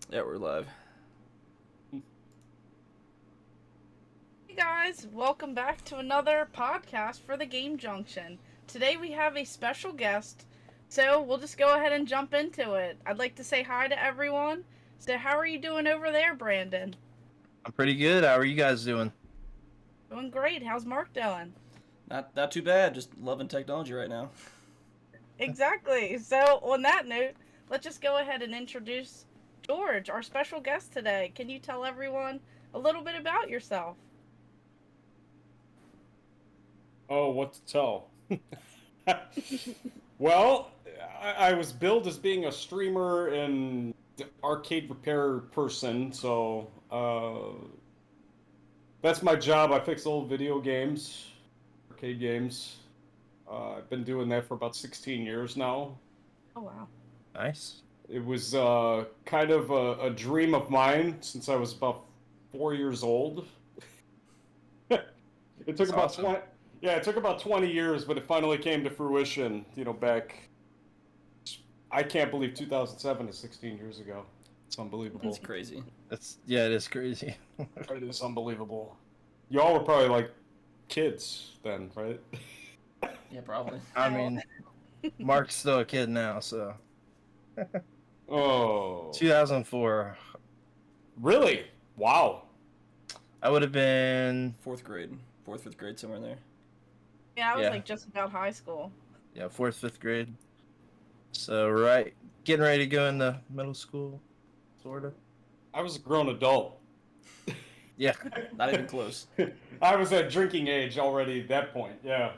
Yeah, we're live. Hey guys, welcome back to another podcast for the Game Junction. Today we have a special guest, so we'll just go ahead and jump into it. I'd like to say hi to everyone. So how are you doing over there, Brandon? I'm pretty good. How are you guys doing? Doing great. How's Mark doing? Not too bad. Just loving technology right now. Exactly. So on that note, let's just go ahead and introduce George, our special guest today. Can you tell everyone a little bit about yourself? Oh, what to tell? Well, I was billed as being a streamer and arcade repair person, so that's my job. I fix old video games, arcade games. I've been doing that for about 16 years now. Oh wow. Nice. It was kind of a dream of mine since I was about 4 years old. It took That's about awesome. 20, yeah, it took about 20 years, but it finally came to fruition, back. I can't believe 2007 is 16 years ago. It's unbelievable. It's crazy. It is crazy. It is unbelievable. Y'all were probably like kids then, right? Yeah, probably. I mean, Mark's still a kid now, so Oh. 2004. Really? Wow. I would have been Fourth, fifth grade, somewhere in there. Yeah, I was Yeah. like just about high school. fourth, fifth grade. So right, getting ready to go into middle school, sort of. I was a grown adult. Yeah. Not even close. I was at drinking age already at that point, yeah.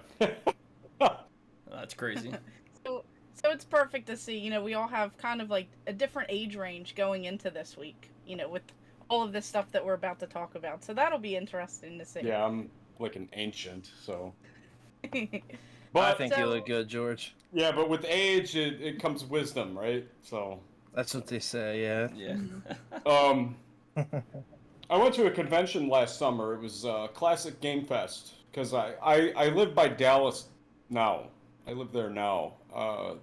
That's crazy. So it's perfect to see, we all have kind of like a different age range going into this week, with all of this stuff that we're about to talk about. So that'll be interesting to see. Yeah, I'm like an ancient, so. I But think you look good, George. yeah, but with age, it comes wisdom, right? So. That's what they say, yeah. Yeah. Um, I went to a convention last summer. It was Classic Game Fest because I live by Dallas now. I live there now.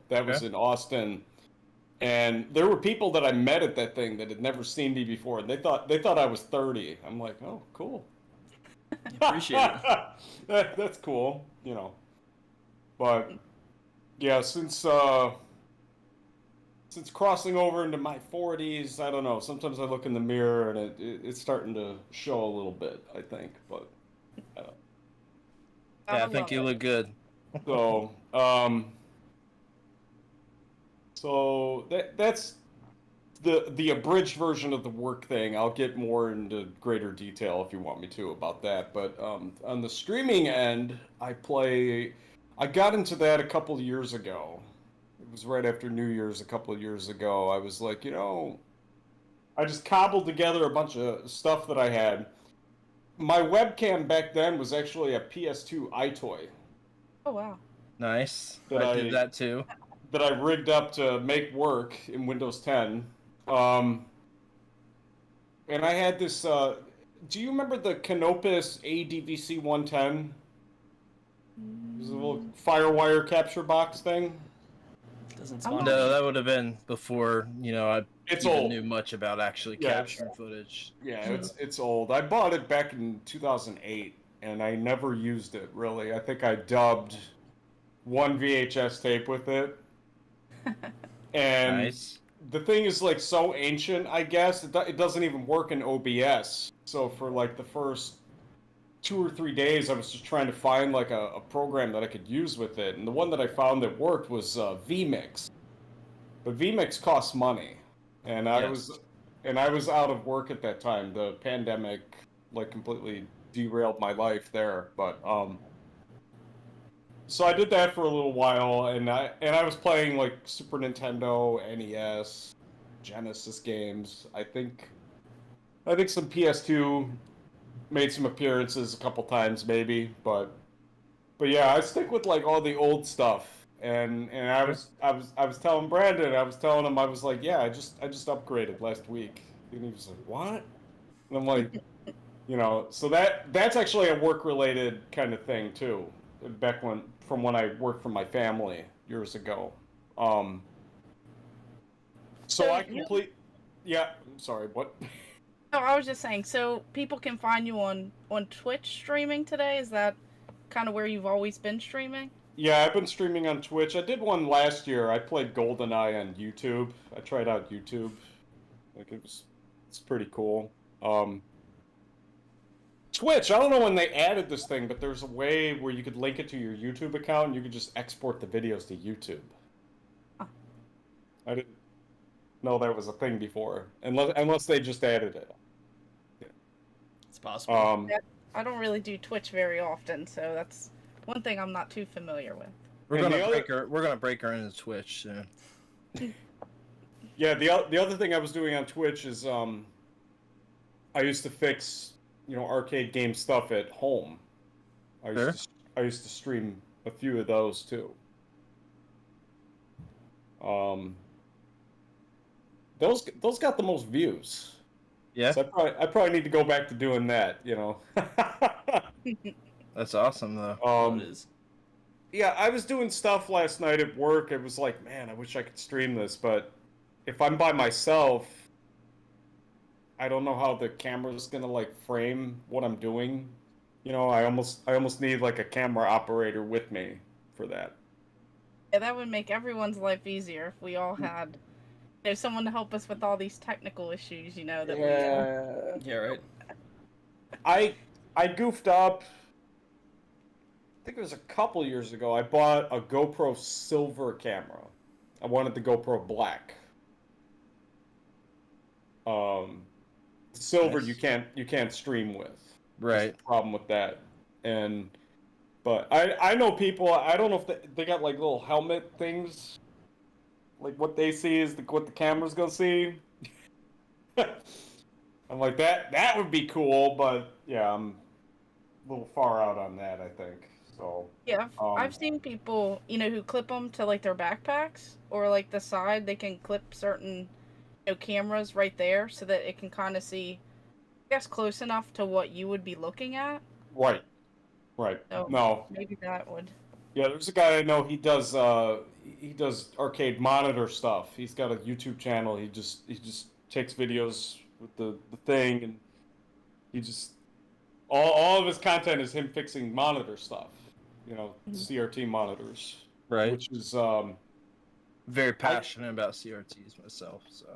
That was in Austin, and there were people that I met at that thing that had never seen me before, and they thought I was 30. I'm like, oh, cool. Appreciate it. That's cool, But yeah, since crossing over into my 40s, I don't know. Sometimes I look in the mirror and it's starting to show a little bit, I think. But Yeah, I think you look good. so that's the abridged version of the work thing. I'll get more into greater detail if you want me to about that. But on the streaming end, I got into that a couple of years ago. It was right after New Year's a couple of years ago. I was like, I just cobbled together a bunch of stuff that I had. My webcam back then was actually a PS2 iToy Oh wow. Nice. That I did that too. that I rigged up to make work in Windows 10. And I had this. Do you remember the Canopus ADVC 110? It was a little FireWire capture box thing. Doesn't I'm spawn. not- No, that would have been before, I It's even old. knew much about actually Yeah, capturing footage. Yeah, it's old. I bought it back in 2008, and I never used it really. I think I dubbed one VHS tape with it, and Nice. the thing is like so ancient. I guess it doesn't even work in OBS. So for like the first 2 or 3 days, I was just trying to find like a program that I could use with it, and the one that I found that worked was vMix. But vMix costs money, and I Yes. was out of work at that time. The pandemic like completely derailed my life there. But so I did that for a little while, and I was playing like Super Nintendo, NES, Genesis games. I think some PS2 made some appearances a couple times maybe, but yeah, I stick with like all the old stuff. And I was telling Brandon, I was telling him, I was like, yeah, I just upgraded last week. And he was like, what? And I'm like, so that's actually a work related kind of thing too. Back from when I worked for my family years ago. So So I you- Yeah. Sorry. What? No, I was just saying. So people can find you on Twitch streaming today. Is that kind of where you've always been streaming? Yeah, I've been streaming on Twitch. I did one last year. I played GoldenEye on YouTube. I tried out YouTube. Like it's pretty cool. Twitch, I don't know when they added this thing, but there's a way where you could link it to your YouTube account and you could just export the videos to YouTube. Huh. I didn't know that was a thing before, unless they just added it. It's possible. I don't really do Twitch very often, so that's one thing I'm not too familiar with. We're And gonna break her into Twitch soon. Yeah, the other thing I was doing on Twitch is I used to fix arcade game stuff at home. I used to stream a few of those too. Those got the most views. Yeah, So I probably need to go back to doing that. that's awesome though. It is. Yeah, I was doing stuff last night at work. It was like, man, I wish I could stream this, but if I'm by myself, I don't know how the camera's gonna like frame what I'm doing. I almost need like a camera operator with me for that. Yeah, that would make everyone's life easier if we all had someone to help us with all these technical issues. That we. Yeah, right. I goofed up. I think it was a couple years ago. I bought a GoPro Silver camera. I wanted the GoPro Black. Silver Nice. you can't stream with. Right. There's a problem with that. But I know people. I don't know if they got like little helmet things. Like what they see is what the camera's gonna see. I'm like that would be cool, but yeah, I'm a little far out on that, I think. So Yeah, I've seen people, who clip them to like their backpacks or like the side. They can clip certain, cameras right there so that it can kind of see, I guess, close enough to what you would be looking at. right. So No. maybe that would. Yeah, there's a guy I know. He does arcade monitor stuff. He's got a YouTube channel. He just takes videos with the thing, and he just all of his content is him fixing monitor stuff. CRT monitors. Right. Which is Very passionate about CRTs myself. So.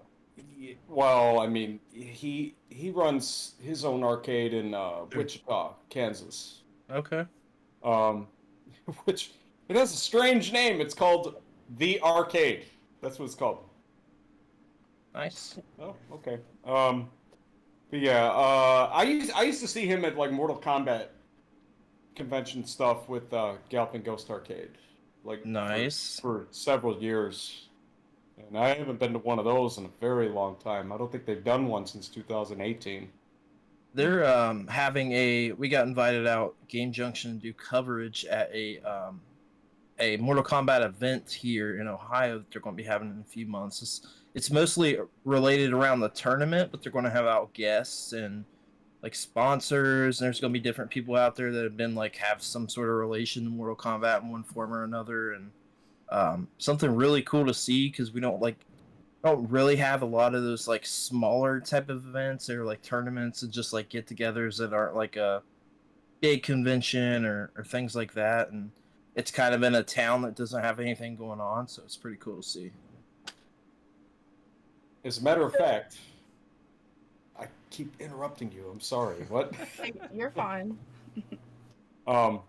well, I mean, he runs his own arcade in Wichita, Kansas. Okay. Which it has a strange name. It's called The Arcade. That's what it's called. Nice. Oh, okay. But yeah, I used to see him at like Mortal Kombat convention stuff with Galloping Ghost Arcade, like Nice. for several years, and I haven't been to one of those in a very long time. I don't think they've done one since 2018. They're we got invited out Game Junction to do coverage at a Mortal Kombat event here in Ohio that they're going to be having in a few months. It's mostly related around the tournament, but they're going to have out guests and like sponsors, and there's going to be different people out there that have been have some sort of relation to Mortal Kombat in one form or another, and something really cool to see because we don't really have a lot of those smaller type of events or tournaments and just get-togethers that aren't like a big convention or things like that, and it's kind of in a town that doesn't have anything going on, so it's pretty cool to see. As a matter of fact, I keep interrupting you. I'm sorry. What? You're fine. No,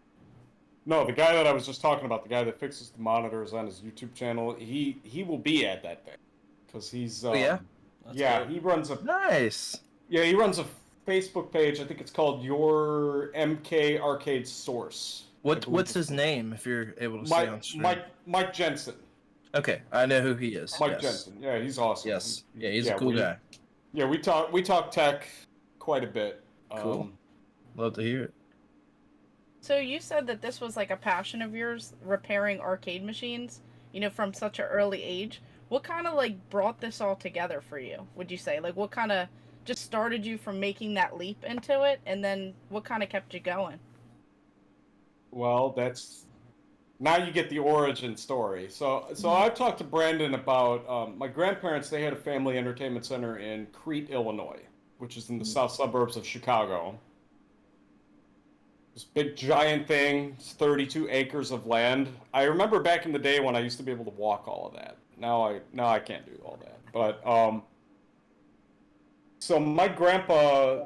the guy that I was just talking about, the guy that fixes the monitors on his YouTube channel, he will be at that thing because he's yeah? That's yeah, good. he runs a Facebook page. I think it's called Your MK Arcade Source. What's his name, if you're able to say on stream? Mike Jensen. Okay, I know who he is. Mike yes. Jensen. Yeah, he's awesome. Yes. Yeah, he's a cool guy. Yeah, we talk tech quite a bit. Cool. Love to hear it. So you said that this was a passion of yours, repairing arcade machines, from such an early age. What kind of brought this all together for you, would you say? What kind of just started you from making that leap into it, and then what kind of kept you going? Well, that's now you get the origin story. So I've talked to Brandon about my grandparents. They had a family entertainment center in Crete, Illinois, which is in the south suburbs of Chicago. This big giant thing, it's 32 acres of land. I remember back in the day when I used to be able to walk all of that. Now I can't do all that. But so my grandpa,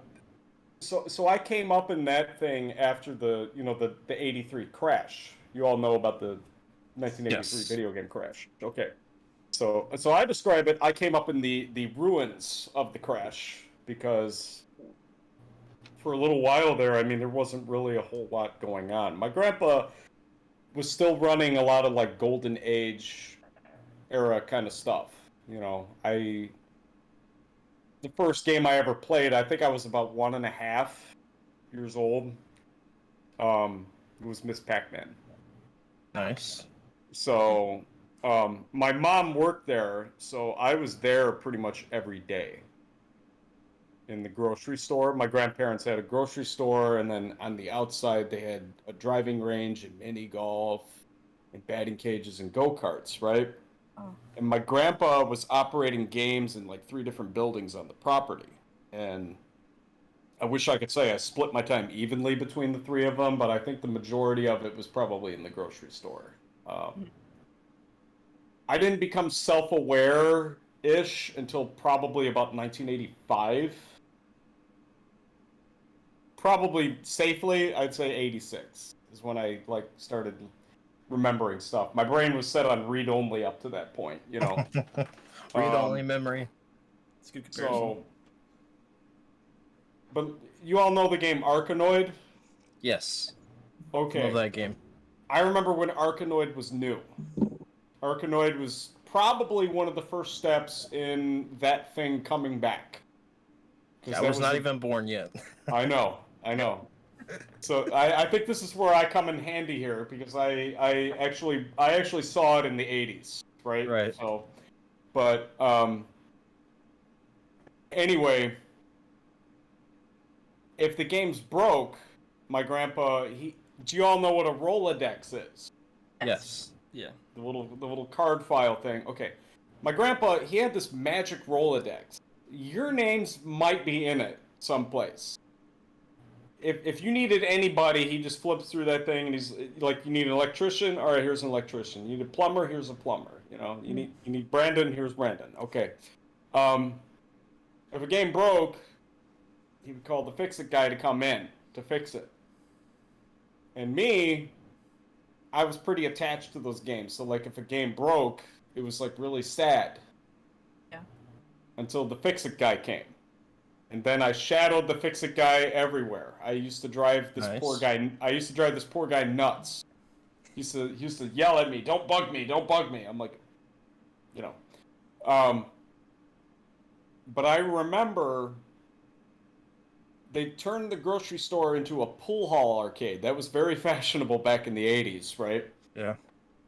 so I came up in that thing after the 83 crash. You all know about the 1983 video game crash. Okay. So I describe it, I came up in the ruins of the crash because for a little while there, I mean, there wasn't really a whole lot going on. My grandpa was still running a lot of like golden age era kind of stuff. The first game I ever played, I think I was about 1.5 years old. It was Miss Pac-Man. Nice. So, my mom worked there, so I was there pretty much every day. In the grocery store. My grandparents had a grocery store, and then on the outside they had a driving range and mini golf and batting cages and go-karts, right? Oh. And my grandpa was operating games in like 3 different buildings on the property. And I wish I could say I split my time evenly between the 3 of them, but I think the majority of it was probably in the grocery store. I didn't become self-aware-ish until probably about 1985. Probably safely, I'd say 86 is when I like started remembering stuff. My brain was set on read-only up to that point, Read-only memory. It's a good comparison. But you all know the game Arkanoid? Yes. Okay. Love that game. I remember when Arkanoid was new. Arkanoid was probably one of the first steps in that thing coming back. I was not even born yet. I know. So I think this is where I come in handy here because I actually saw it in the 80s, right? Right. So, but anyway, if the game's broke, my grandpa do you all know what a Rolodex is? Yes. Yeah. The little card file thing. Okay. My grandpa, he had this magic Rolodex. Your names might be in it someplace. If you needed anybody, he just flips through that thing and he's like, you need an electrician? All right, here's an electrician. You need a plumber? Here's a plumber. You need Brandon? Here's Brandon. Okay. If a game broke, he would call the fix-it guy to come in to fix it. And me, I was pretty attached to those games. So like if a game broke, it was like really sad. Yeah. Until the fix-it guy came. And then I shadowed the fix-it guy everywhere. I used to drive this poor guy nuts. He used to yell at me, "Don't bug me, don't bug me." I'm like, But I remember they turned the grocery store into a pool hall arcade. That was very fashionable back in the 80s, right? Yeah.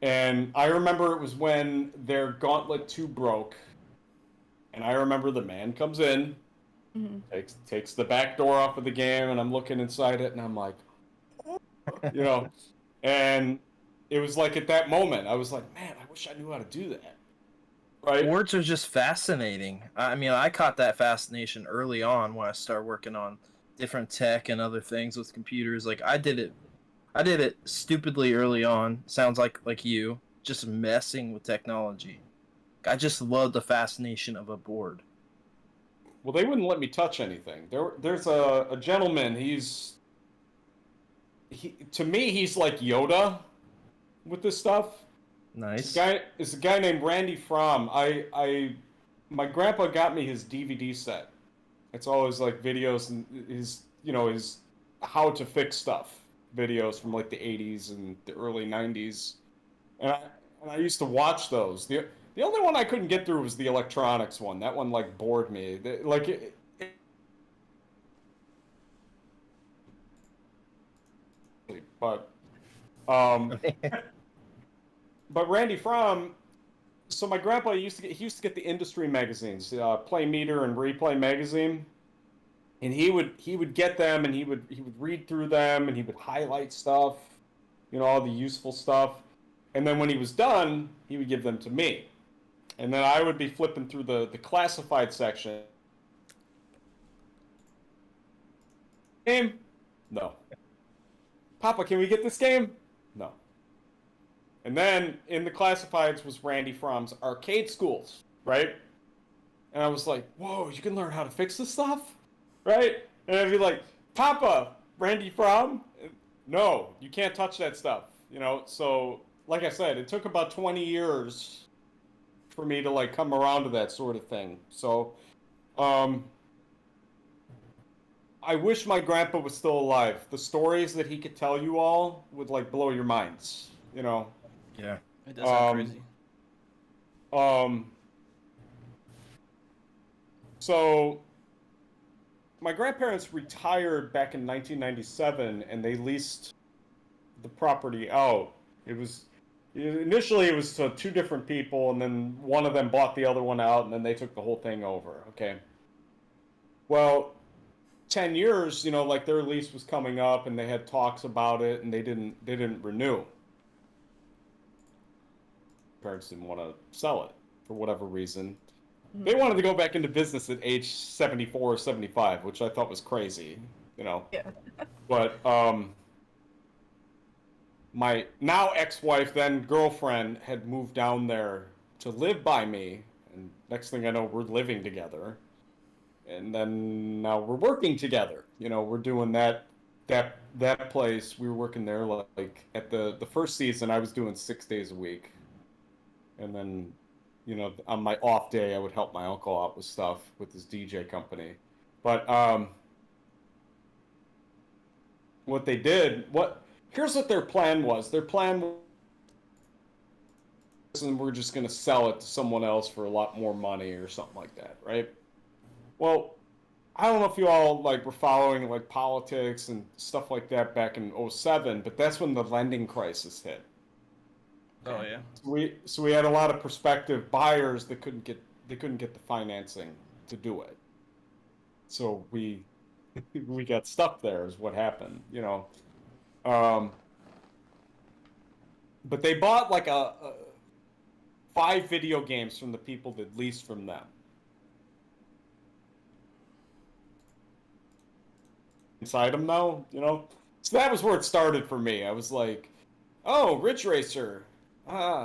And I remember it was when their Gauntlet 2 broke. And I remember the man comes in, takes the back door off of the game, and I'm looking inside it, and I'm like, and it was like at that moment, I was like, man, I wish I knew how to do that. Right? Boards are just fascinating. I mean, I caught that fascination early on when I started working on different tech and other things with computers. Like I did it stupidly early on. Sounds like you, just messing with technology. I just love the fascination of a board. Well, they wouldn't let me touch anything. There's a gentleman. To me, he's like Yoda with this stuff. Nice. It's a guy named Randy Fromm. My grandpa got me his DVD set. It's always like videos and his how to fix stuff videos from like the 80s and the early 90s, and I used to watch those. The only one I couldn't get through was the electronics one. That one like bored me. But Randy Fromm. So my grandpa used to get the industry magazines, Play Meter and Replay magazine, and he would get them and he would read through them and he would highlight stuff, all the useful stuff. And then when he was done, he would give them to me. And then I would be flipping through the classified section. Game? No. Papa, can we get this game? No. And then in the classifieds was Randy Fromm's arcade schools, right? And I was like, whoa, you can learn how to fix this stuff? Right? And I'd be like, Papa, Randy Fromm? No, you can't touch that stuff. You know, so like I said, it took about 20 years for me to like come around to that sort of thing. So, I wish my grandpa was still alive. The stories that he could tell you all would like blow your minds, you know. Yeah. It does sound crazy. So my grandparents retired back in 1997 and they leased the property out. Initially it was to two different people, and then one of them bought the other one out, and then they took the whole thing over. Okay. Well, 10 years, you know, like their lease was coming up and they had talks about it and they didn't renew. Parents didn't want to sell it for whatever reason. They wanted to go back into business at age 74 or 75, which I thought was crazy, you know. Yeah. But my now ex-wife, then girlfriend, had moved down there to live by me, and next thing I know, we're living together. And then now we're working together. You know, we're doing that place. We were working there like at the first season. I was doing 6 days a week, and then, you know, on my off day, I would help my uncle out with stuff with his DJ company. But what they did, here's what their plan was. Their plan was, and we're just gonna sell it to someone else for a lot more money or something like that, right? Well, I don't know if you all like were following like politics and stuff like that back in 2007, but that's when the lending crisis hit. Oh yeah. So we had a lot of prospective buyers that couldn't get the financing to do it. So we got stuck there is what happened, you know. But they bought like a 5 video games from the people that leased from them. Inside them now, you know. So that was where it started for me. I was like, oh, Ridge Racer. The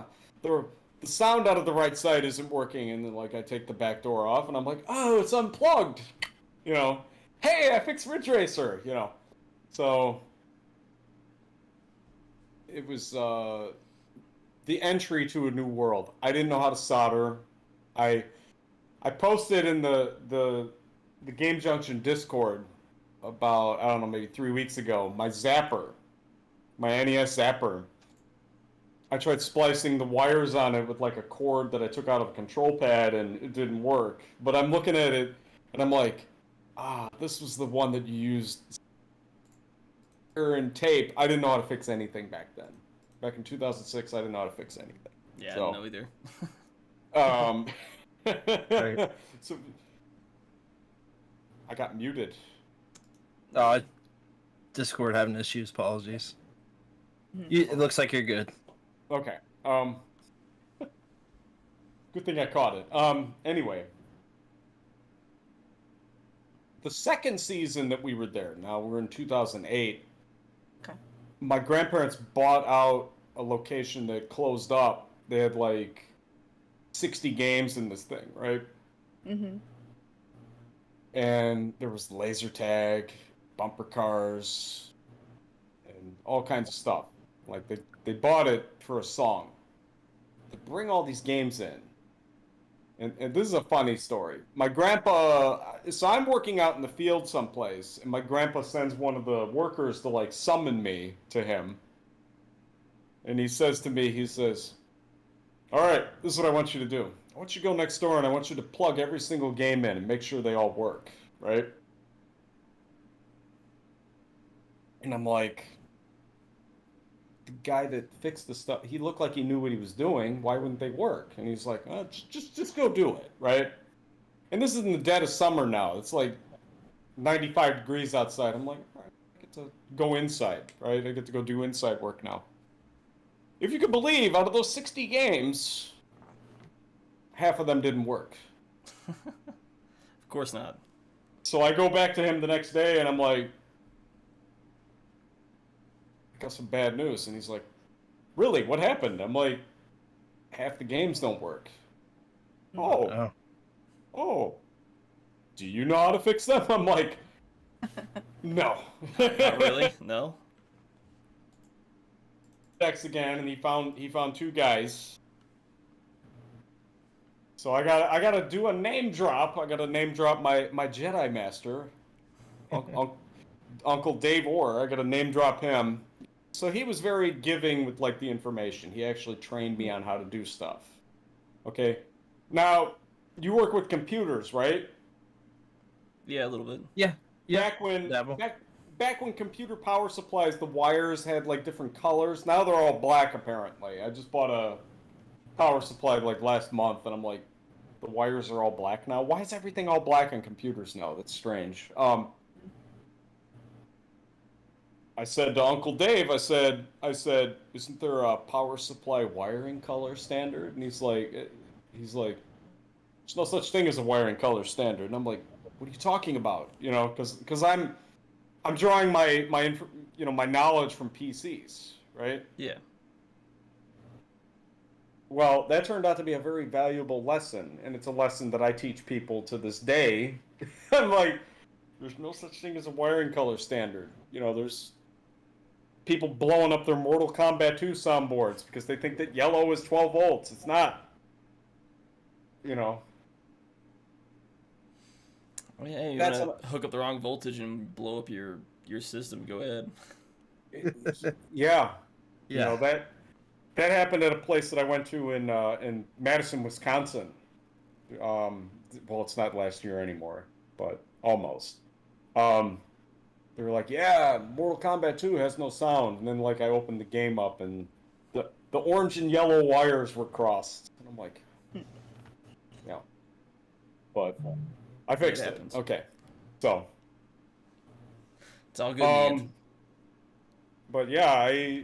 sound out of the right side isn't working, and then like I take the back door off and I'm like, oh, it's unplugged. You know. Hey, I fixed Ridge Racer, you know. So it was the entry to a new world. I didn't know how to solder. I posted in the Game Junction Discord about, I don't know, maybe 3 weeks ago, my zapper, my NES zapper. I tried splicing the wires on it with like a cord that I took out of a control pad, and it didn't work. But I'm looking at it and I'm like, this was the one that you used and tape. I didn't know how to fix anything back then. Back in 2006, I didn't know how to fix anything. Yeah, so, I didn't know either. Right. So I got muted. Discord having issues. Apologies. It looks like you're good. Okay. Good thing I caught it. Anyway. The second season that we were there, now we're in 2008. Okay. My grandparents bought out a location that closed up. They had like 60 games in this thing, right? Mm-hmm. And there was laser tag, bumper cars, and all kinds of stuff. Like they bought it for a song. They bring all these games in. And this is a funny story. My grandpa, so I'm working out in the field someplace, and my grandpa sends one of the workers to like summon me to him. And he says to me, he says, all right, this is what I want you to do. I want you to go next door and I want you to plug every single game in and make sure they all work, right? And I'm like, the guy that fixed the stuff, he looked like he knew what he was doing. Why wouldn't they work? And he's like, just go do it, right? And this is in the dead of summer now. It's like 95 degrees outside. I'm like, all right, I get to go inside, right? I get to go do inside work now. if you could believe, out of those 60 games, half of them didn't work. Of course not. So I go back to him the next day, and I'm like, I got some bad news. And he's like, really? What happened? I'm like, half the games don't work. Oh. Do you know how to fix them? I'm like, no. Not really? No? Checks again, and he found 2 guys. So I gotta do a name drop. I gotta name drop my Jedi Master, Uncle Dave Orr. I gotta name drop him. So he was very giving with like the information. He actually trained me on how to do stuff. Okay, now you work with computers, right? Yeah, a little bit. Yeah. Back when computer power supplies, the wires had like different colors. Now they're all black apparently. I just bought a power supply like last month, and I'm like, the wires are all black now. Why is everything all black on computers now? That's strange. I said to Uncle Dave, I said, isn't there a power supply wiring color standard? And he's like, there's no such thing as a wiring color standard. And I'm like, what are you talking about? You know, because I'm drawing my knowledge from PCs, right? Yeah. Well, that turned out to be a very valuable lesson, and it's a lesson that I teach people to this day. I'm like, there's no such thing as a wiring color standard. You know, there's people blowing up their Mortal Kombat 2 soundboards because they think that yellow is 12 volts. It's not. You know. Well, yeah, you want to hook up the wrong voltage and blow up your system, go ahead. Yeah. You know, that happened at a place that I went to in Madison, Wisconsin. Well, it's not last year anymore, but almost. They were like, yeah, Mortal Kombat 2 has no sound. And then, like, I opened the game up, and the orange and yellow wires were crossed. And I'm like, yeah. But I fixed it. Okay. So. It's all good. But yeah,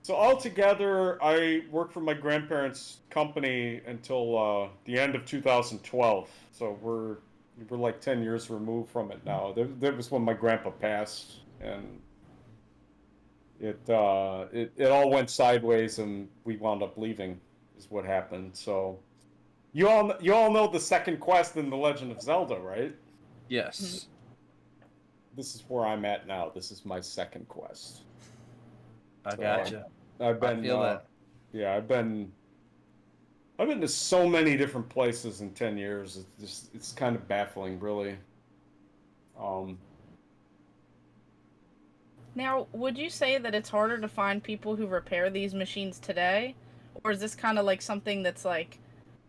so altogether, I worked for my grandparents' company until the end of 2012. So we're like 10 years removed from it now. That was when my grandpa passed, and it all went sideways, and we wound up leaving. Is what happened. So you all know the second quest in The Legend of Zelda, right? Yes. This is where I'm at now. This is my second quest. I gotcha. I feel that. Yeah, I've been to so many different places in 10 years. It's kind of baffling, really. Now, would you say that it's harder to find people who repair these machines today? Or is this kind of like something that's like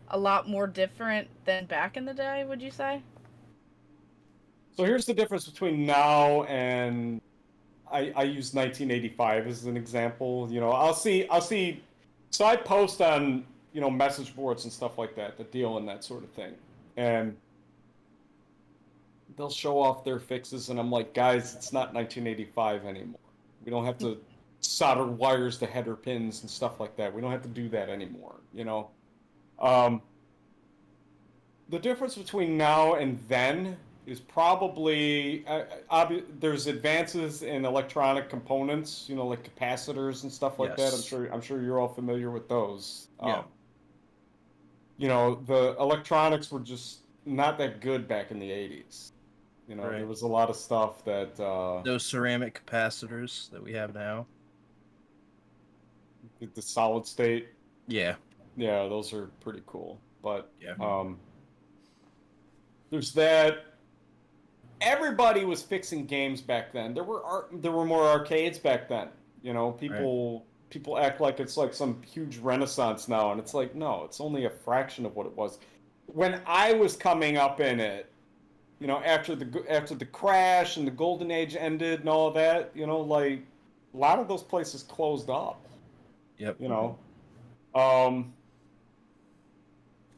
a lot more different than back in the day, would you say? So here's the difference between now and I use 1985 as an example. You know, I'll see. So I post on, you know, message boards and stuff like that deal in that sort of thing, and they'll show off their fixes, and I'm like, guys, it's not 1985 anymore. We don't have to solder wires to header pins and stuff like that. We don't have to do that anymore. You know, the difference between now and then is probably there's advances in electronic components, you know, like capacitors and stuff like that. I'm sure you're all familiar with those. Yeah. You know, the electronics were just not that good back in the 80s. You know, There was a lot of stuff that those ceramic capacitors that we have now. The solid state. Yeah. Yeah, those are pretty cool. But yeah. There's that. Everybody was fixing games back then. There were more arcades back then. You know, people act like it's like some huge renaissance now, and it's like, no, it's only a fraction of what it was. When I was coming up in it, you know, after the crash and the golden age ended and all of that, you know, like a lot of those places closed up. Yep. You know.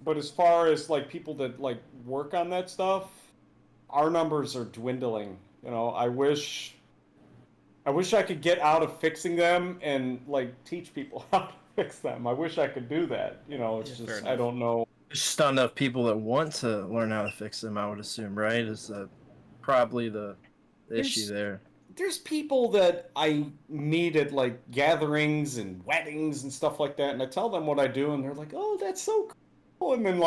But as far as like people that like work on that stuff, our numbers are dwindling. You know, I wish I could get out of fixing them and like teach people how to fix them. I wish I could do that. It's just I don't know. There's just not enough people that want to learn how to fix them, I would assume, right? Is probably the issue there. There's people that I meet at like gatherings and weddings and stuff like that, and I tell them what I do, and they're like, "Oh, that's so cool." And then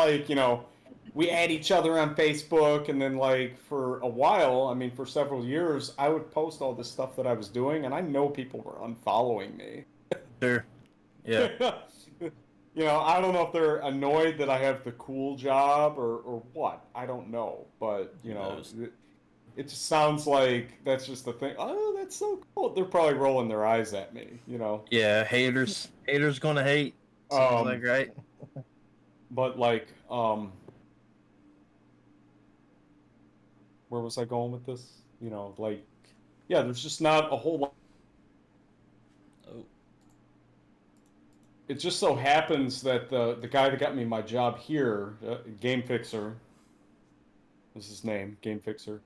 we add each other on Facebook, and then for a while, I mean, for several years, I would post all this stuff that I was doing, and I know people were unfollowing me. Sure. Yeah. I don't know if they're annoyed that I have the cool job or what. I don't know, but it just sounds like that's just the thing. Oh, that's so cool. They're probably rolling their eyes at me, Yeah, haters gonna hate. Sounds like, right? But where was I going with this? There's just not a whole lot. Oh. It just so happens that the guy that got me my job here, Game Fixer, was his name, Game Fixer,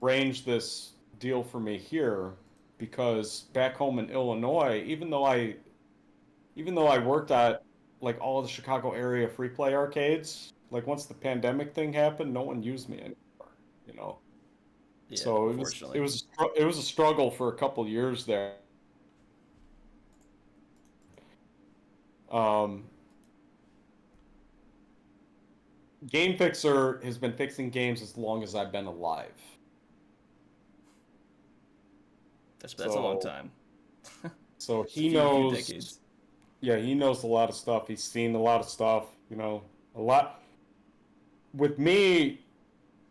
arranged this deal for me here because back home in Illinois, even though I worked at all of the Chicago area free play arcades, once the pandemic thing happened, no one used me anymore, Yeah, so it was a struggle for a couple years there. Game Fixer has been fixing games as long as I've been alive. That's a long time. So he knows. Yeah, he knows a lot of stuff. He's seen a lot of stuff. A lot. With me,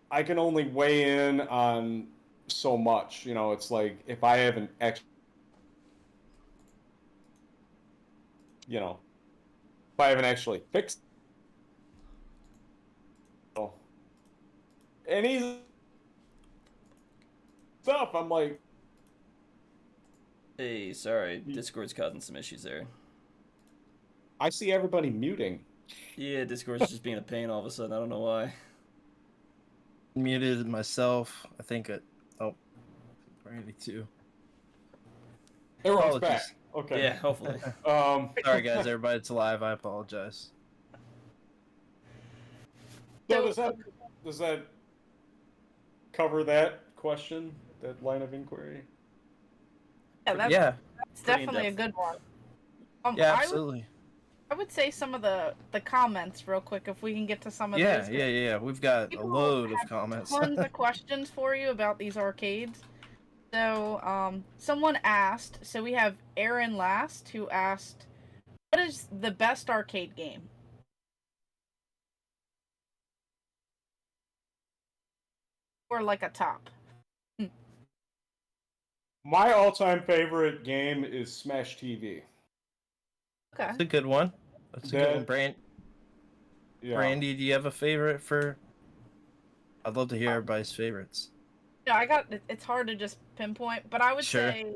I can only weigh in on so much. It's like if I haven't actually, fixed. And he's stuff. I'm like, hey, sorry, Discord's causing some issues there. I see everybody muting. Yeah, Discord's just being a pain all of a sudden. I don't know why. Muted myself. I think Brandy too. Everyone's back. Okay. Yeah, hopefully. Sorry guys, everybody, it's live. I apologize. So does that cover that question, that line of inquiry? Yeah, that's definitely a good one. Yeah, absolutely. I would say some of the comments real quick if we can get to some of those. Yeah. We've got a load of comments. Tons of questions for you about these arcades. So, someone asked, so we have Aaron Last who asked, what is the best arcade game? Or like a top. My all-time favorite game is Smash TV. Okay. That's a good one. That's a good one. Brandy, do you have a favorite for? I'd love to hear everybody's favorites. Yeah, it's hard to just pinpoint, but I would say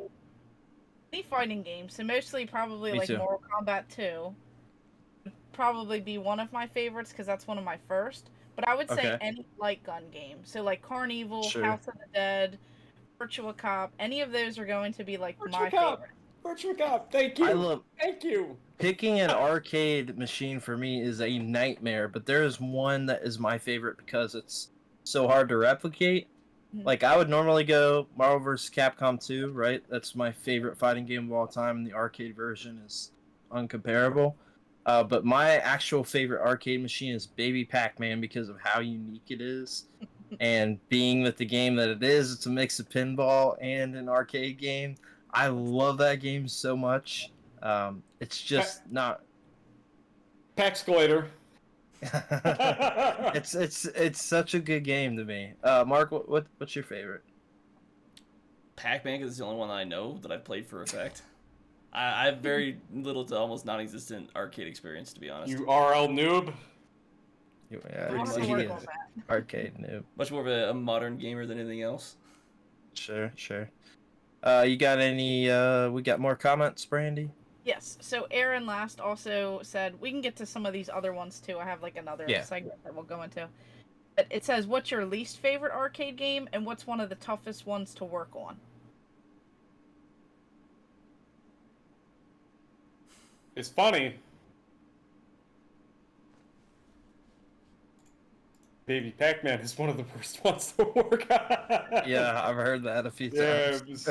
any fighting games, so mostly probably Me too. Mortal Kombat 2 would probably be one of my favorites because that's one of my first. But I would say any light gun game, so Carnival, House of the Dead, Virtua Cop, any of those are going to be my favorite. Virtua Cop, thank you. Thank you. Picking an arcade machine for me is a nightmare, but there is one that is my favorite because it's so hard to replicate. I would normally go Marvel vs. Capcom 2, right? That's my favorite fighting game of all time, and the arcade version is uncomparable. But my actual favorite arcade machine is Baby Pac-Man because of how unique it is. And being that the game that it is, it's a mix of pinball and an arcade game. I love that game so much. It's just not... Paxcalator. It's such a good game to me. Mark, what's your favorite? Pac-Man, because it's the only one that I know that I've played for a fact. I have very little to almost non-existent arcade experience, to be honest. You RL noob? Yeah, he is arcade noob. Much more of a modern gamer than anything else. Sure. You got any? We got more comments, Brandy? Yes. So Aaron Last also said we can get to some of these other ones too. I have another segment that we'll go into. But it says, what's your least favorite arcade game, and what's one of the toughest ones to work on? it's funny. Baby Pac-Man is one of the worst ones to work on. Yeah, I've heard that a few Yeah, times.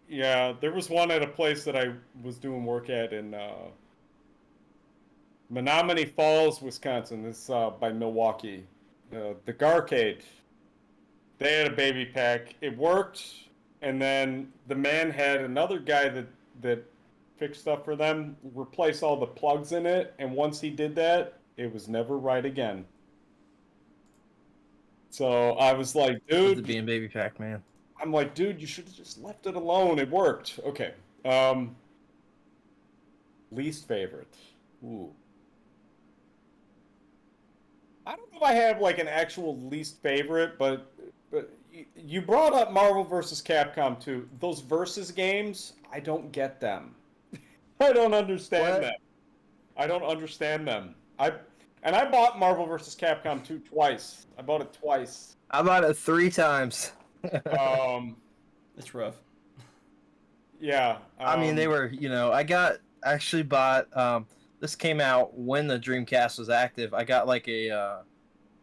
yeah, there was one at a place that I was doing work at in Menominee Falls, Wisconsin. This by Milwaukee. The Garcade. They had a baby pack. It worked, and then the man had another guy that fixed stuff for them, replace all the plugs in it, and once he did that, it was never right again. So I was like, dude, Being Baby Pac-Man. I'm like, dude, you should have just left it alone. It worked. Okay. Least favorite. Ooh. I don't know if I have like an actual least favorite, but you brought up Marvel vs. Capcom 2. Those versus games, I don't get them. I don't understand them. I don't understand them. I bought Marvel vs. Capcom 2 twice. I bought it twice. I bought it 3 times. It's rough. Yeah. I mean, they were, actually bought, this came out when the Dreamcast was active. I got like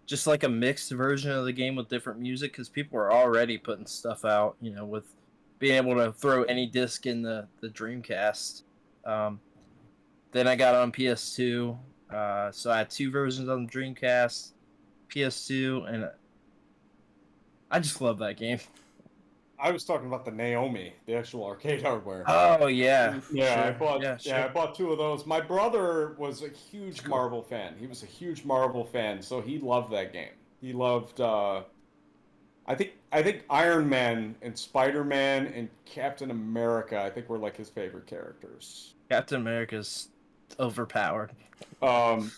just like a mixed version of the game with different music, because people were already putting stuff out, with being able to throw any disc in the Dreamcast. Then I got it on PS2. So I had 2 versions on the Dreamcast, PS2, and I just love that game. I was talking about the Naomi, the actual arcade hardware. Oh yeah, yeah, sure. I bought 2 of those. My brother was a huge Marvel fan. He was a huge Marvel fan, so he loved that game. He loved, I think Iron Man and Spider-Man and Captain America, I think, were like his favorite characters. Captain America's overpowered. The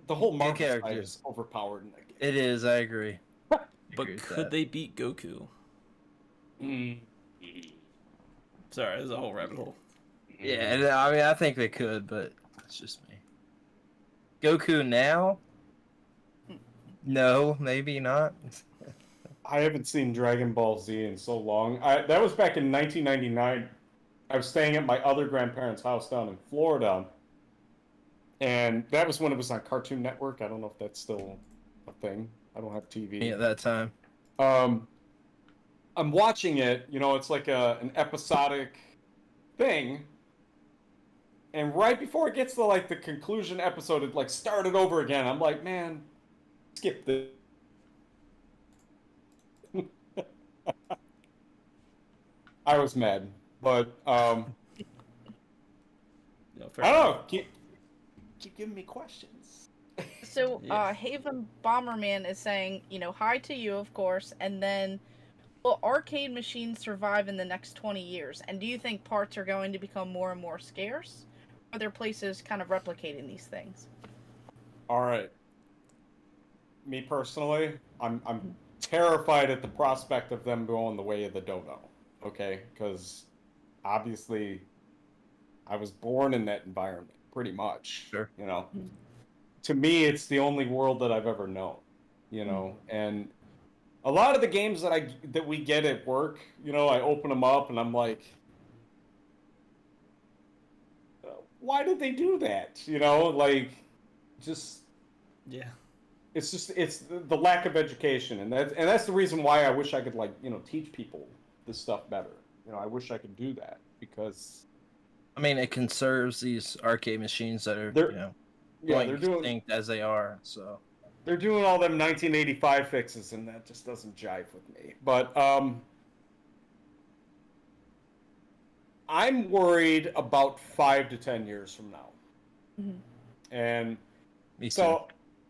whole Marvel character side is overpowered in that game. It is, I agree. But could they beat Goku? Sorry, there's a whole rabbit hole. Yeah, I mean, I think they could, but it's just me. Goku now? No, maybe not. I haven't seen Dragon Ball Z in so long. That was back in 1999. I was staying at my other grandparents' house down in Florida. And that was when it was on Cartoon Network. I don't know if that's still a thing. I don't have TV. Yeah, at that time. I'm watching it. It's like an episodic thing. And right before it gets to like the conclusion episode, it like started over again. I'm like, man, skip this. I was mad, but I don't know. Keep giving me questions. So, Haven Bomberman is saying, hi to you, of course, and then, will arcade machines survive in the next 20 years? And do you think parts are going to become more and more scarce? Or are there places kind of replicating these things? All right. Me personally, I'm terrified at the prospect of them going the way of the dodo. Okay? Because obviously I was born in that environment, pretty much. Sure. To me, it's the only world that I've ever known, and a lot of the games that we get at work, I open them up and I'm like, why did they do that? Just yeah. It's the lack of education, and that's the reason why I wish I could teach people this stuff better. I wish I could do that, because I mean, it conserves these arcade machines that are, they're doing extinct as they are. So they're doing all them 1985 fixes, and that just doesn't jive with me. But I'm worried about 5 to 10 years from now. Mm-hmm. And so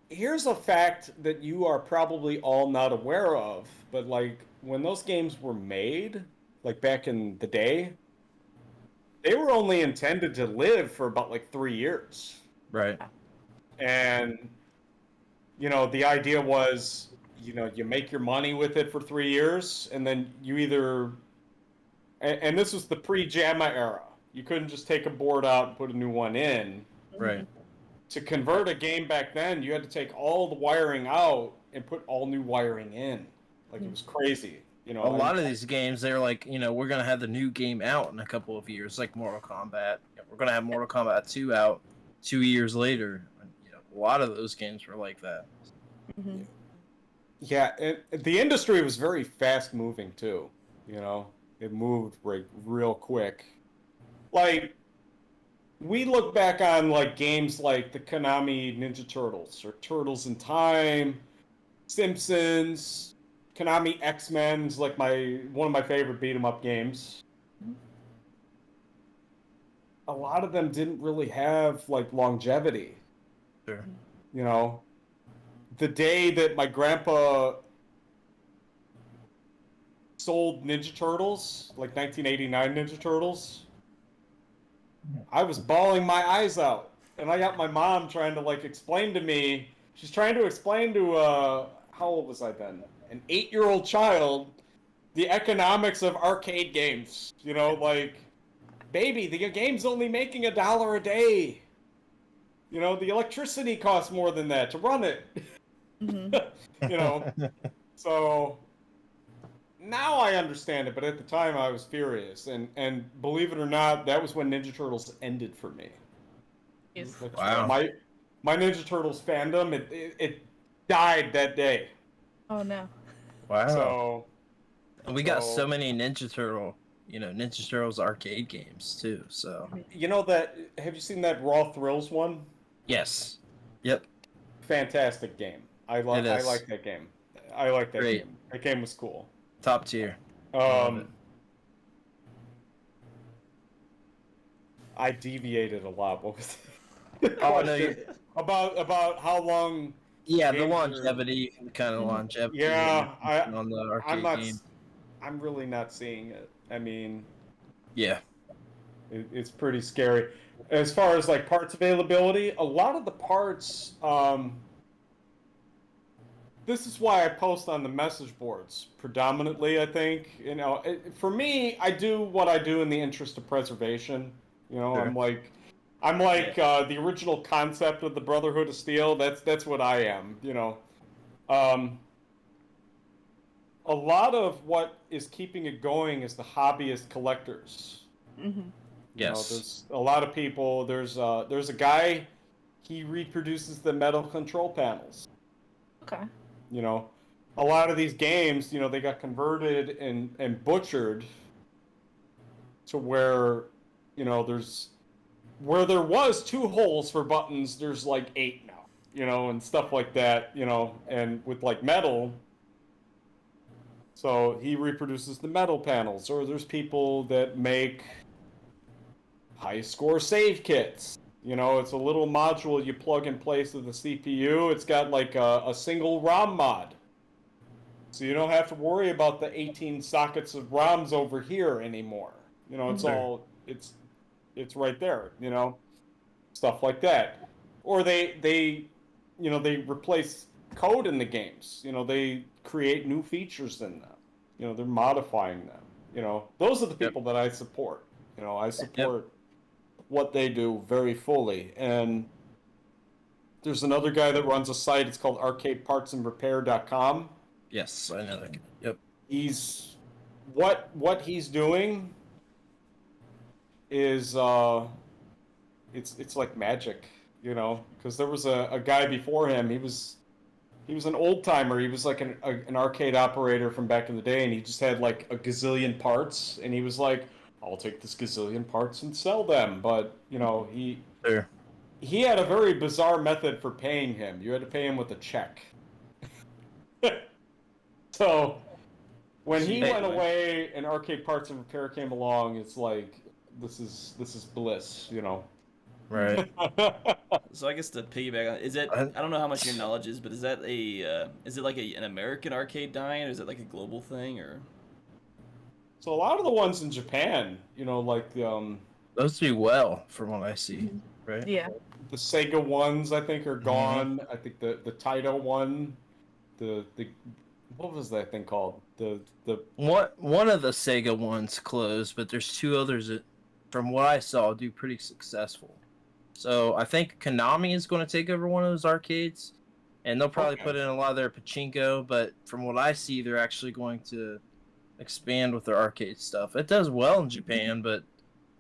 here's a fact that you are probably all not aware of, but like when those games were made, like back in the day, they were only intended to live for about like 3 years. Right. And the idea was, you make your money with it for 3 years, and then you either, and this was the pre-JAMA era. You couldn't just take a board out and put a new one in. Right. To convert a game back then, you had to take all the wiring out and put all new wiring in. Like, it was crazy. You know, A lot of these games, they're like, we're gonna have the new game out in a couple of years, like Mortal Kombat. We're gonna have Mortal Kombat 2 out 2 years later. A lot of those games were like that. Mm-hmm. Yeah, the industry was very fast moving too. You know, it moved real quick. Like, we look back on like games like the Konami Ninja Turtles or Turtles in Time, Simpsons, Konami X-Men's like one of my favorite beat 'em up games. A lot of them didn't really have like longevity. Sure. You know, the day that my grandpa sold Ninja Turtles, like 1989 Ninja Turtles, I was bawling my eyes out. And I got my mom trying to like explain to me, she's trying to explain to, how old was I then? An 8-year-old child, the economics of arcade games. You know, like, baby, the game's only making $1 a day. You know, the electricity costs more than that to run it. Mm-hmm. You know, so now I understand it, but at the time I was furious. And believe it or not, that was when Ninja Turtles ended for me. Yes. Wow. My Ninja Turtles fandom, it died that day. Oh no. Wow. So we got so many Ninja Turtles arcade games too. So you know that? Have you seen that Raw Thrills one? yes. Yep. Fantastic game. I like that game. I like that Great. game. That game was cool. Top tier. Love it. I deviated a lot. What was the Oh no. question? About how long? Yeah, the games longevity, kind of longevity. Yeah, on the arcade game. I'm really not seeing it. I mean, Yeah. it's pretty scary. As far as like parts availability, a lot of the parts. This is why I post on the message boards predominantly. I think for me, I do what I do in the interest of preservation. You know, Sure. I'm like the original concept of the Brotherhood of Steel. That's what I am. You know, a lot of what is keeping it going is the hobbyist collectors. Mm-hmm. You know, Yes. there's a lot of people. There's a guy. He reproduces the metal control panels. Okay. You know, a lot of these games, you know, they got converted and butchered to where, you know, where there was 2 holes for buttons, there's like 8 now, you know, and stuff like that, you know, and with like metal. So he reproduces the metal panels, or there's people that make high score save kits. You know, it's a little module you plug in place of the CPU. It's got like a single ROM mod. So you don't have to worry about the 18 sockets of ROMs over here anymore. You know, it's all, it's right there, you know, stuff like that. Or they replace code in the games. You know, they create new features in them. You know, they're modifying them. You know, those are the people that I support. You know, I support what they do very fully. And there's another guy that runs a site. It's called arcadepartsandrepair.com. Yes, I know that. Yep. He's what he's doing is it's like magic, you know, because there was a guy before him. He was an old timer. He was like an arcade operator from back in the day, and he just had like a gazillion parts, and he was like, I'll take this gazillion parts and sell them. But, you know, he had a very bizarre method for paying him. You had to pay him with a check. So when he went away and Arcade Parts and Repair came along, it's like, this is bliss, you know. Right. So I guess to piggyback on, is it? I don't know how much your knowledge is, but is that is it like an American arcade dying, or is it like a global thing, or? So a lot of the ones in Japan, you know, like those do well from what I see, right? Yeah. The Sega ones, I think, are gone. I think the Taito one, the what was that thing called? The one of the Sega ones closed, but there's 2 others that, from what I saw, do pretty successful. So I think Konami is going to take over one of those arcades, and they'll probably put in a lot of their pachinko. But from what I see, they're actually going to expand with their arcade stuff. It does well in Japan, but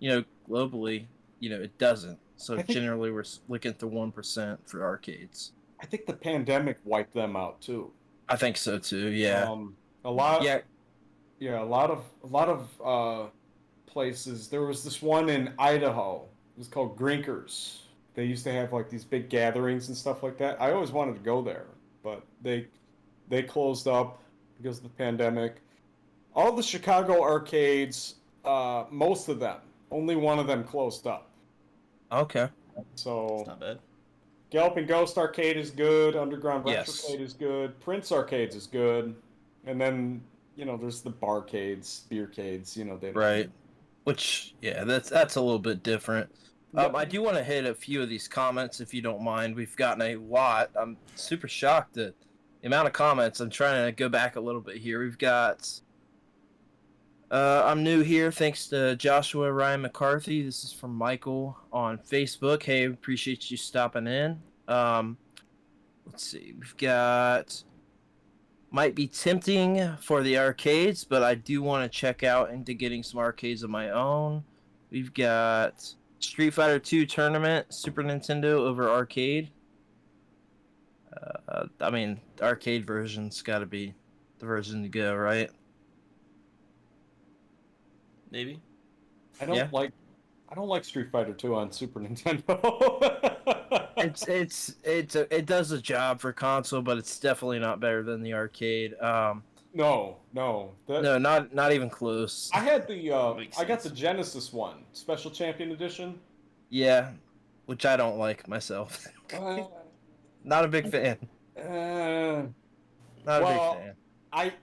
globally, it doesn't. So I think- generally, we're looking at the 1% for arcades. I think the pandemic wiped them out too. I think so too. Yeah. A lot. Yeah. Yeah, a lot of places. There was this one in Idaho. It was called Grinkers. They used to have like these big gatherings and stuff like that. I always wanted to go there, but they closed up because of the pandemic. All the Chicago arcades, most of them, only one of them closed up. Okay. So It's not bad. Galloping Ghost Arcade is good. Underground Yes. Retrocade is good. Prince Arcades is good. And then, there's the barcades, beercades, they Right. Which, yeah, that's a little bit different. I do want to hit a few of these comments, if you don't mind. We've gotten a lot. I'm super shocked at the amount of comments. I'm trying to go back a little bit here. We've got... I'm new here. Thanks to Joshua Ryan McCarthy. This is from Michael on Facebook. Hey, appreciate you stopping in. Let's see. We've got... Might be tempting for the arcades, but I do want to check out into getting some arcades of my own. We've got Street Fighter 2 Tournament, Super Nintendo over arcade. The arcade version's got to be the version to go, right? Maybe. I don't like Street Fighter 2 on Super Nintendo. It does a job for console, but it's definitely not better than the arcade. No. No, not even close. I had Makes I got sense. the Genesis one, Special Champion Edition. Yeah, which I don't like myself. Not a big fan. Not a big fan.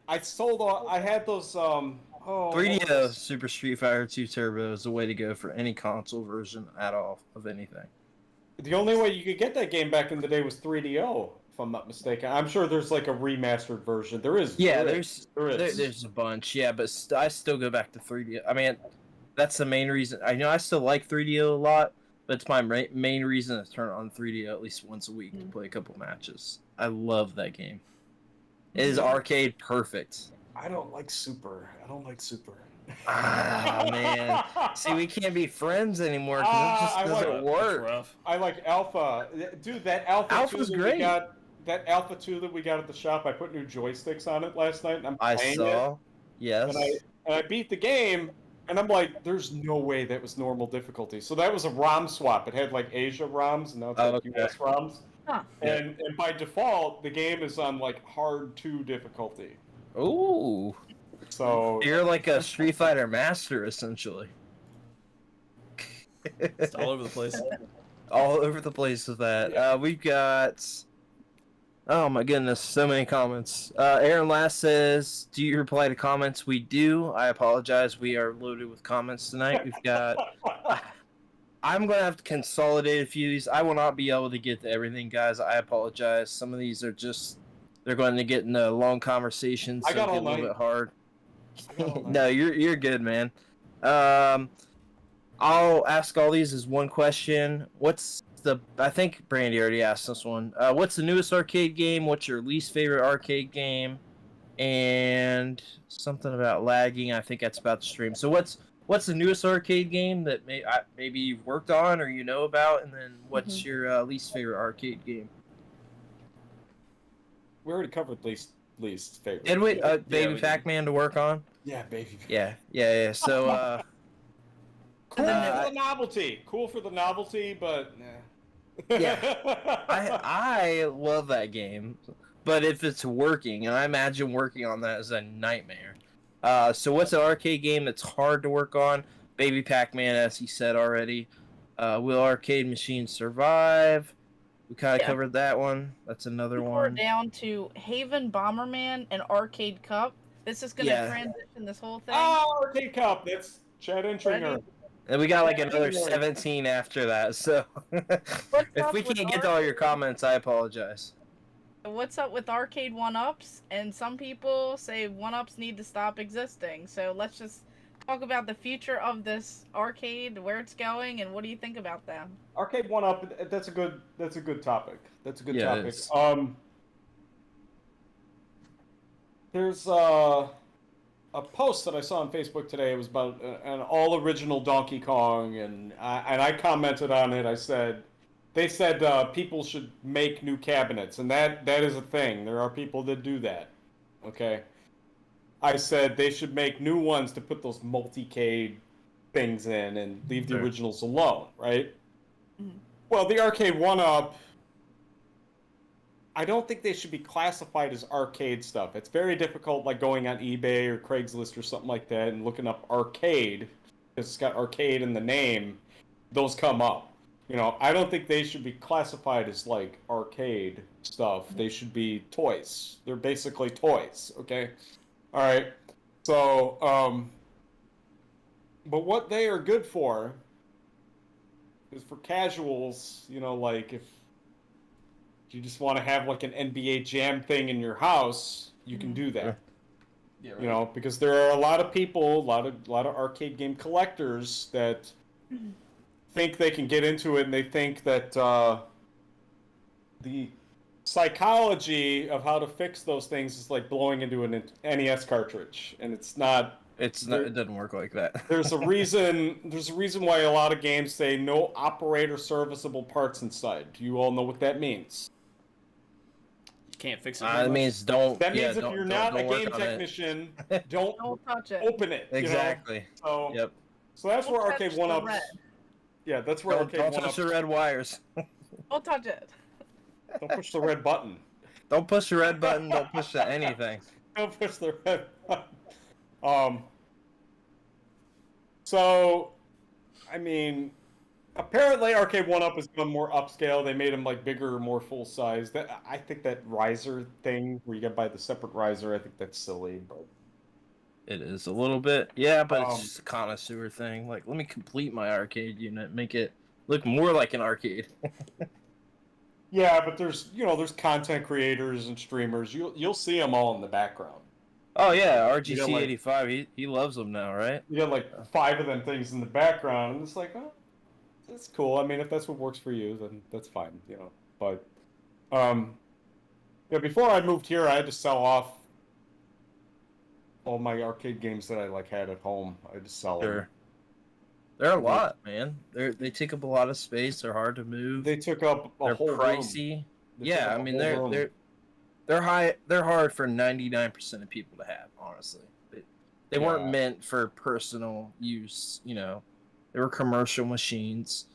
I sold all. I had those. 3DO Super Street Fighter 2 Turbo is the way to go for any console version at all of anything. The only way you could get that game back in the day was 3DO, if I'm not mistaken. I'm sure there's like a remastered version. There is. Yeah, there is. there's a bunch. Yeah, but I still go back to 3DO. I mean, that's the main reason. I still like 3DO a lot, but it's my main reason to turn on 3DO at least once a week to play a couple matches. I love that game. It is arcade perfect. I don't like Super. Ah, man. See, we can't be friends anymore because it just I like doesn't it. work. Rough. I like Alpha. Dude, that Alpha Alpha's 2 great. that Alpha 2 that we got at the shop, I put new joysticks on it last night, and I'm I playing saw. it. Yes. And I beat the game, and I'm like, there's no way that was normal difficulty. So that was a ROM swap. It had like Asia ROMs, and now it's like Okay. US ROMs. Huh. And by default, the game is on like hard 2 difficulty. Ooh. So You're like a Street Fighter master, essentially. It's all over the place. All over the place with that. We've got... Oh my goodness, so many comments. Aaron Last says, do you reply to comments? We do. I apologize. We are loaded with comments tonight. We've got... I'm going to have to consolidate a few of these. I will not be able to get to everything, guys. I apologize. Some of these are just... They're going to get into long conversations, so I got it all get a little night. bit hard. I got all night. No, you're good, man. I'll ask all these as one question. I think Brandy already asked this one. What's the newest arcade game? What's your least favorite arcade game? And something about lagging. I think that's about the stream. So what's the newest arcade game that maybe you've worked on or you know about? And then what's your least favorite arcade game? We already covered least favorite. Did we? Baby we did. Pac-Man to work on? Yeah, baby. Yeah. So, Cool Uh, for the novelty. Cool for the novelty, but I love that game, but if it's working, and I imagine working on that is a nightmare. So what's an arcade game that's hard to work on? Baby Pac-Man, as he said already. Will arcade machines survive? We kind of covered that one. That's another We're one. down to Haven Bomberman and Arcade Cup. This is going to Yeah. transition this whole thing. Oh, Arcade Cup. That's Chad Entringer. And we got like another 17 after that. So if we can't get to all your comments, I apologize. What's up with arcade one-ups? And some people say one-ups need to stop existing. So let's just talk about the future of this arcade, where it's going, and what do you think about them? Arcade one up. That's a good topic. That's a good Yeah, it topic. is. There's a post that I saw on Facebook today. It was about an all original Donkey Kong, and I commented on it. They said people should make new cabinets, and that is a thing. There are people that do that. Okay. I said they should make new ones to put those multicade things in and leave the originals alone, right? Mm-hmm. Well, the arcade one-up, I don't think they should be classified as arcade stuff. It's very difficult, like going on eBay or Craigslist or something like that and looking up arcade. It's got arcade in the name. Those come up. You know, I don't think they should be classified as like arcade stuff. They should be toys. They're basically toys. Okay. All right. So, but what they are good for is for casuals. You know, like if you just want to have like an NBA Jam thing in your house, you can do that. Yeah, right. You know, because there are a lot of people, a lot of arcade game collectors that think they can get into it, and they think that the psychology of how to fix those things is like blowing into an NES cartridge, and it's not. It doesn't work like that. There's a reason why a lot of games say no operator serviceable parts inside. Do you all know what that means? Can't fix it. It means don't. That means yeah, if don't, you're don't, not don't a game technician, don't touch it. open it. Exactly. You know? Yep. So that's Don't where touch Arcade the 1-Ups. red. Yeah, that's where Arcade Don't 1-Ups. touch the red wires. Don't touch it. Don't push the red button. Don't push the red button. Don't push anything. Don't push the red button. So, I mean, apparently Arcade 1-Up has gone more upscale. They made them like bigger, more full size. I think that riser thing where you got to buy the separate riser, I think that's silly. But It is a little bit, yeah, but it's just a connoisseur thing. Like, let me complete my arcade unit, make it look more like an arcade. yeah, but there's content creators and streamers. You'll see them all in the background. Oh yeah, RGC85, he loves them now, right? You got like 5 of them things in the background, and it's like, oh, that's cool. I mean, if that's what works for you, then that's fine, you know. But, yeah, before I moved here, I had to sell off all my arcade games that I like had at home. I had to sell them. They're a lot, man. They take up a lot of space. They're hard to move. They took up a They're whole pricey. room. Yeah, I mean they're hard for 99% of people to have, honestly. They weren't meant for personal use, you know. They were commercial machines,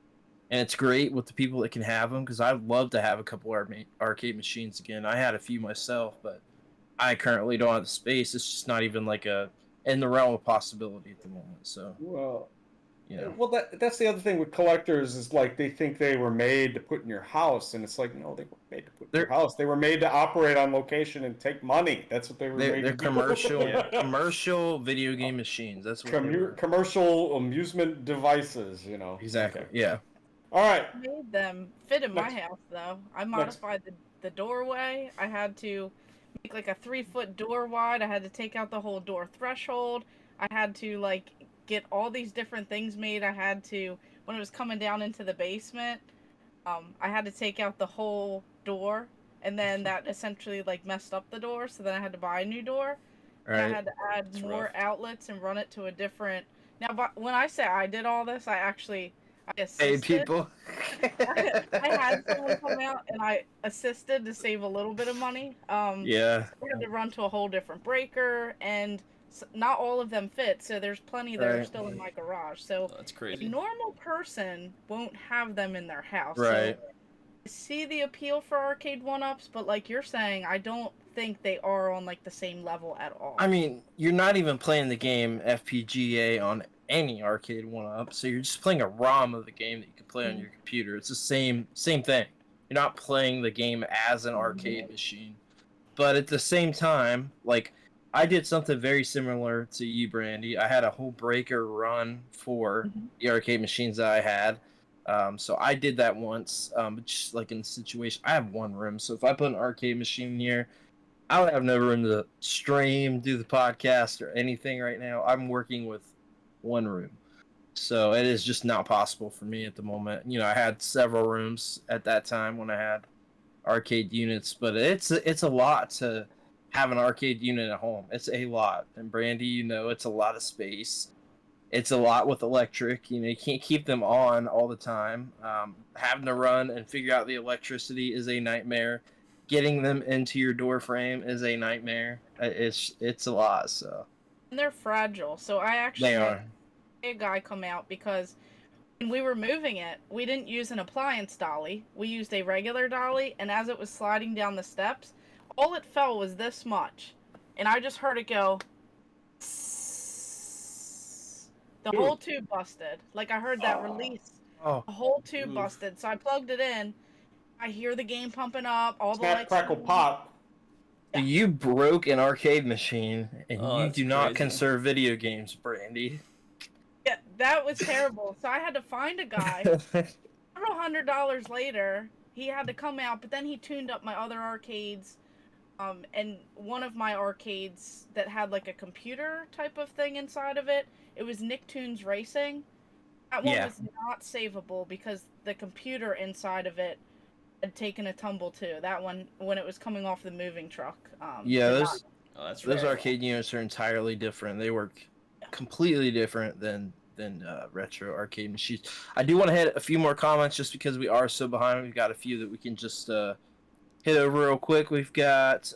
and it's great with the people that can have them, because I'd love to have a couple arcade machines again. I had a few myself, but I currently don't have the space. It's just not even like in the realm of possibility at the moment. So, well, you know. Well, that's the other thing with collectors is like they think they were made to put in your house, and it's like, no, they were made to put in your house. They were made to operate on location and take money. That's what they were made to do. They're commercial video game machines. That's what commercial amusement devices, you know. Exactly. Okay. Yeah. All right. I made them fit in my house though. I modified the doorway. I had to make like a 3-foot door wide. I had to take out the whole door threshold. I had to like get all these different things made. I had to, when it was coming down into the basement, I had to take out the whole door, and then that essentially like messed up the door, so then I had to buy a new door. Right. And I had to add more outlets and run it to a different. Now, but when I say I did all this, I assisted. Hey, people. I had someone come out and I assisted to save a little bit of money. Yeah. We had to run to a whole different breaker, and not all of them fit, so there's plenty that are still in my garage. So that's crazy. A normal person won't have them in their house. Right. So I see the appeal for arcade 1-Ups, but like you're saying, I don't think they are on like the same level at all. I mean, you're not even playing the game FPGA on any arcade 1-Up, so you're just playing a ROM of the game that you can play on your computer. It's the same thing. You're not playing the game as an arcade machine. But at the same time, like, I did something very similar to you, Brandy. I had a whole breaker run for the arcade machines that I had. So I did that once, but just like in the situation, I have one room. So if I put an arcade machine here, I would have no room to stream, do the podcast, or anything right now. I'm working with one room. So it is just not possible for me at the moment. You know, I had several rooms at that time when I had arcade units, but it's a lot to have an arcade unit at home. It's a lot. And Brandy, you know, it's a lot of space. It's a lot with electric. You know, you can't keep them on all the time. Having to run and figure out the electricity is a nightmare. Getting them into your door frame is a nightmare. It's a lot. So And they're fragile. So I actually they had are. a guy come out because when we were moving it, we didn't use an appliance dolly. We used a regular dolly, and as it was sliding down the steps, all it fell was this much. And I just heard it go. The whole tube busted. Like, I heard that release. Oh, The whole tube Oof. busted. So I plugged it in. I hear the game pumping up. All the Snap, lights. crackle, pop. you broke an arcade machine, and Oh, you that's do not crazy. conserve video games, Brandy. Yeah, that was terrible. So I had to find a guy. Several $100s later, he had to come out, but then he tuned up my other arcades. And one of my arcades that had like a computer type of thing inside of it, it was Nicktoons Racing. That one Yeah. was not savable because the computer inside of it had taken a tumble too. That one, when it was coming off the moving truck. Yeah, did those not- Oh, that's those right. arcade units are entirely different. They work completely different than retro arcade machines. I do want to hit a few more comments just because we are so behind. We've got a few that we can just hit over real quick. We've got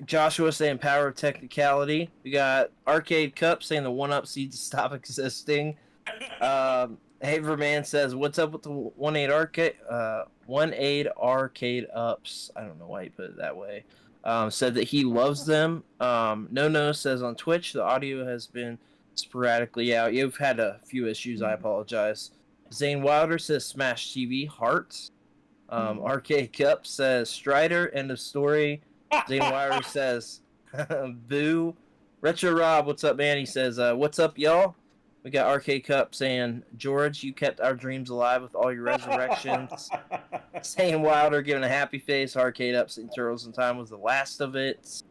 Joshua saying power of technicality. We got Arcade Cup saying the 1-up needs to stop existing. Haverman says, "What's up with the 1-8 arcade? 1-8 arcade ups." I don't know why he put it that way. Said that he loves them. No says on Twitch the audio has been sporadically out. You've had a few issues. I apologize. Zane Wilder says Smash TV heart. Arcade Cup says Strider, end of story. Zane Wilder says boo. Retro Rob, what's up, man? He says, what's up, y'all? We got Arcade Cup saying, George, you kept our dreams alive with all your resurrections. Zane Wilder giving a happy face. Arcade Up saying Turtles in Time was the last of it.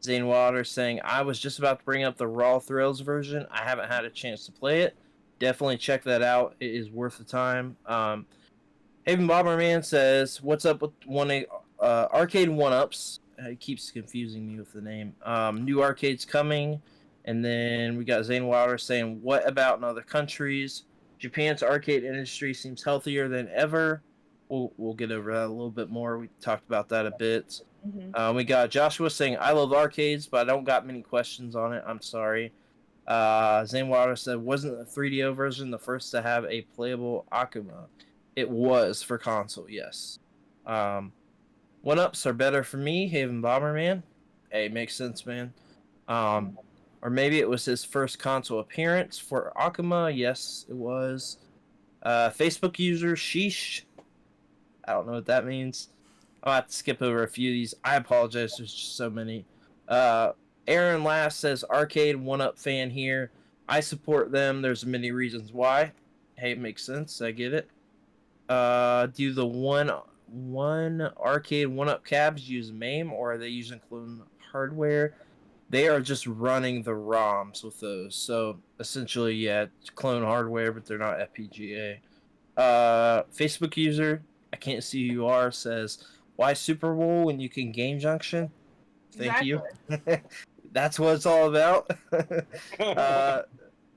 Zane Wilder saying, I was just about to bring up the Raw Thrills version. I haven't had a chance to play it. Definitely check that out. It is worth the time. Haven Bomberman says, what's up with Arcade 1-Ups? It keeps confusing me with the name. New arcades coming. And then we got Zane Wilder saying, what about in other countries? Japan's arcade industry seems healthier than ever. We'll get over that a little bit more. We talked about that a bit. Mhm. We got Joshua saying, I love arcades, but I don't got many questions on it. I'm sorry. Zane Wilder said, wasn't the 3DO version the first to have a playable Akuma? It was for console, yes. 1-Ups are better for me, Haven Bomberman. Hey, makes sense, man. Or maybe it was his first console appearance for Akuma. Yes, it was. Facebook user, sheesh. I don't know what that means. I'll have to skip over a few of these. I apologize, there's just so many. Aaron Last says, Arcade 1-Up fan here. I support them. There's many reasons why. Hey, it makes sense. I get it. Do the one Arcade 1-Up cabs use MAME, or are they using clone hardware? They are just running the ROMs with those. So essentially, yeah, it's clone hardware, but they're not FPGA. Facebook user, I can't see who you are, says, why Super Bowl when you can Game Junction? Thank you. That's what it's all about.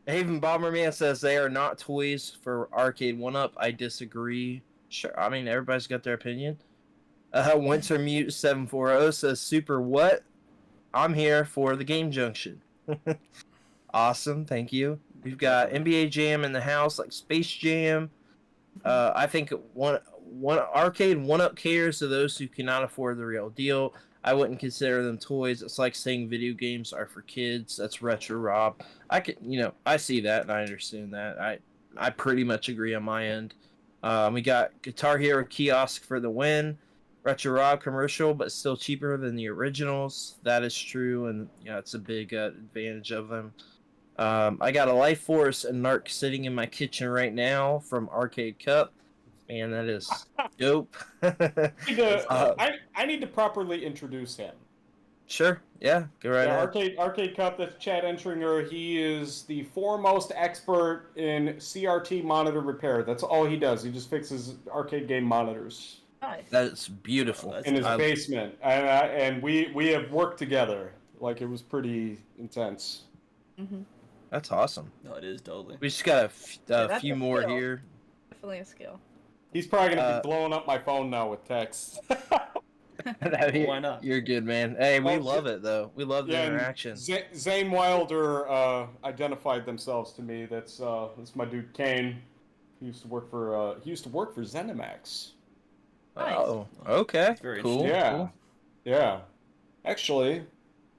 Haven Bomberman says they are not toys for Arcade 1-Up. I disagree. Sure, I mean, everybody's got their opinion. Winter Mute 740 says, super what? I'm here for the Game Junction. Awesome, thank you. We've got NBA Jam in the house, like Space Jam. I think one Arcade 1-Up caters to those who cannot afford the real deal. I wouldn't consider them toys. It's like saying video games are for kids. That's Retro Rob. I see that and I understand that. I pretty much agree on my end. We got Guitar Hero Kiosk for the win. Retro Rob commercial, but still cheaper than the originals. That is true, and it's a big advantage of them. I got a Life Force and Narc sitting in my kitchen right now from Arcade Cup. Man, that is dope. I need to properly introduce him. Sure, yeah, go right ahead. Arcade Cup, that's Chad Entringer. He is the foremost expert in CRT monitor repair. That's all he does. He just fixes arcade game monitors. Nice. That's beautiful. That's in his I- basement, and we have worked together. Like, it was pretty intense. Mm-hmm. That's awesome. No, it is totally. We just got a that's few a more skill. here. Definitely a skill. He's probably gonna be blowing up my phone now with texts. Why not? You're good, man. Hey, we Oh, love it though. We love the and interaction. Zane Wilder identified themselves to me. That's my dude Kane. He used to work for ZeniMax. Oh, okay. Very Cool. Yeah, Cool. yeah. Actually,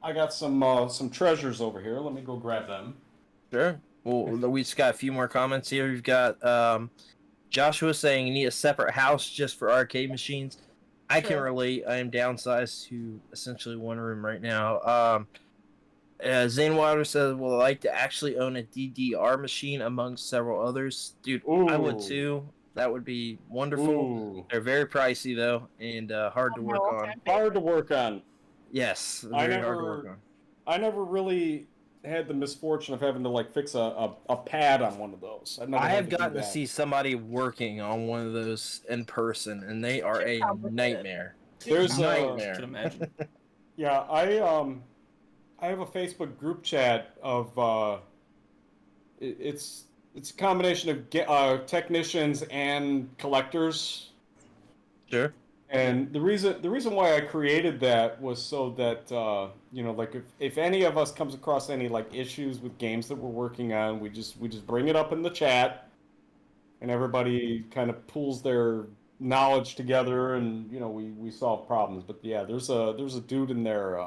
I got some treasures over here. Let me go grab them. Sure. Well, we just got a few more comments here. We've got Joshua saying you need a separate house just for arcade machines. I can Sure. relate. I am downsized to essentially one room right now. Zane Wilder says, "Well, I like to actually own a DDR machine among several others." Dude, I would Ooh. too. That would be wonderful. Ooh, They're very pricey though, and hard to work on. hard to work on. Yes, I very hard to work never- on. I never really had the misfortune of having to like fix a pad on one of those. Never I had have to do gotten to that. see somebody working on one of those in person, and they are a nightmare. There's I Nightmare. can imagine. Yeah, I have a Facebook group chat of it's a combination of technicians and collectors. Sure. And the reason why I created that was so that like if any of us comes across any like issues with games that we're working on, we just bring it up in the chat, and everybody kind of pools their knowledge together, and we solve problems. But yeah, there's a dude in there,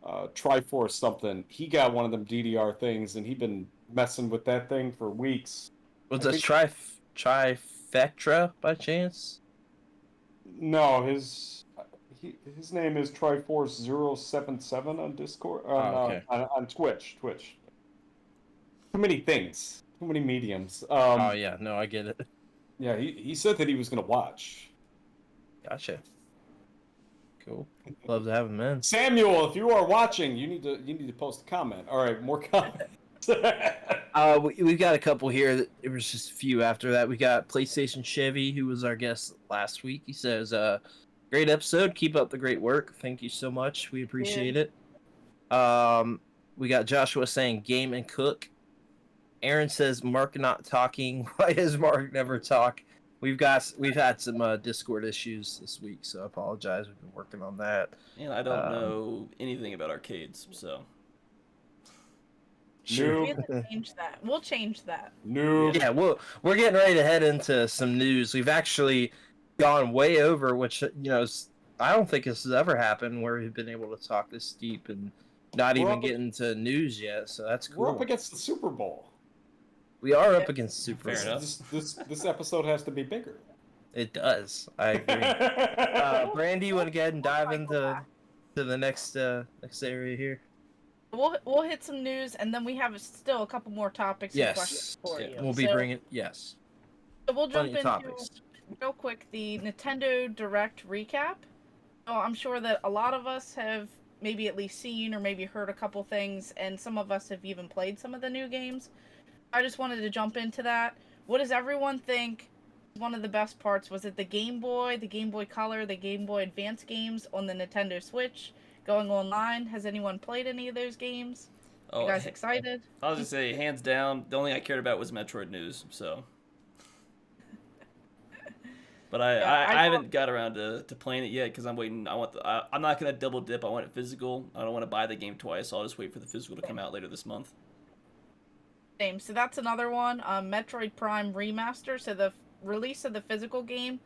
Triforce something. He got one of them DDR things, and he'd been messing with that thing for weeks. Was I this think- Trifectra by chance? No, his name is Triforce077 on Discord okay. on Twitch. Too many things, too many mediums. Oh yeah, no, I get it. Yeah, he said that he was gonna watch. Gotcha. Cool. Love to have him in. Samuel, if you are watching, you need to post a comment. All right, more comments. We've got a couple here. It was just a few after that. We got PlayStation Chevy, who was our guest last week. He says, "Great episode. Keep up the great work. Thank you so much. We appreciate it." We got Joshua saying, "Game and cook." Aaron says, "Mark not talking. Why does Mark never talk?" We've had some Discord issues this week, so I apologize. We've been working on that. And I don't know anything about arcades, so Noob. We have to change that. We'll change that. Noob. Yeah, we're getting ready to head into some news. We've actually gone way over, which I don't think this has ever happened where we've been able to talk this deep and not We're even up- get into news yet. So that's We're cool. up against the Super Bowl. We are up against Super Fair Bowl. enough. This episode has to be bigger. It does. I agree. Brandy, you want to go ahead and dive into the next area here? We'll hit some news, and then we have still a couple more topics and Yes. questions for you. We'll be So- bringing yes. So we'll jump Plenty of into topics. real quick the Nintendo Direct recap. So I'm sure that a lot of us have maybe at least seen or maybe heard a couple things, and some of us have even played some of the new games. I just wanted to jump into that. What does everyone think? One of the best parts, was it the Game Boy Color, the Game Boy Advance games on the Nintendo Switch going online? Has anyone played any of those games? You guys excited? I'll just say, hands down, the only thing I cared about was Metroid news. So, but I haven't got around to playing it yet because I'm waiting. I'm not gonna double dip. I want it physical. I don't want to buy the game twice. So I'll just wait for the physical to come out later this month. Same. So that's another one. Metroid Prime Remaster. So the release of the physical game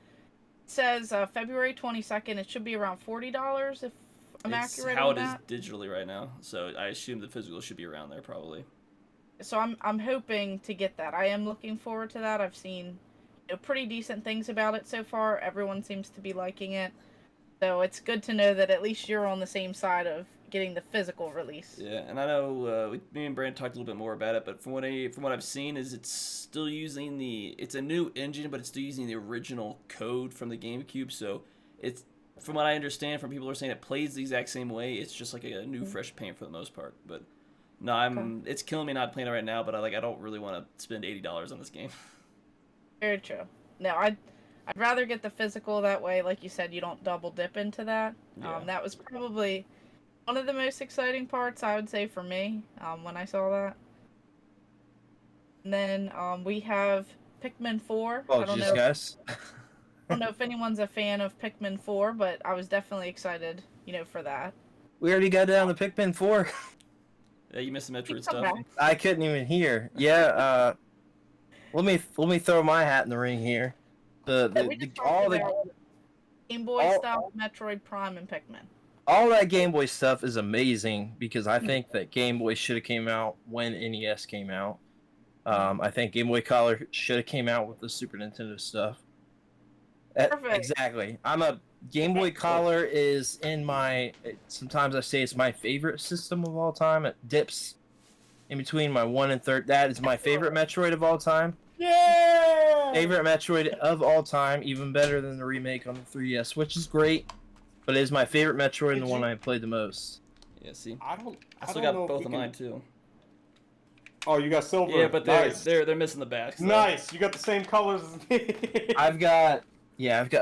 says February 22nd. It should be around $40 if I'm It's accurate how on it is that. digitally right now. So I assume the physical should be around there probably. So I'm hoping to get that. I am looking forward to that. I've seen pretty decent things about it so far. Everyone seems to be liking it. So it's good to know that at least you're on the same side of getting the physical release. Yeah, and I know me and Brand talked a little bit more about it, but from what I've seen is it's still using it's a new engine, but it's still using the original code from the GameCube. So it's, from what I understand from people who are saying, it plays the exact same way. It's just like a new fresh paint for the most part. But no, it's killing me not playing it right now. But I don't really want to spend $80 on this game. Very true. No, I'd rather get the physical that way. Like you said, you don't double dip into that. Yeah. That was probably one of the most exciting parts, I would say, for me, when I saw that. And then we have Pikmin 4. Oh, jeez, guys. I don't know if anyone's a fan of Pikmin 4, but I was definitely excited, for that. We already got down to Pikmin 4. Yeah, you missed the Metroid Come stuff. back. I couldn't even hear. Yeah, let me throw my hat in the ring here. We just talked about Game Boy stuff, Metroid Prime, and Pikmin. All that Game Boy stuff is amazing because I think that Game Boy should have came out when NES came out. I think Game Boy Color should have came out with the Super Nintendo stuff. Perfect. Exactly. I'm a Game Boy Color is in my. Sometimes I say it's my favorite system of all time. It dips in between my 1 and 3rd. That is my favorite Metroid of all time. Yeah! Favorite Metroid of all time, even better than the remake on the 3DS, which is great. But it is my favorite Metroid and the one I played the most. Yeah, see, I still don't got know if both we of can- mine too. Oh, you got silver. Yeah, but nice. they're missing the backs. So. Nice. You got the same colors as me. I've got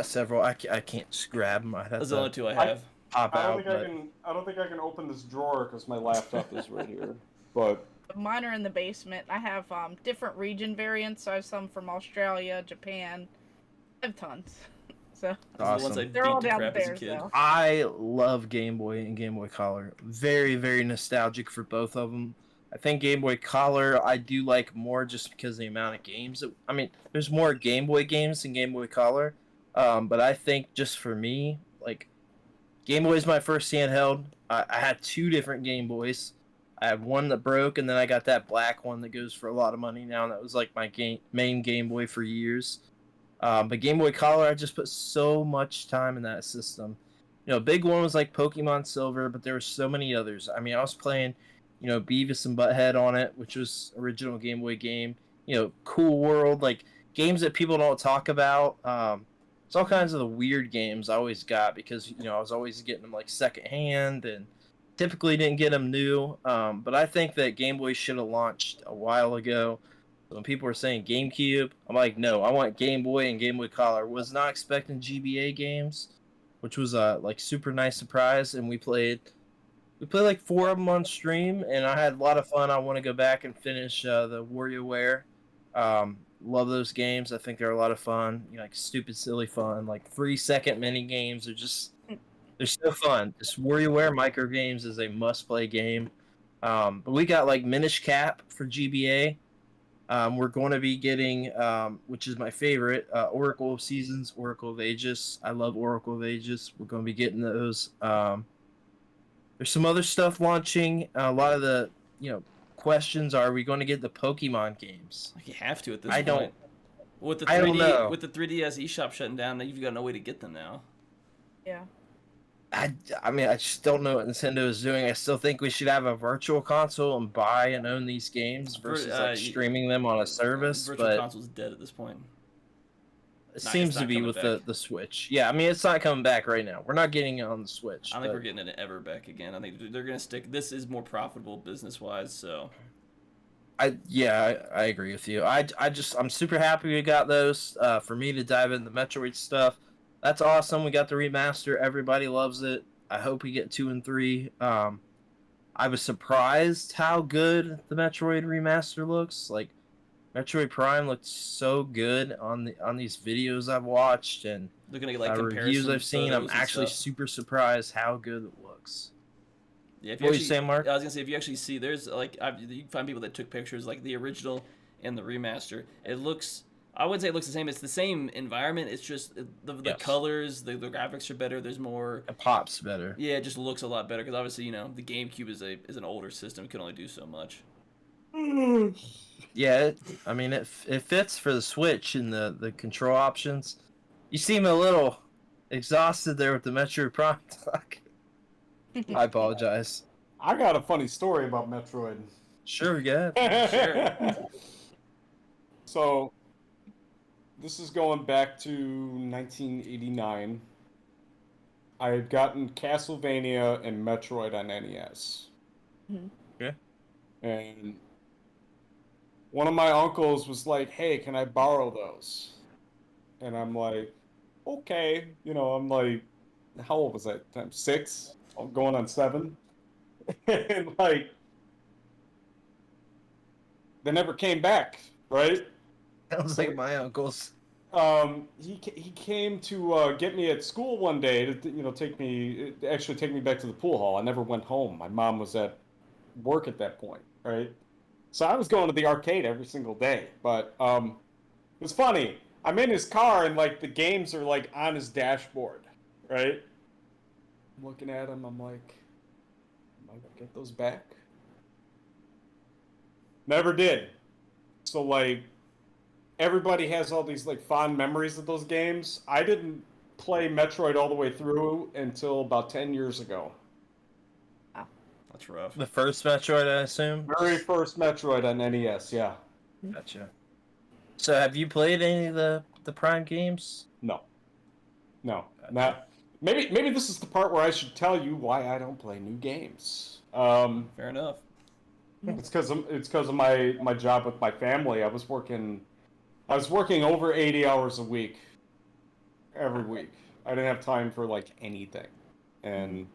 several. I can't just grab them. Those are the only two I have. Pop I don't out. think I can. I don't think I can open this drawer because my laptop is right here. But Mine are in the basement. I have different region variants. So I have some from Australia, Japan. I have tons. So Those are the ones I they're beat all to crap as a downstairs kid. though. I love Game Boy and Game Boy Color. Very, very nostalgic for both of them. I think Game Boy Color I do like more just because of the amount of games. There's more Game Boy games than Game Boy Color. But I think just for me, like, Game Boy is my first handheld. I had 2 different Game Boys. I had one that broke, and then I got that black one that goes for a lot of money now. And that was like my main Game Boy for years. But Game Boy Color, I just put so much time in that system. A big one was like Pokemon Silver, but there were so many others. I was playing, Beavis and Butthead on it, which was original Game Boy game. Cool World, like games that people don't talk about. It's all kinds of the weird games I always got because, I was always getting them like secondhand and typically didn't get them new. But I think that Game Boy should have launched a while ago. When people were saying GameCube, I'm like, no, I want Game Boy and Game Boy Color. Was not expecting GBA games, which was a super nice surprise. And we played like 4 of them on stream, and I had a lot of fun. I want to go back and finish the WarioWare. Love those games. I think they're a lot of fun. Like stupid, silly fun. Like 3-second mini games are just they're so fun. This WarioWare micro games is a must-play game. But we got like Minish Cap for GBA. We're going to be getting, which is my favorite, Oracle of Seasons, Oracle of Ages. I love Oracle of Ages. We're going to be getting those. There's some other stuff launching. A lot of the, questions are we going to get the Pokemon games? You have to at this I point. don't. With the 3D, I don't know. with the 3DS eShop shutting down, you've got no way to get them now. Yeah. I just don't know what Nintendo is doing. I still think we should have a virtual console and buy and own these games versus streaming them on a service. Virtual console's dead at this point. It seems to be with the Switch. Yeah, it's not coming back right now. We're not getting it on the Switch. I don't think we're getting it ever back again. I think they're going to stick. This is more profitable business-wise, so. I agree with you. I'm super happy we got those. For me to dive into the Metroid stuff, that's awesome. We got the remaster. Everybody loves it. I hope we get 2 and 3. I was surprised how good the Metroid remaster looks. Like, Metroid Prime looked so good on these videos I've watched and they're gonna get like reviews I've seen. I'm actually stuff. Super surprised how good it looks. Yeah, what were you saying, Mark? I was gonna say if you actually see, there's like you can find people that took pictures like the original and the remaster. It looks. I wouldn't say it looks the same. It's the same environment. It's just the colors, the graphics are better. There's more. It pops better. Yeah, it just looks a lot better because obviously the GameCube is an older system. It can only do so much. Yeah, it fits for the Switch and the control options. You seem a little exhausted there with the Metroid Prime talk. I apologize. I got a funny story about Metroid. Sure, yeah. Sure. So, this is going back to 1989. I had gotten Castlevania and Metroid on NES. Mm-hmm. Okay. And one of my uncles was like, hey, can I borrow those? And I'm like, okay, I'm like, how old was that time? 6, going on 7, and like they never came back, right? Sounds like my uncle's. He came to get me at school one day to take me back to the pool hall. I never went home. My mom was at work at that point, right? So I was going to the arcade every single day. But it was funny. I'm in his car and like the games are like on his dashboard, right? I'm looking at him. I'm like, am I gonna get those back? Never did. So like everybody has all these like fond memories of those games. I didn't play Metroid all the way through until about 10 years ago. That's rough. The first Metroid, I assume? Very first Metroid on NES, yeah. Gotcha. So have you played any of the Prime games? No. Not. Maybe this is the part where I should tell you why I don't play new games. Fair enough. It's because of my job with my family. I was working over 80 hours a week, every week. I didn't have time for like anything, and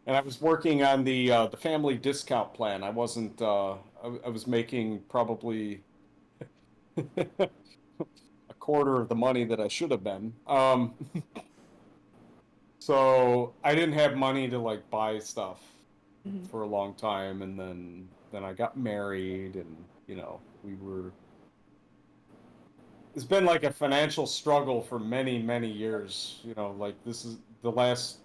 I was working on the family discount plan. I wasn't. I was making probably a quarter of the money that I should have been. So I didn't have money to like buy stuff for a long time, and then I got married, and we were. It's been like a financial struggle for many, many years. Like this is the last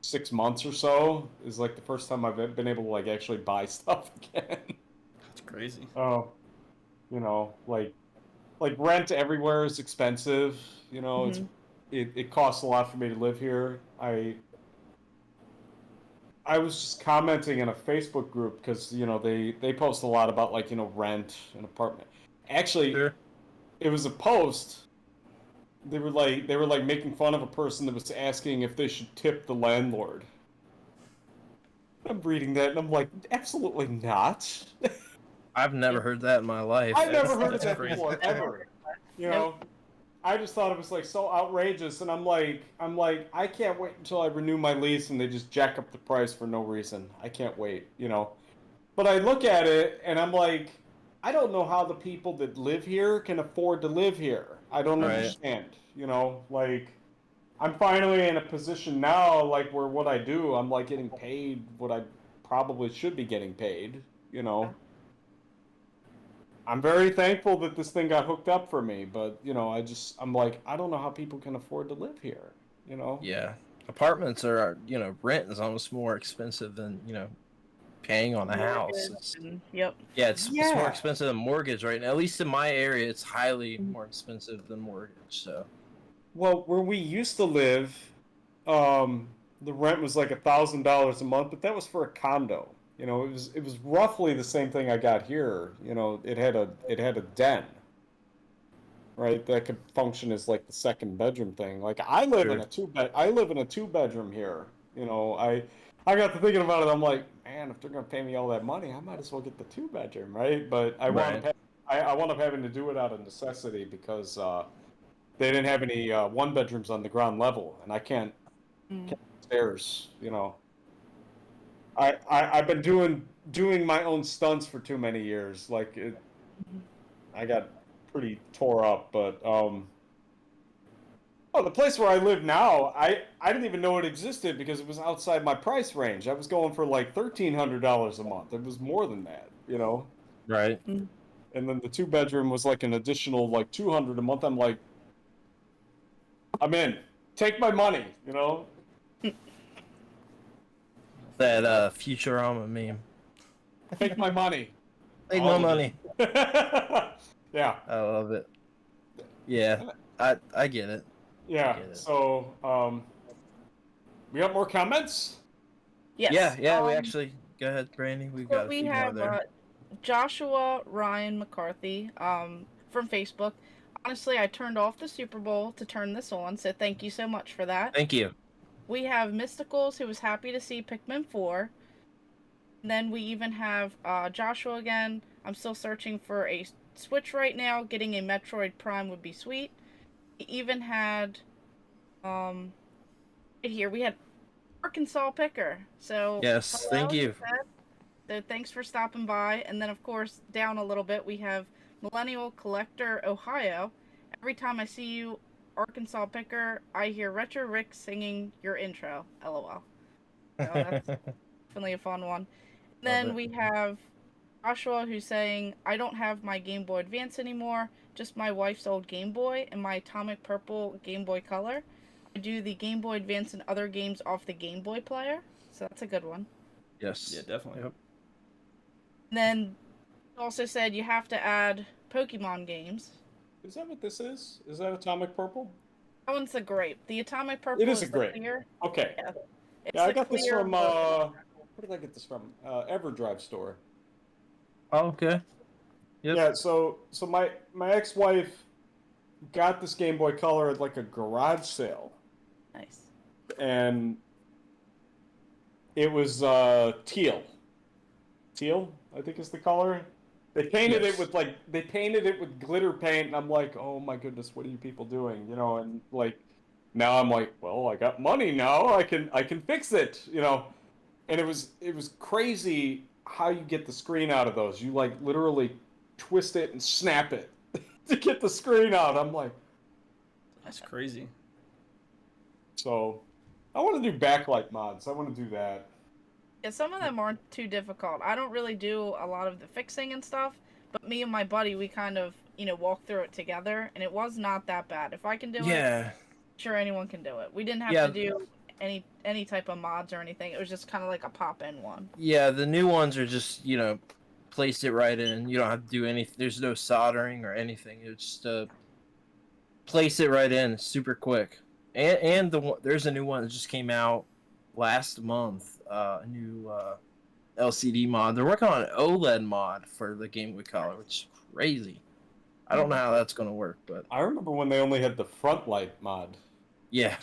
6 months or so is like the first time I've been able to like actually buy stuff again. That's crazy. Oh, like rent everywhere is expensive. It costs a lot for me to live here. I was just commenting in a Facebook group because they post a lot about like rent and apartment. Actually. Sure. It was a post. They were like making fun of a person that was asking if they should tip the landlord. I'm reading that and I'm like, absolutely not. I've never heard that in my life. I've never heard of That's that crazy. before, ever. I just thought it was like so outrageous, and I'm like, I can't wait until I renew my lease and they just jack up the price for no reason. I can't wait, But I look at it and I'm like, I don't know how the people that live here can afford to live here. I don't understand. Like I'm finally in a position now, like where what I do, I'm like getting paid what I probably should be getting paid. I'm very thankful that this thing got hooked up for me, but I'm like, I don't know how people can afford to live here. Yeah, apartments are rent is almost more expensive than paying on a house. Yep. Yeah, it's more expensive than mortgage right now. At least in my area, it's highly more expensive than mortgage. So, well, where we used to live, the rent was like $1,000 a month, but that was for a condo. It was roughly the same thing I got here. It had a den, right? That could function as like the second bedroom thing. Like I live in a two bedroom here. I got to thinking about it. I'm like, man, if they're gonna pay me all that money, I might as well get the 2-bedroom, right? But I wound up having to do it out of necessity because they didn't have any 1-bedrooms on the ground level, and I can't stairs. I've been doing my own stunts for too many years. Like I got pretty tore up, but the place where I live now, I didn't even know it existed because it was outside my price range. I was going for like $1,300 a month. It was more than that, Right. And then the 2-bedroom was like an additional like $200 a month. I'm like, I'm in. Take my money, That Futurama meme. Take my money. Take my money. Yeah. I love it. Yeah, I get it. Yeah. So, we got more comments? Yes. Yeah. We actually go ahead, Brandy. We've got a few more there. Joshua Ryan McCarthy from Facebook. Honestly, I turned off the Super Bowl to turn this on, so thank you so much for that. Thank you. We have Mysticals, who was happy to see Pikmin 4. And then we even have Joshua again. I'm still searching for a Switch right now. Getting a Metroid Prime would be sweet. We even had, right here, we had Arkansas Picker. So, Yes, thank you. So thanks for stopping by. And then, of course, down a little bit, we have Millennial Collector Ohio. Every time I see you, Arkansas Picker, I hear Retro Rick singing your intro. LOL. So that's definitely a fun one. Then we have Joshua, who's saying, I don't have my Game Boy Advance anymore, just my wife's old Game Boy and my Atomic Purple Game Boy Color. I do the Game Boy Advance and other games off the Game Boy player, so that's a good one. Yes. Yeah, definitely. Yep. And then also said you have to add Pokemon games. Is that what this is? Is that Atomic Purple? That one's a grape. The Atomic Purple It is a the grape. clear. Okay. Yeah. Yeah, I the got this clear from, version. where did I get this from? Everdrive store. Oh, okay. Yep. Yeah, so my ex-wife got this Game Boy Color at like a garage sale, Nice. and it was teal. Teal, I think is the color. They painted Yes. it with glitter paint, and I'm like, oh my goodness, what are you people doing? You know, and like now I'm like, well, I got money now, I can fix it, you know. And it was crazy how you get the screen out of those. You like literally twist it and snap it to get the screen out. I'm like, That's crazy. so I want to do backlight mods. I want to do that. Yeah, some of them aren't too difficult. I don't really do a lot of the fixing and stuff, but me and my buddy, we kind of, walk through it together, and it was not that bad. If I can do it, Yeah. sure anyone can do it. We didn't have to do any type of mods or anything. It was just kind of like a pop-in one. Yeah, the new ones are just, place it right in. You don't have to do anything. There's no soldering or anything. It's just place it right in. It's super quick. And there's a new one that just came out last month. A new LCD mod. They're working on an OLED mod for the Game Boy Color, which is crazy. I don't know how that's going to work, but I remember when they only had the front light mod. yeah.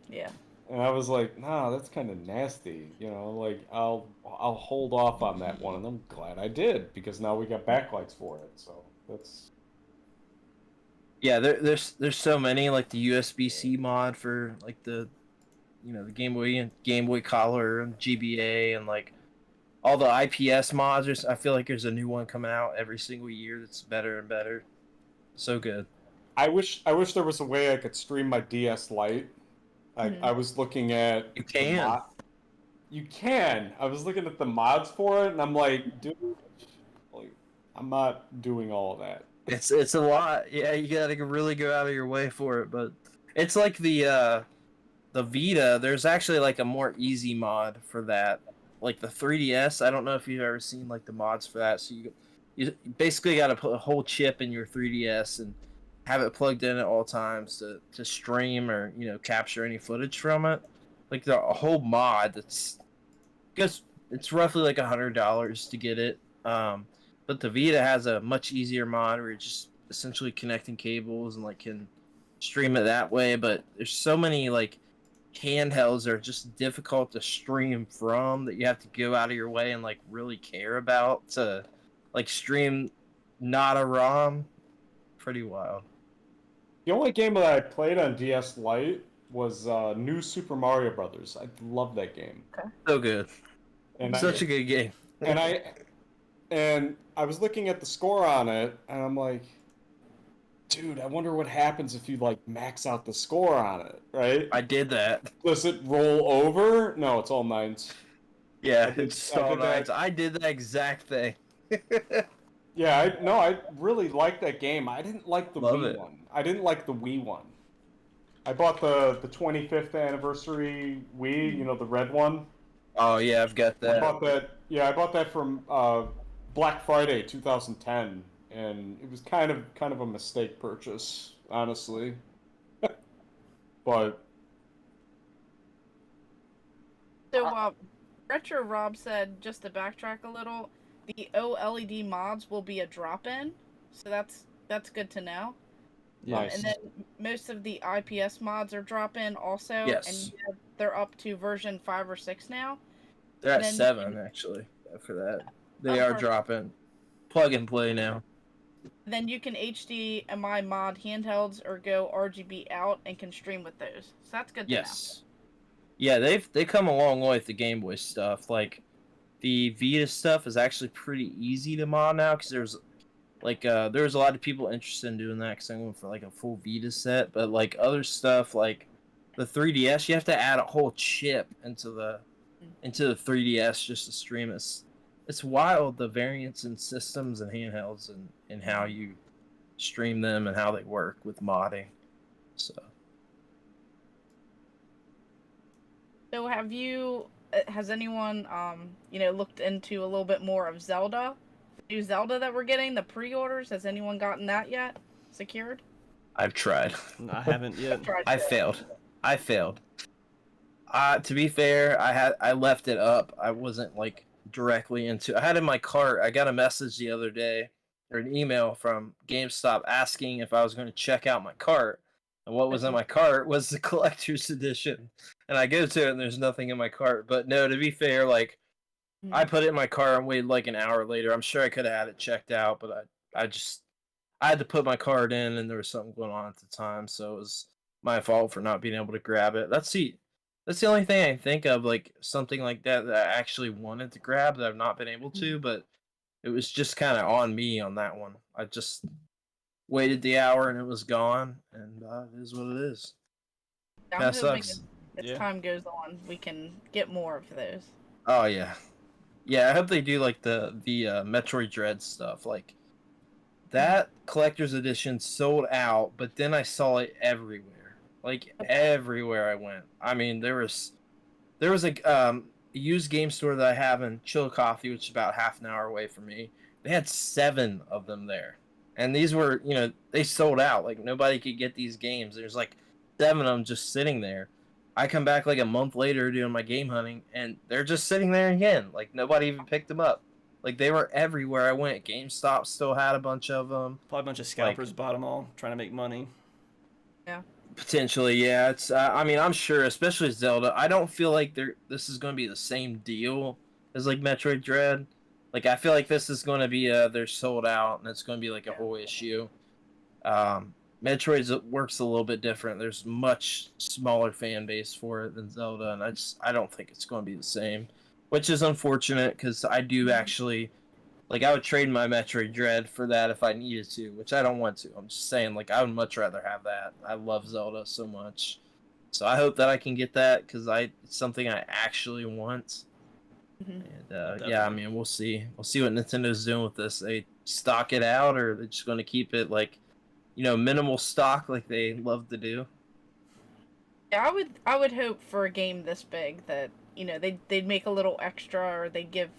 Yeah. And I was like, nah, that's kind of nasty. You know, like I'll hold off on that one, and I'm glad I did because now we got backlights for it. So that's Yeah, there's so many, like the USB-C mod for like the the Game Boy and Game Boy Color and GBA and like all the IPS mods. I feel like there's a new one coming out every single year that's better and better. So good. I wish there was a way I could stream my DS Lite. I was looking at You can. You can. I was looking at the mods for it, and I'm like, dude, like, I'm not doing all of that. It's a lot. Yeah, you gotta really go out of your way for it, but it's like the Vita. There's actually like a more easy mod for that. Like the 3DS. I don't know if you've ever seen like the mods for that. So you basically got to put a whole chip in your 3DS and have it plugged in at all times to stream or capture any footage from it. Like a whole mod that's, I guess it's roughly like $100 to get it. But the Vita has a much easier mod where you're just essentially connecting cables and like can stream it that way. But there's so many like handhelds that are just difficult to stream from that you have to go out of your way and like really care about to like stream not a ROM. Pretty wild. The only game that I played on DS Lite was New Super Mario Brothers. I love that game. So good. And Such a good game. And I was looking at the score on it, and I'm like, dude, I wonder what happens if you like max out the score on it, right? I did that. Does it roll over? No, it's all nines. Yeah, I did- it's I so did that. nice. I did that exact thing. Yeah, I really liked that game. I didn't like the Love Wii it. one. I didn't like the Wii one. I bought the 25th anniversary Wii, the red one. Oh yeah, I've got I that. bought that. Yeah, I bought that from Black Friday 2010, and it was kind of a mistake purchase, honestly. But So, Retro Rob said, just to backtrack a little, the OLED mods will be a drop-in, so that's good to know. nice. And then most of the IPS mods are drop-in also, Yes. and they're up to version 5 or 6 now. They're at and then- 7 actually. For that, they Oh, are perfect. dropping. Plug and play now. Then you can HDMI mod handhelds or go RGB out and can stream with those. So that's good to know. Yes. Yeah, they come a long way with the Game Boy stuff. Like the Vita stuff is actually pretty easy to mod now because there's a lot of people interested in doing that because I'm going for like a full Vita set. But like other stuff like the 3DS, you have to add a whole chip into the 3DS just to stream it. It's wild the variance in systems and handhelds and how you stream them and how they work with modding. So has anyone looked into a little bit more of Zelda? The new Zelda that we're getting, the pre-orders, has anyone gotten that yet? Secured? I've tried. I haven't yet. I failed. To be fair, I left it up. I wasn't like directly into. I had in my cart. I got a message the other day or an email from GameStop asking if I was going to check out my cart, and what was in my cart was the collector's edition. And I go to it and there's nothing in my cart. But no, to be fair, like I put it in my cart and waited like an hour later. I'm sure I could have had it checked out, but I had to put my card in and there was something going on at the time, so it was my fault for not being able to grab it. That's the only thing I can think of, like something like that I actually wanted to grab that I've not been able to, but it was just kind of on me on that one. I just waited the hour and it was gone, and it is what it is. That sucks. As time goes on, we can get more of those. Oh yeah, yeah. I hope they do like the Metroid Dread stuff. Like that collector's edition sold out, but then I saw it everywhere. Like everywhere I went. I mean, there was a used game store that I have in Chillicothe, which is about half an hour away from me. They had 7 of them there, and these were, they sold out. Like nobody could get these games. There's like 7 of them just sitting there. I come back like a month later doing my game hunting, and they're just sitting there again. Like nobody even picked them up. Like they were everywhere I went. GameStop still had a bunch of them. Probably a bunch of scalpers bought them all, trying to make money. Yeah. Potentially, yeah. It's. I mean, I'm sure, especially Zelda. I don't feel like this is going to be the same deal as like Metroid Dread. Like I feel like this is going to be they're sold out, and it's going to be like a whole issue. Metroid works a little bit different. There's much smaller fan base for it than Zelda, and I don't think it's going to be the same, which is unfortunate because I do actually, like, I would trade my Metroid Dread for that if I needed to, which I don't want to. I'm just saying, like, I would much rather have that. I love Zelda so much, so I hope that I can get that because it's something I actually want. And yeah, I mean, we'll see. We'll see what Nintendo's doing with this. They stock it out, or they're just going to keep it like, minimal stock like they love to do. Yeah, I would hope for a game this big that, they'd make a little extra, or they'd give,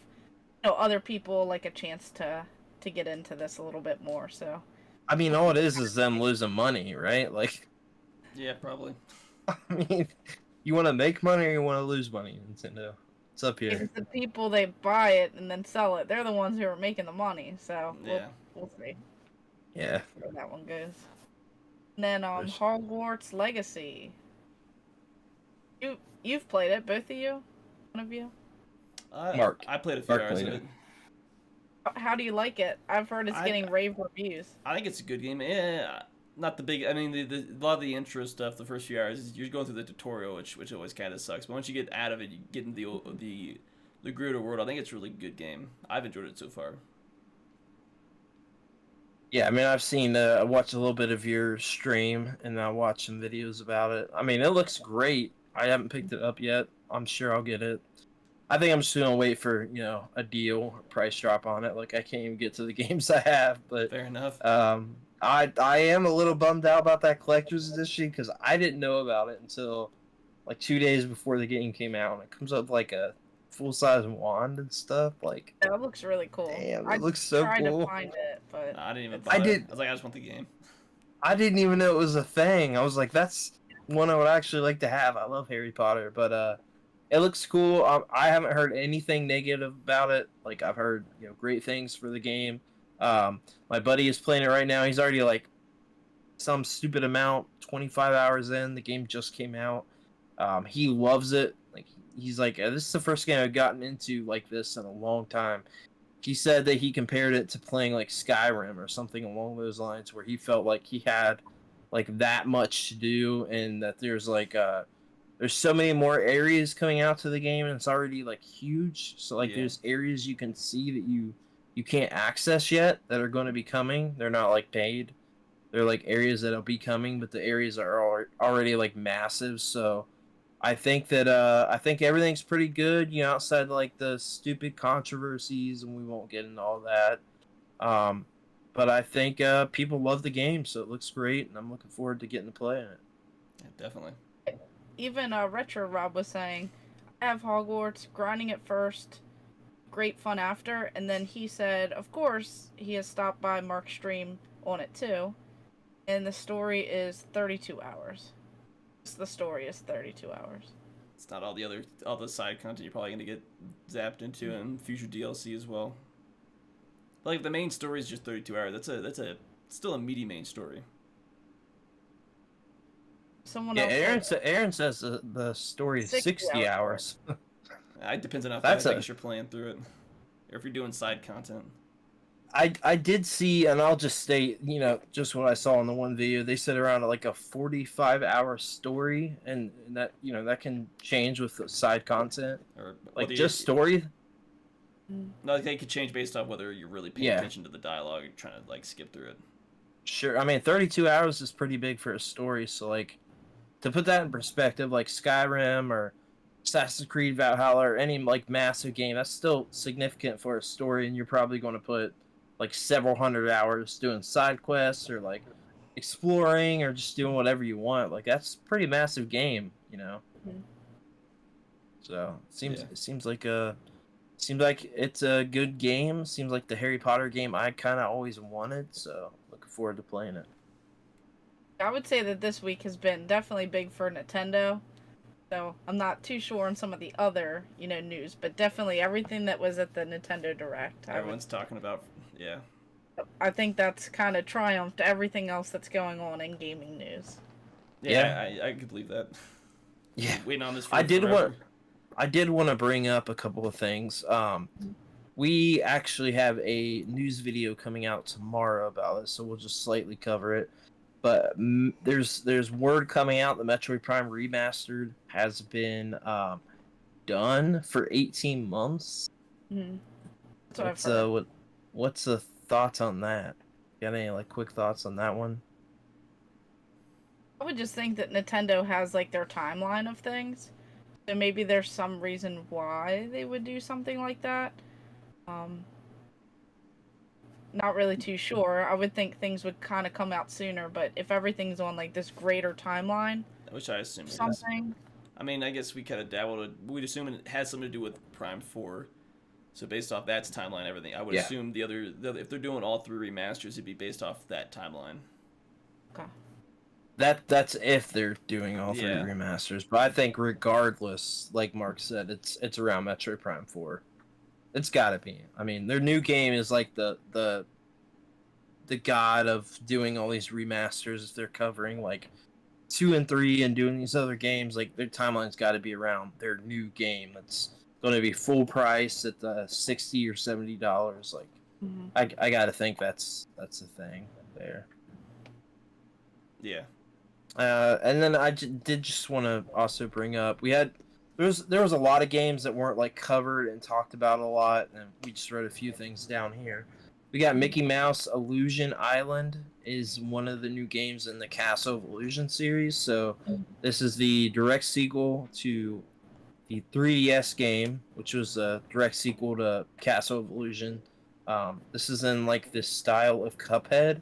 other people like a chance to get into this a little bit more. So I mean, all it is them losing money, right? Like, yeah, probably. I mean, you want to make money or you want to lose money, Nintendo? It's up here. Because the people, they buy it and then sell it, they're the ones who are making the money. So Yeah. we'll see. Yeah. Where that one goes. And then Hogwarts Legacy. You've played it, both of you? One of you? Mark. I played a few hours of it. How do you like it? I've heard it's getting rave reviews. I think it's a good game. Yeah, not the big. I mean, a lot of the intro stuff. The first few hours, you're going through the tutorial, which always kind of sucks. But once you get out of it, you get into the Gerudo world. I think it's a really good game. I've enjoyed it so far. Yeah, I mean, I watched a little bit of your stream, and I watched some videos about it. I mean, it looks great. I haven't picked it up yet. I'm sure I'll get it. I think I'm just gonna wait for a deal or price drop on it. Like I can't even get to the games I have, but Fair enough. I am a little bummed out about that collector's edition because I didn't know about it until like 2 days before the game came out, and it comes up like a full-size wand and stuff. Like that looks really cool. Damn, it looks so cool. I tried to find it, but I didn't even buy it. I was like, I just want the game. I didn't even know it was a thing. I was like, that's one I would actually like to have. I love Harry Potter, but it looks cool. I haven't heard anything negative about it. Like I've heard great things for the game. My buddy is playing it right now. He's already like some stupid amount, 25 hours in. The game just came out. He loves it. Like he's like, this is the first game I've gotten into like this in a long time. he said that he compared it to playing like Skyrim or something along those lines, where he felt like he had like that much to do, and that there's like there's so many more areas coming out to the game, and it's already like huge. So like there's areas you can see that you can't access yet that are going to be coming. They're not like paid. They're like areas that'll be coming, but the areas are already like massive. So I think that I think everything's pretty good, outside like the stupid controversies, and we won't get into all that. But I think people love the game, so it looks great, and I'm looking forward to getting to play it. Yeah, definitely. Even Retro Rob was saying, I have Hogwarts, grinding it first, great fun after, and then he said, of course, he has stopped by Mark's stream on it too, and the story is 32 hours. Just the story is 32 hours. It's not all the side content you're probably gonna get zapped into in future DLC as well. Like, the main story is just 32 hours. That's still a meaty main story. Someone else. Aaron says the story is 60 hours. It depends on how fast you're playing through it, or if you're doing side content. I did see, and I'll just state, just what I saw in the one video. They said around like a 45-hour story, and that that can change with the side content, or like just story. No, they could change based on whether you're really paying attention to the dialogue or trying to like skip through it. Sure, I mean 32 hours is pretty big for a story, so like to put that in perspective, like Skyrim or Assassin's Creed Valhalla or any like massive game, that's still significant for a story, and you're probably going to put like several hundred hours doing side quests or like exploring or just doing whatever you want. Like that's a pretty massive game, Mm-hmm. So it seems like it's a good game. Seems like the Harry Potter game I kind of always wanted. So looking forward to playing it. I would say that this week has been definitely big for Nintendo. So I'm not too sure on some of the other, news, but definitely everything that was at the Nintendo Direct. Everyone's talking about, yeah. I think that's kind of triumphed everything else that's going on in gaming news. Yeah. I could believe that. Yeah. Waiting on this for I did forever. I did want to bring up a couple of things. We actually have a news video coming out tomorrow about it, so we'll just slightly cover it. But there's word coming out the Metroid Prime Remastered has been done for 18 months. Mm-hmm. That's what I've heard. What's the thoughts on that? Got any like quick thoughts on that one? I would just think that Nintendo has like their timeline of things. So maybe there's some reason why they would do something like that. Not really too sure. I would think things would kind of come out sooner, but if everything's on like this greater timeline, which I assume something. I mean, I guess we kind of dabbled. We'd assume it has something to do with Prime 4. So based off that's timeline, everything. I would assume the other if they're doing all 3 remasters, it'd be based off that timeline. Okay. That's if they're doing all 3 remasters, but I think regardless, like Mark said, it's around Metroid Prime 4. It's gotta be. I mean, their new game is like the god of doing all these remasters. If they're covering like 2 and 3 and doing these other games, like their timeline's got to be around their new game that's going to be full price at the $60 or $70. Like, I got to think that's the thing there. Yeah. And then I did just want to also bring up there was a lot of games that weren't like covered and talked about a lot, and we just wrote a few things down here. We got Mickey Mouse Illusion Island is one of the new games in the Castle of Illusion series. So this is the direct sequel to the 3DS game, which was a direct sequel to Castle of Illusion. This is in like this style of Cuphead.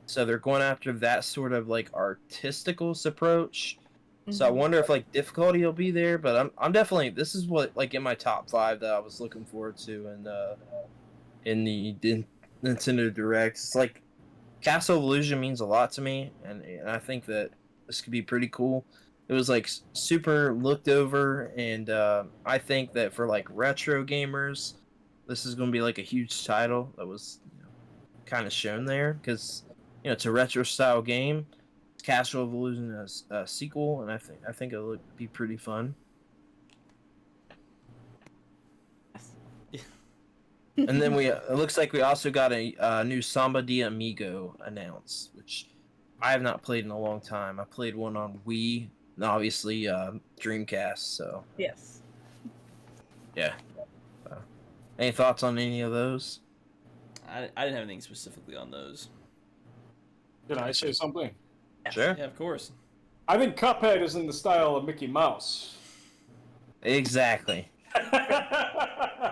So they're going after that sort of like artisticals approach. So I wonder if like difficulty will be there, but I'm definitely, this is what like in my top 5 that I was looking forward to in the Nintendo Direct. It's like Castle of Illusion means a lot to me, and I think that this could be pretty cool. It was like super looked over, and I think that for like retro gamers, this is going to be like a huge title that was kind of shown there, because it's a retro style game. Castle of Illusion as a sequel, and I think it'll be pretty fun. And then it looks like we also got a new Samba de Amigo announced, which I have not played in a long time. I played one on Wii, and obviously Dreamcast. So Yes. yeah. Any thoughts on any of those? I didn't have anything specifically on those. Can I say something? Yes. Sure. Yeah, of course. I think Cuphead is in the style of Mickey Mouse. Exactly.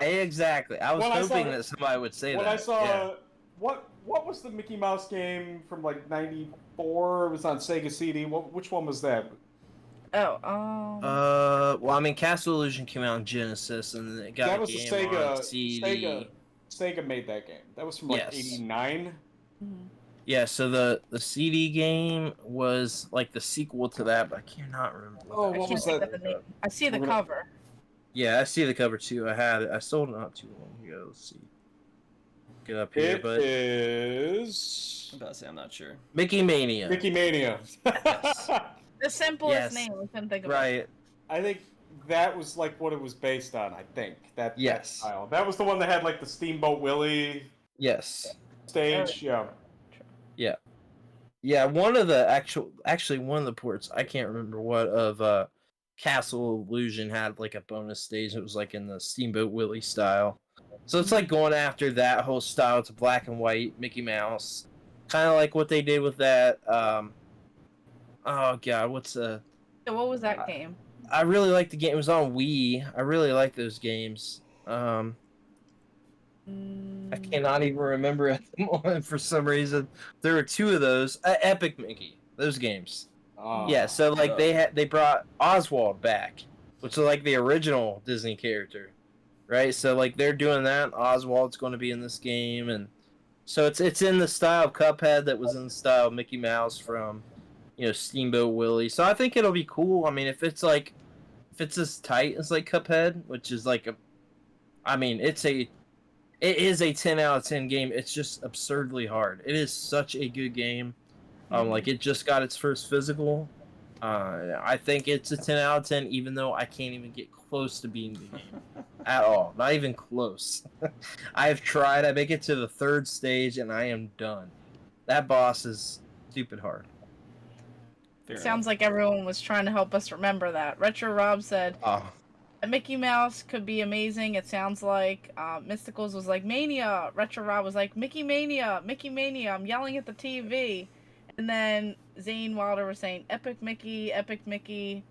Exactly. I was hoping that somebody would say that. When I saw yeah. what was the Mickey Mouse game from like '94? It was on Sega CD. Which one was that? Oh, Well, I mean, Castle Illusion came out on Genesis, and then it got That a was the game on CD. Sega made that game. That was from like '89. Yeah, so the CD game was like the sequel to that, but I cannot remember. Oh, I what can't was think that? of the name. I see the cover. Yeah, I see the cover too. I sold it not too long ago. Let's see. Get up here, It is I'm about to say I'm not sure. Mickey Mania. Mickey Mania. The simplest Yes. name. I couldn't think of it. Right. I think that was like what it was based on. I think that Yes. style. That was the one that had like the Steamboat Willie Yes. stage. Yeah. Yeah, one of the actually one of the ports, I can't remember what, of Castle Illusion had like a bonus stage. It was like in the Steamboat Willie style. So it's like going after that whole style. It's black and white Mickey Mouse, kind of like what they did with that. Oh god, So what was that game? I really like the game. It was on Wii. I really like those games. I cannot even remember at the moment for some reason. There were two of those. Epic Mickey. Those games. Yeah, so like they brought Oswald back, which is like the original Disney character, right? So like they're doing that. Oswald's going to be in this game, and so it's in the style of Cuphead that was in the style of Mickey Mouse from, Steamboat Willie. So I think it'll be cool. I mean, if it's as tight as like Cuphead, which is like it is a 10 out of 10 game. It's just absurdly hard. It is such a good game. Like it just got its first physical. I think it's a 10 out of 10, even though I can't even get close to beating the game at all. Not even close. I have tried. I make it to the third stage, and I am done. That boss is stupid hard. Sounds like everyone was trying to help us remember that. Retro Rob said, Mickey Mouse could be amazing, it sounds like. Mysticals was like, Mania. Retro Rob was like, Mickey Mania. Mickey Mania. I'm yelling at the TV. And then Zane Wilder was saying, Epic Mickey. Epic Mickey.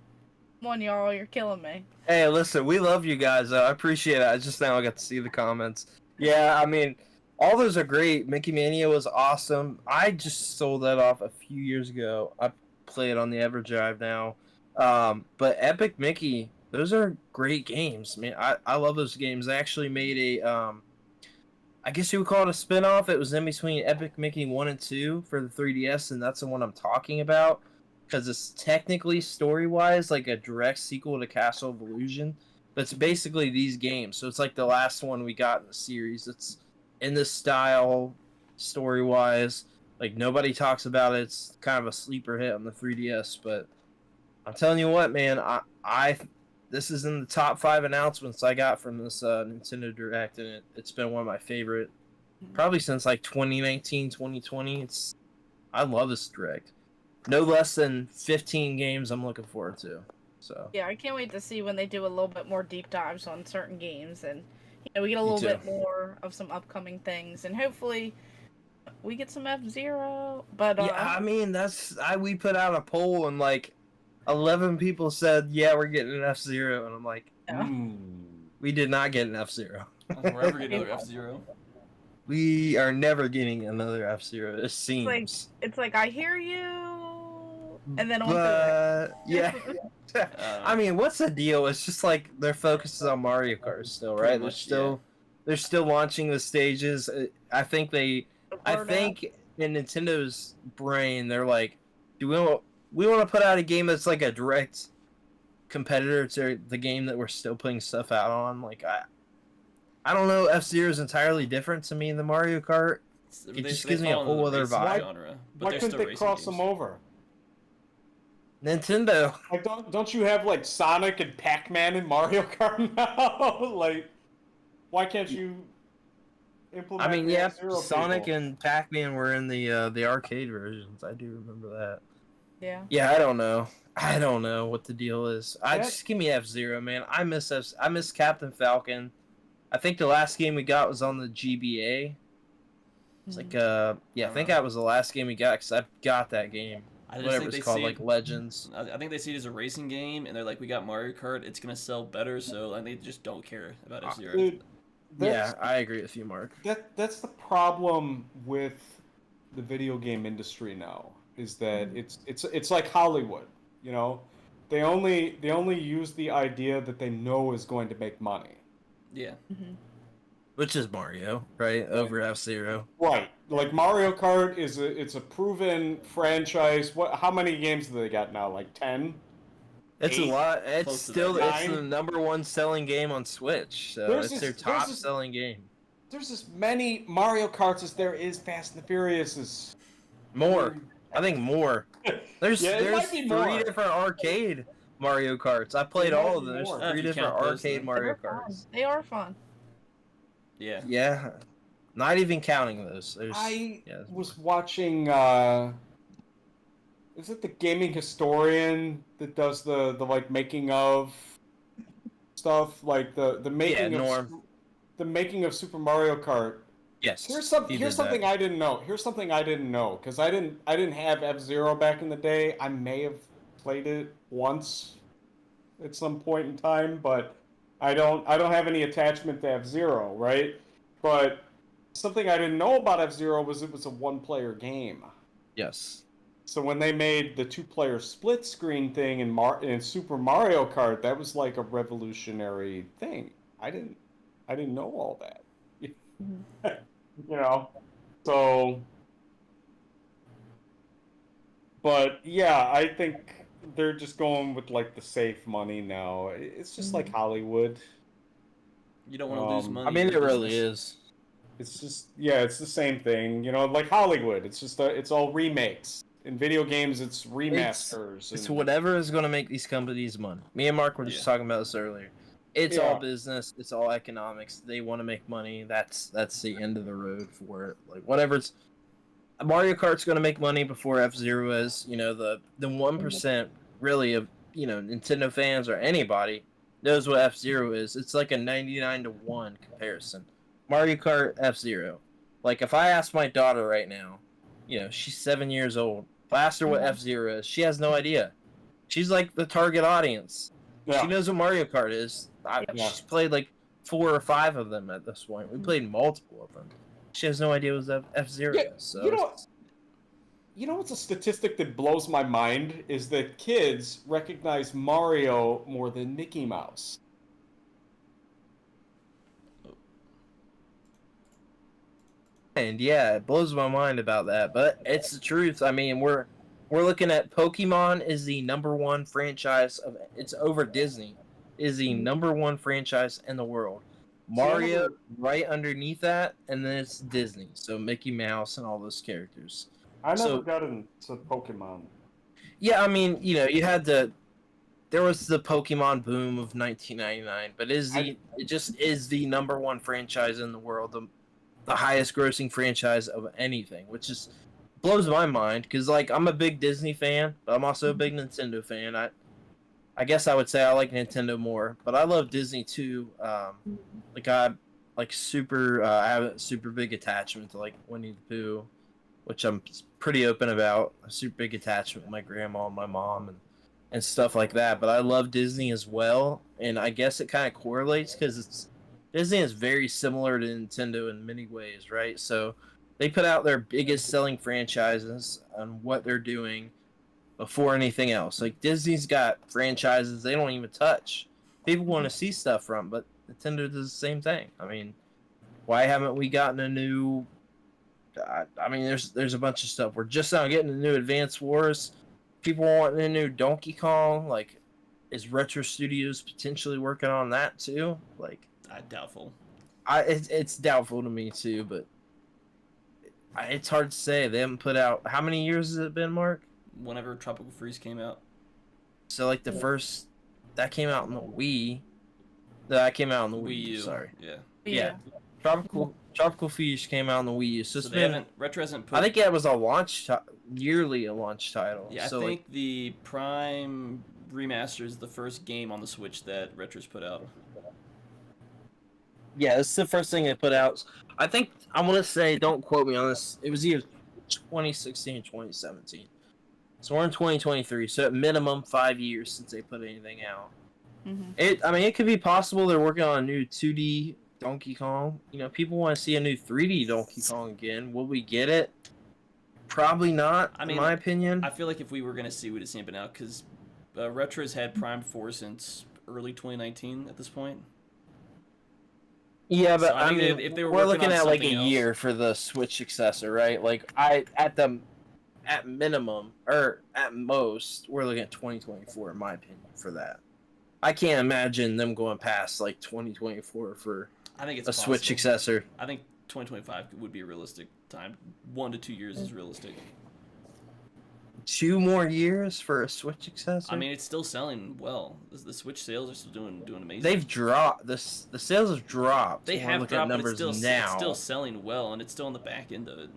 Come on, y'all. You're killing me. Hey, listen, we love you guys. I appreciate it. I just now got to see the comments. Yeah, I mean, all those are great. Mickey Mania was awesome. I just sold that off a few years ago. I play it on the EverDrive now. But Epic Mickey, those are great games. I mean, I love those games. They actually made a, I guess you would call it a spin-off. It was in between Epic Mickey 1 and 2 for the 3DS, and that's the one I'm talking about. Because it's technically, story-wise, like a direct sequel to Castle of Illusion. But it's basically these games. So it's like the last one we got in the series. It's in this style, story-wise. Like, nobody talks about it. It's kind of a sleeper hit on the 3DS. But I'm telling you what, man, this is in the top 5 announcements I got from this Nintendo Direct, and it's been one of my favorite, probably since like 2019, 2020. I love this Direct. No less than 15 games I'm looking forward to. So yeah, I can't wait to see when they do a little bit more deep dives on certain games, and we get a little bit more of some upcoming things, and hopefully we get some F-Zero. But yeah, I mean we put out a poll and like 11 people said, yeah, we're getting an F-Zero, and I'm like, we did not get an F-Zero. We're ever getting another F-Zero. We are never getting another F-Zero. It seems. It's like I hear you, and then yeah. I mean, what's the deal? It's just like their focus is on Mario Kart still, right? They're still launching the stages. I think in Nintendo's brain, they're like, we want to put out a game that's like a direct competitor to the game that we're still putting stuff out on. Like I don't know. F-Zero is entirely different to me than Mario Kart. It just gives me a whole other vibe. Genre, Why couldn't they cross them over? Nintendo. Like, don't you have like Sonic and Pac-Man in Mario Kart now? Like, why can't you implement. I mean, yeah, F-Zero Sonic people. and Pac-Man were in the arcade versions. I do remember that. Yeah. Yeah, I don't know. I don't know what the deal is. I That- just give me F-Zero, man. I miss Captain Falcon. I think the last game we got was on the GBA. It's like yeah, I think that was the last game we got because I got that game. I just Whatever think it's they called, see like it, Legends. I think they see it as a racing game, and they're like, we got Mario Kart, it's gonna sell better, so like, they just don't care about F-Zero. Dude, Yeah, I agree with you, Mark. that's the problem with the video game industry now. Is that it's like Hollywood, you know? They only use the idea that they know is going to make money. Yeah. Which is Mario, right? Over F-Zero. Right. Like Mario Kart it's a proven franchise. How many games do they got now? Like 10? It's a 8? lot. It's Close to still that. it's the 9? #1 selling game on Switch. So There's it's this- their there's top this- selling game. There's as many Mario Karts as there is Fast and the Furious. More. I think more. There's Yeah, it might there's be 3 more. different arcade Mario Karts. I played There might all of be them. There's more. 3 If you different count those, arcade then. Mario They're fun. Karts. They are fun. Yeah. Yeah. Not even counting those. There's I yeah, there's was watching is it the gaming historian that does the like making of stuff, like the making of Norm. the making of Super Mario Kart. yes. Here's he did something that. I didn't know. Here's something I didn't know because I didn't have F-Zero back in the day. I may have played it once at some point in time, but I don't have any attachment to F-Zero, right? But something I didn't know about F-Zero was it was a one-player game. Yes. So when they made the two-player split screen thing in Super Mario Kart, that was like a revolutionary thing. I didn't know all that. You know. So but yeah, I think they're just going with like the safe money now. It's just like Hollywood. You don't want to lose money. I mean, in it really business. is. It's just it's the same thing, you know, like Hollywood. It's just it's all remakes. In video games, it's remasters. It's and- whatever is going to make these companies money. Me and Mark were just talking about this earlier. It's all Yeah. business. It's all economics. They want to make money. That's the end of the road for it. Like whatever it's Mario Kart's going to make money before F-Zero is. You know, the 1% really of Nintendo fans or anybody knows what F-Zero is. It's like a 99-1 comparison. Mario Kart, F-Zero. Like if I ask my daughter right now, she's 7 years old. If I asked her what F-Zero is, she has no idea. She's like the target audience. Yeah. She knows what Mario Kart is. Yeah. She's played like 4 or 5 of them at this point. We played multiple of them. She has no idea what F-Zero Yeah, is. So you know what's a statistic that blows my mind is that kids recognize Mario more than Mickey Mouse. and yeah, it blows my mind about that, but it's the truth. I mean, we're looking at Pokemon is the #1 franchise of it's over Disney is the #1 franchise in the world. Mario right underneath that, and then it's Disney. So Mickey Mouse and all those characters. I never So- got into Pokemon. Yeah, I mean, you had there was the Pokemon boom of 1999, but it just is the #1 franchise in the world, the highest grossing franchise of anything, which just blows my mind because like I'm a big Disney fan, but I'm also a big Nintendo fan. I guess I would say I like Nintendo more, but I love Disney too. Like I have a super big attachment to like Winnie the Pooh, which I'm pretty open about. A super big attachment with my grandma and my mom and stuff like that. But I love Disney as well, and I guess it kind of correlates because Disney is very similar to Nintendo in many ways, right? So they put out their biggest selling franchises on what they're doing before anything else. Like Disney's got franchises they don't even touch. People want to see stuff from, but Nintendo does the same thing. I mean, why haven't we gotten a new? I mean, there's a bunch of stuff. We're just now getting a new Advance Wars. People want a new Donkey Kong. Like, is Retro Studios potentially working on that too? Like, Doubtful. it's doubtful to me too, but it's hard to say. They haven't put out. How many years has it been, Mark? Whenever Tropical Freeze came out. So like the first that came out in the Wii. That came out in the Wii. Wii U. Sorry. Yeah. Yeah. Tropical Freeze came out on the Wii U. So, Retro hasn't put. I think it was a yearly launch title. Yeah, so I think the Prime Remaster is the first game on the Switch that Retro's put out. Yeah, it's the first thing they put out. I think I want to say, don't quote me on this. It was either 2016 or 2017. So we're in 2023. So at minimum 5 years since they put anything out. Mm-hmm. It could be possible they're working on a new 2D Donkey Kong. People want to see a new 3D Donkey Kong again. Will we get it? Probably not. In my opinion. I feel like if we were gonna see, we'd have seen it by now because Retro's had Prime 4 since early 2019 at this point. Yeah, but so I mean, if they were we're looking at like a else, year for the Switch successor, right? Like at minimum or at most, we're looking at 2024 in my opinion for that. I can't imagine them going past like 2024 for I think it's a possible. Switch successor. I think 2025 would be a realistic time. 1 to 2 years is realistic. 2 more years for a Switch successor? I mean, it's still selling well. The Switch sales are still doing amazing. They've dropped. The sales have dropped. They when have look dropped, at numbers but it's now. still selling well, and it's still on the back end of it.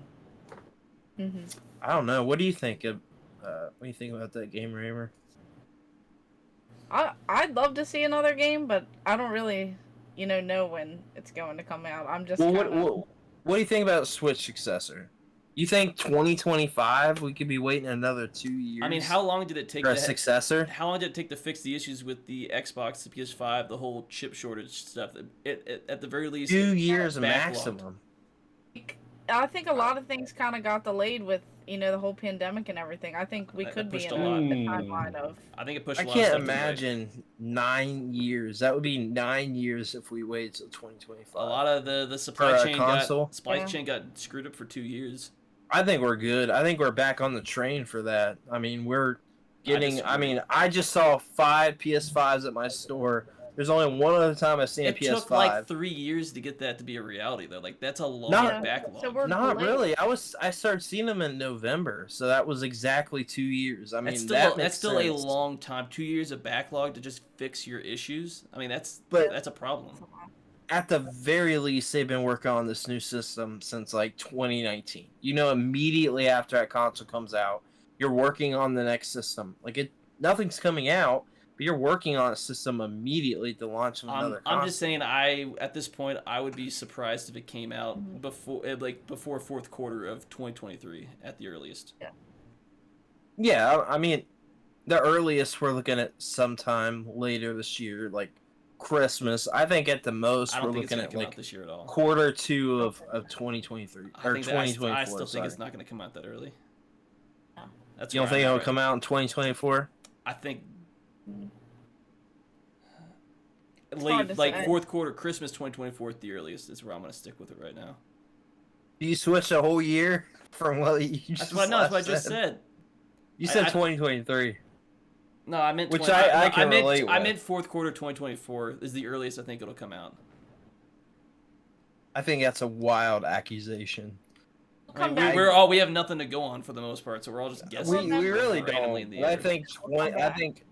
Mm-hmm. I don't know. What do you think of? What do you think about that game, Raymer? I'd love to see another game, but I don't really, know when it's going to come out. I'm just. What do you think about Switch successor? You think 2025 we could be waiting another 2 years? I mean, how long did it take for a successor? How long did it take to fix the issues with the Xbox, the PS5, the whole chip shortage stuff? It at the very least 2 years backlogged. maximum. I think a lot of things kind of got delayed with the whole pandemic and everything. I think we could be in a timeline of. I think it pushed. I can't imagine 9 years. That would be 9 years if we wait till 2025. A lot of the supply chain got screwed up for 2 years. I think we're good. I think we're back on the train for that. I mean, we're getting. I just saw 5 PS5s at my store. There's only one other time I've seen a PS5. It took like 3 years to get that to be a reality, though. Like that's a long backlog. So not really. I started seeing them in November, so that was exactly 2 years. I mean, that's still a long time. 2 years of backlog to just fix your issues. I mean, that's a problem. At the very least, they've been working on this new system since like 2019. Immediately after that console comes out, you're working on the next system. Like nothing's coming out, but you're working on a system immediately to launch another console. I'm just saying, at this point, I would be surprised if it came out before fourth quarter of 2023 at the earliest. Yeah. Yeah, I mean, the earliest we're looking at sometime later this year, like Christmas. I think at the most we're looking at like this year at all. Quarter 2 of 2023 or 2024. I still think it's not going to come out that early. You don't think it'll come out in 2024? I think late fourth quarter, Christmas 2024 at the earliest is where I'm going to stick with it right now. You switch a whole year from what you just That's what I just said. You said 2023. No, I meant I can relate with. I meant fourth quarter 2024 is the earliest I think it'll come out. I think that's a wild accusation. I mean, we have nothing to go on for the most part, so we're all just guessing. We really don't. I think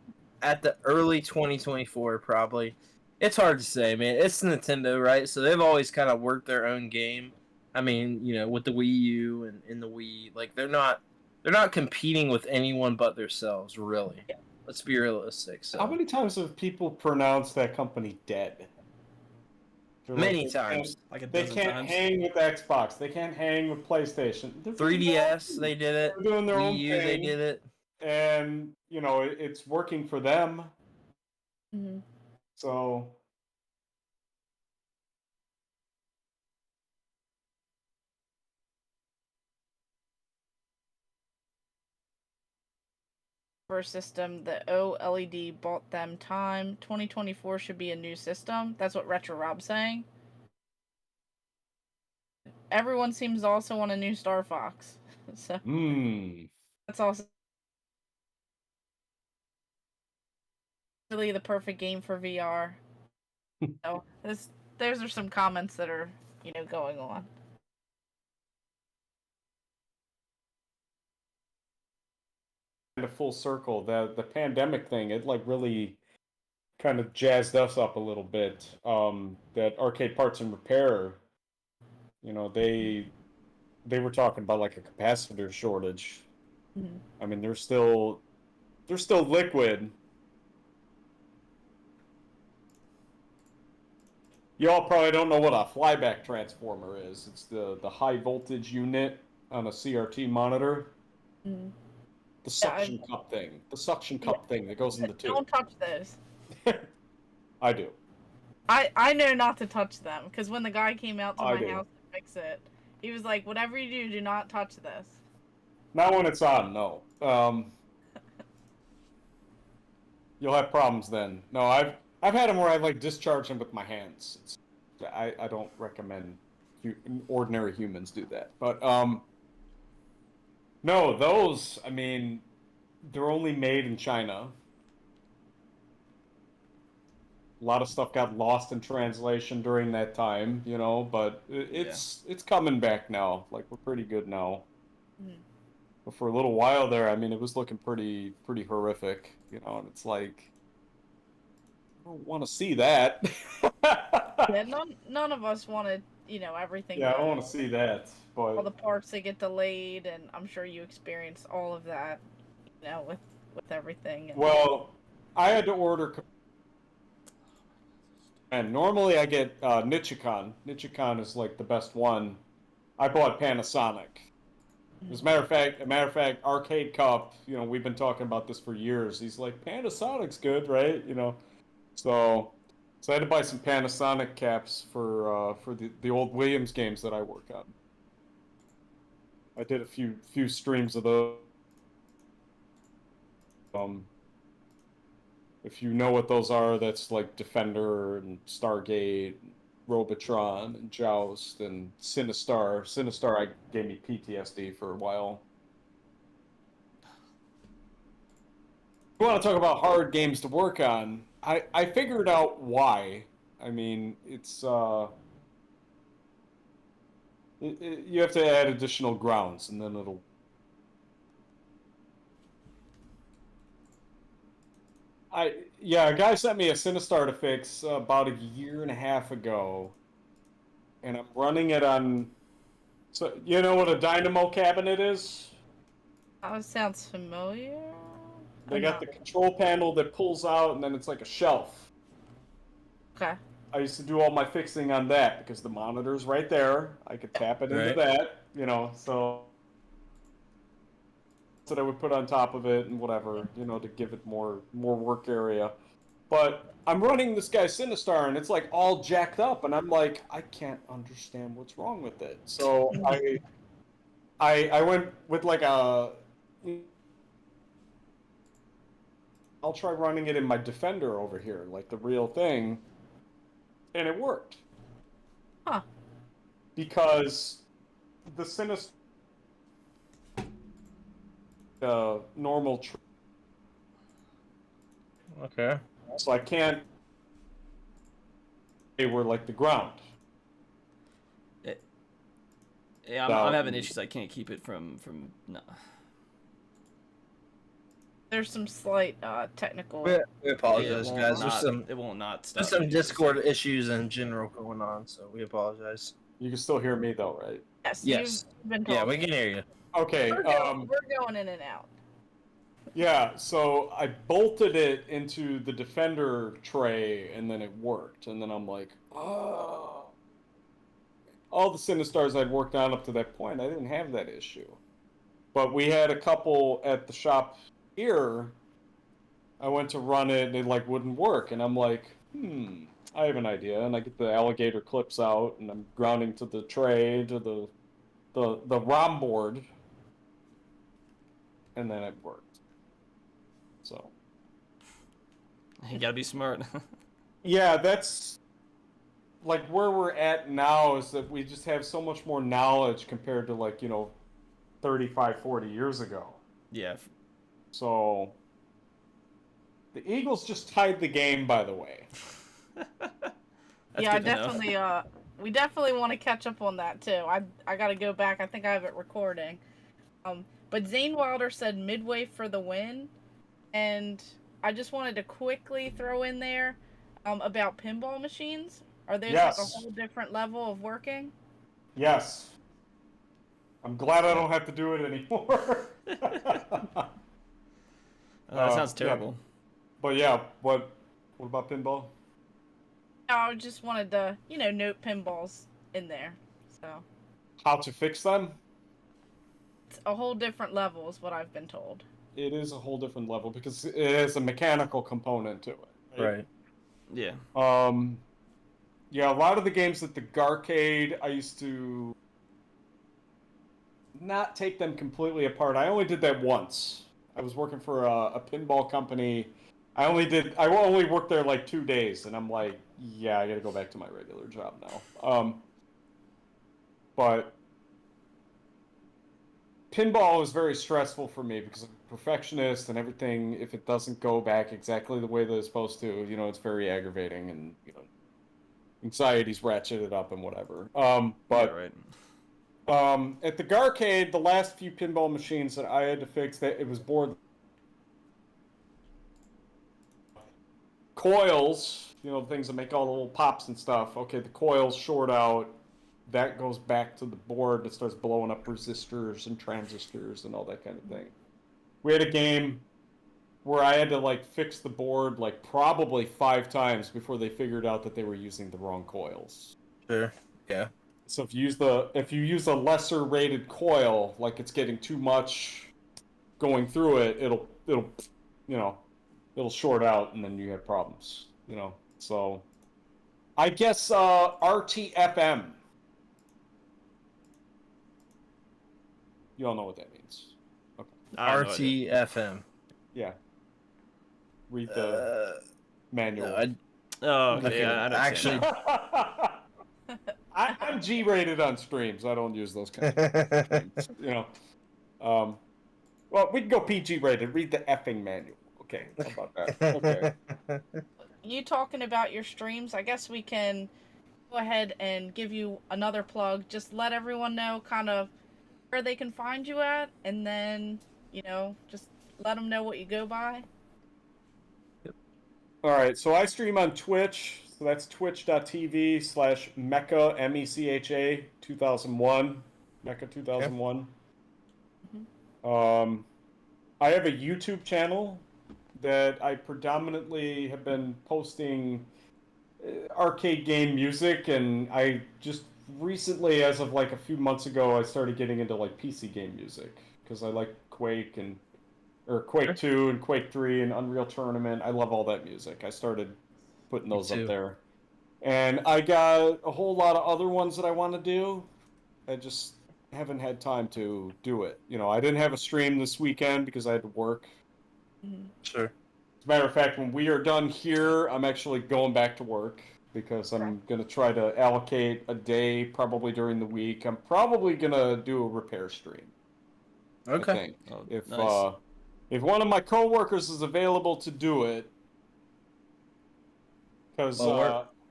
at the early 2024 probably. It's hard to say, man. It's Nintendo, right? So they've always kind of worked their own game. I mean, with the Wii U and in the Wii, like they're not competing with anyone but themselves, really. Yeah. Let's be realistic. So. How many times have people pronounced that company dead? Many times. They can't hang with Xbox. They can't hang with PlayStation. 3DS, they did it. They're doing their own Wii U, thing. they did it. And, it's working for them. Mm-hmm. So... First system, the OLED bought them time. 2024 should be a new system. That's what Retro Rob's saying. Everyone seems to also want a new Star Fox. So that's also really the perfect game for VR. So those are some comments that are, going on. A full circle, the pandemic thing, it really kind of jazzed us up a little bit. That Arcade Parts and Repair You know, they were talking about like a capacitor shortage. Mhm. I mean, they're still liquid. You all probably don't know what a flyback transformer is. It's the high voltage unit on a CRT monitor. Mhm. The Yeah, suction cup thing. The suction cup thing that goes in the don't tube. touch those. I do. I know not to touch them, because when the guy came out to I my do. house to fix it, he was like, whatever you do not touch this. Not when it's on, no. You'll have problems then. No, I've had them where I like discharge them with my hands. I don't recommend ordinary humans do that. But no, those, I mean, they're only made in China. A lot of stuff got lost in translation during that time, you know, but it's coming back now. Like we're pretty good now. Mhm. But for a little while there, I mean, it was looking pretty horrific, you know, and it's like I don't want to see that. Yeah, none of us wanted, everything Yeah, I to, don't want to see that, all but the parts that get delayed, and I'm sure you experienced all of that, with everything. well, I had to order. And normally I get Nichicon. Nichicon is like the best one. I bought Panasonic. As a matter of fact, Arcade Cup. You know, we've been talking about this for years. He's like, Panasonic's good, right? You know, so I had to buy some Panasonic caps for the old Williams games that I work on. I did a few streams of those. If you know what those are, that's like Defender and Stargate, Robotron and Joust and Sinistar. Sinistar gave me PTSD for a while. You want to talk about hard games to work on? I figured out why. I mean, it's you have to add additional grounds, and then it'll. A guy sent me a Sinistar to fix about a year and a half ago, and I'm running it on. So you know what a dynamo cabinet is? Sounds familiar. They got the control panel that pulls out, and then it's like a shelf. Okay. I used to do all my fixing on that because the monitor's right there. I could tap it into Right. that, you know. So that I would put on top of it and whatever, you know, to give it more work area. But I'm running this guy Sinistar, and it's like all jacked up, and I'm like, I can't understand what's wrong with it. So I went with like a. I'll try running it in my Defender over here, like the real thing, and it worked. Huh. Because the Sinistar normal. Okay. So I can't. They were like the ground. Yeah, I'm having issues. I can't keep it from no. There's some slight technical. We apologize, guys. It won't not stop. There's some Discord issues in general going on, so we apologize. You can still hear me though, right? Yes. Yes. You've been talking. Yeah, we can hear you. Okay. We're going in and out. Yeah, so I bolted it into the Defender tray, and then it worked. And then I'm like, oh. All the Sinistars I'd worked on up to that point, I didn't have that issue. But we had a couple at the shop here. I went to run it, and it like wouldn't work. And I'm like, I have an idea. And I get the alligator clips out, and I'm grounding to the tray, to the ROM board. And then it worked. So. You gotta be smart. Yeah, that's like where we're at now is that we just have so much more knowledge compared to like, 35, 40 years ago. Yeah. So the Eagles just tied the game, by the way. Yeah, definitely. We definitely want to catch up on that too. I got to go back. I think I have it recording. But Zane Wilder said Midway for the win, and I just wanted to quickly throw in there about pinball machines. Are those like a whole different level of working? Yes. I'm glad I don't have to do it anymore. That sounds terrible. Yeah. But yeah, what about pinball? I just wanted to, note pinballs in there. So How to fix them? it's a whole different level is what I've been told. It is a whole different level because it has a mechanical component to it. Right. Yeah. Yeah, a lot of the games at the Garcade, I used to not take them completely apart. I only did that once. I was working for a pinball company. I only worked there like 2 days, and I'm like, yeah, I gotta go back to my regular job now. But pinball is very stressful for me because I'm a perfectionist and everything. If it doesn't go back exactly the way that it's supposed to, it's very aggravating, and anxiety's ratcheted up and whatever. But Yeah, right. at the Garcade, the last few pinball machines that I had to fix, that it was board coils, the things that make all the little pops and stuff. Okay, the coils short out. That goes back to the board. It starts blowing up resistors and transistors and all that kind of thing. We had a game where I had to fix the board probably 5 times before they figured out that they were using the wrong coils. Sure. Yeah. So if you use a lesser rated coil, it's getting too much going through it, it'll short out and then you have problems. So I guess RTFM. You all know what that means. Okay. RTFM. Yeah. Read the manual. Oh, okay. Okay, Yeah, I understand. actually, I'm G-rated on streams. I don't use those kind of things. Well, we can go PG-rated. Read the effing manual. Okay, how about that? Okay. You talking about your streams, I guess we can go ahead and give you another plug. Just let everyone know kind of where they can find you at, and then, just let them know what you go by. All right, so I stream on Twitch. So that's twitch.tv/Mecha, MECHA 2001. Mecha 2001. Mm-hmm. I have a YouTube channel that I predominantly have been posting arcade game music, and I just recently, as of a few months ago, I started getting into PC game music because I like Quake and Quake 2 and Quake 3 and Unreal Tournament. I love all that music. I started putting those up there. And I got a whole lot of other ones that I want to do. I just haven't had time to do it. I didn't have a stream this weekend because I had to work. Mm-hmm. Sure. As a matter of fact, when we are done here, I'm actually going back to work because I'm going to try to allocate a day probably during the week. I'm probably going to do a repair stream. Okay. I think. Oh, If nice. if one of my coworkers is available to do it, because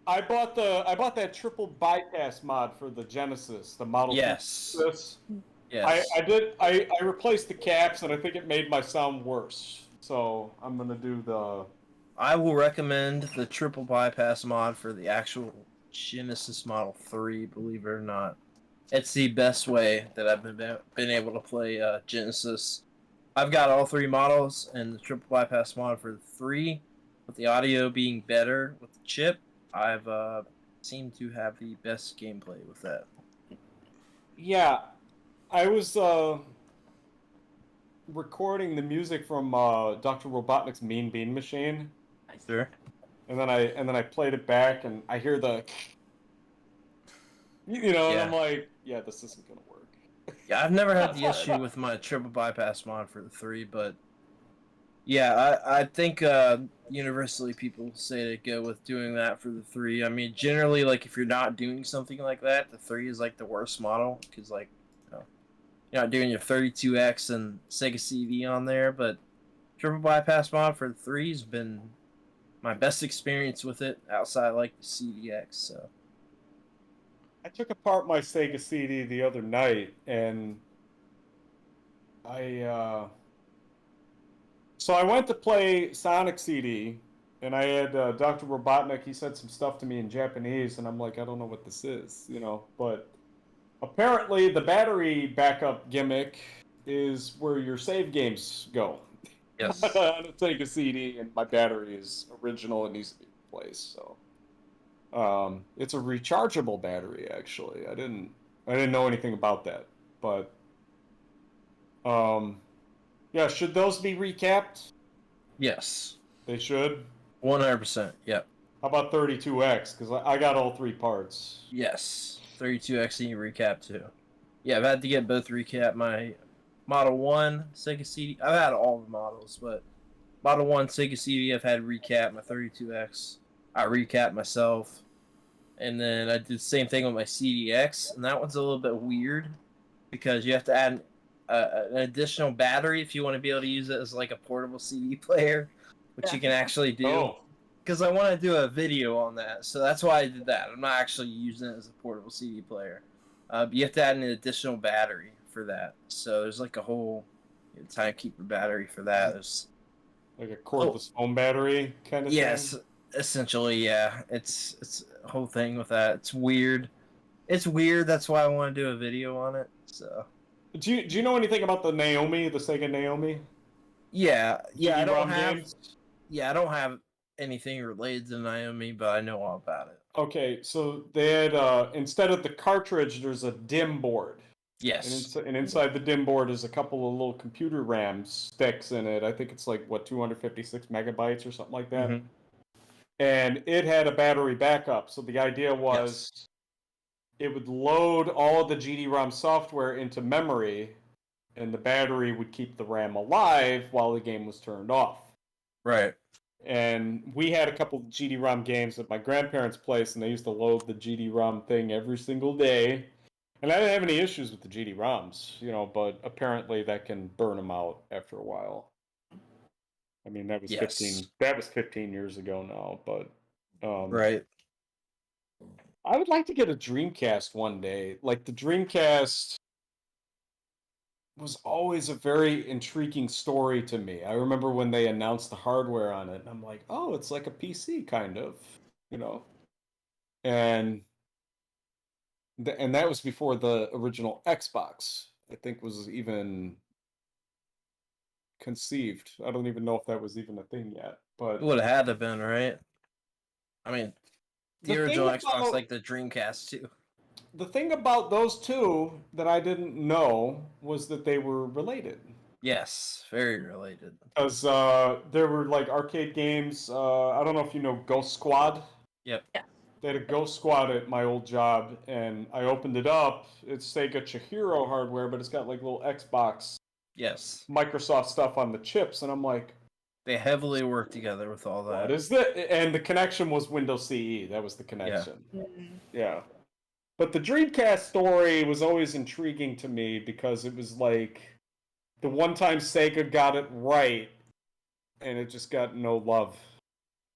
I bought that triple bypass mod for the Genesis, the Model Yes. Genesis. Yes. I replaced the caps, and I think it made my sound worse. So I'm gonna do the. I will recommend the triple bypass mod for the actual Genesis Model 3, believe it or not. It's the best way that I've been able to play Genesis. I've got all 3 models, and the triple bypass mod for the 3, with the audio being better with the chip, I've seemed to have the best gameplay with that. Yeah, I was recording the music from Dr. Robotnik's Mean Bean Machine. Sure. And then I played it back, and I hear the, and Yeah. I'm like, yeah, this isn't gonna work. Yeah, I've never had the issue with my triple bypass mod for the 3, but yeah, I think universally people say to go with doing that for the 3. I mean, generally, if you're not doing something like that, the 3 is the worst model because you're not doing your 32X and Sega CD on there, but triple bypass mod for the 3 has been my best experience with it outside the CDX. So I took apart my Sega CD the other night, and so I went to play Sonic CD, and I had Dr. Robotnik. He said some stuff to me in Japanese, and I'm like, I don't know what this is, but apparently the battery backup gimmick is where your save games go. Yes. I don't take a CD, and my battery is original and needs to be replaced. So, it's a rechargeable battery. Actually, I didn't know anything about that. But, yeah, should those be recapped? Yes. They should. 100%. Yep. How about 32X? Because I got all three parts. Yes. 32X and recap too. Yeah, I've had to get both recap. My Model 1 Sega CD. I've had all the models, but Model 1 Sega CD I've had recap. My 32X I recapped myself. And then I did the same thing with my CDX, and that one's a little bit weird because you have to add an additional battery if you want to be able to use it as like a portable CD player, which you can actually do. Oh. Because I want to do a video on that, so that's why I did that. I'm not actually using it as a portable CD player. But you have to add an additional battery for that. So there's like a whole timekeeper battery for that. There's Like a cordless phone battery kind of thing? Yes, essentially, yeah. It's a whole thing with that. It's weird. It's weird. That's why I want to do a video on it. So. Do you know anything about the Sega Naomi? Yeah. I don't CD-ROM have. games? Yeah, I don't have anything related to Naomi, but I know all about it. Okay, so they had instead of the cartridge, there's a DIM board. Yes. And inside the DIM board is a couple of little computer RAM sticks in it. I think it's like 256 megabytes or something like that. Mm-hmm. And it had a battery backup. So the idea was it would load all of the GD-ROM software into memory, and the battery would keep the RAM alive while the game was turned off. Right. And we had a couple of GD-ROM games at my grandparents' place, and they used to load the GD-ROM thing every single day. And I didn't have any issues with the GD-ROMs, but apparently that can burn them out after a while. I mean, that was 15 years ago now, but right. I would like to get a Dreamcast one day. Like, the Dreamcast was always a very intriguing story to me. I remember when they announced the hardware on it, and I'm like, oh, it's like a PC, kind of, And that was before the original Xbox, I think, was even conceived. I don't even know if that was even a thing yet. But It would have had to have been, right? I mean, the original Xbox, like the Dreamcast, too. The thing about those two that I didn't know was that they were related. Yes, very related. Because there were like arcade games. I don't know if you know Ghost Squad. Yep. Yeah. They had a Ghost Squad at my old job, and I opened it up. It's Sega Chihiro hardware, but it's got like little Xbox, Microsoft stuff on the chips, and I'm like, they heavily work together with all that. what is that? And the connection was Windows CE. That was the connection. Yeah. But the Dreamcast story was always intriguing to me because it was like the one time Sega got it right, and it just got no love.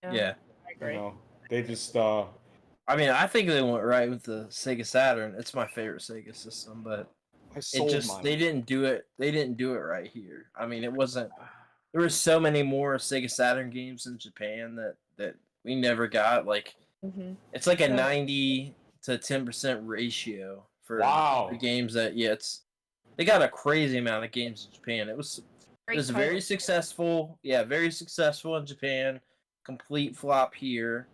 Yeah. I agree. They just I mean, I think they went right with the Sega Saturn. It's my favorite Sega system, but mine. They didn't do it. They didn't do it right here. I mean, it wasn't. There were so many more Sega Saturn games in Japan that we never got. Like, it's like a 90 to 10% ratio for the games that they got a crazy amount of games in Japan. It was very successful. Yeah, very successful in Japan. Complete flop here.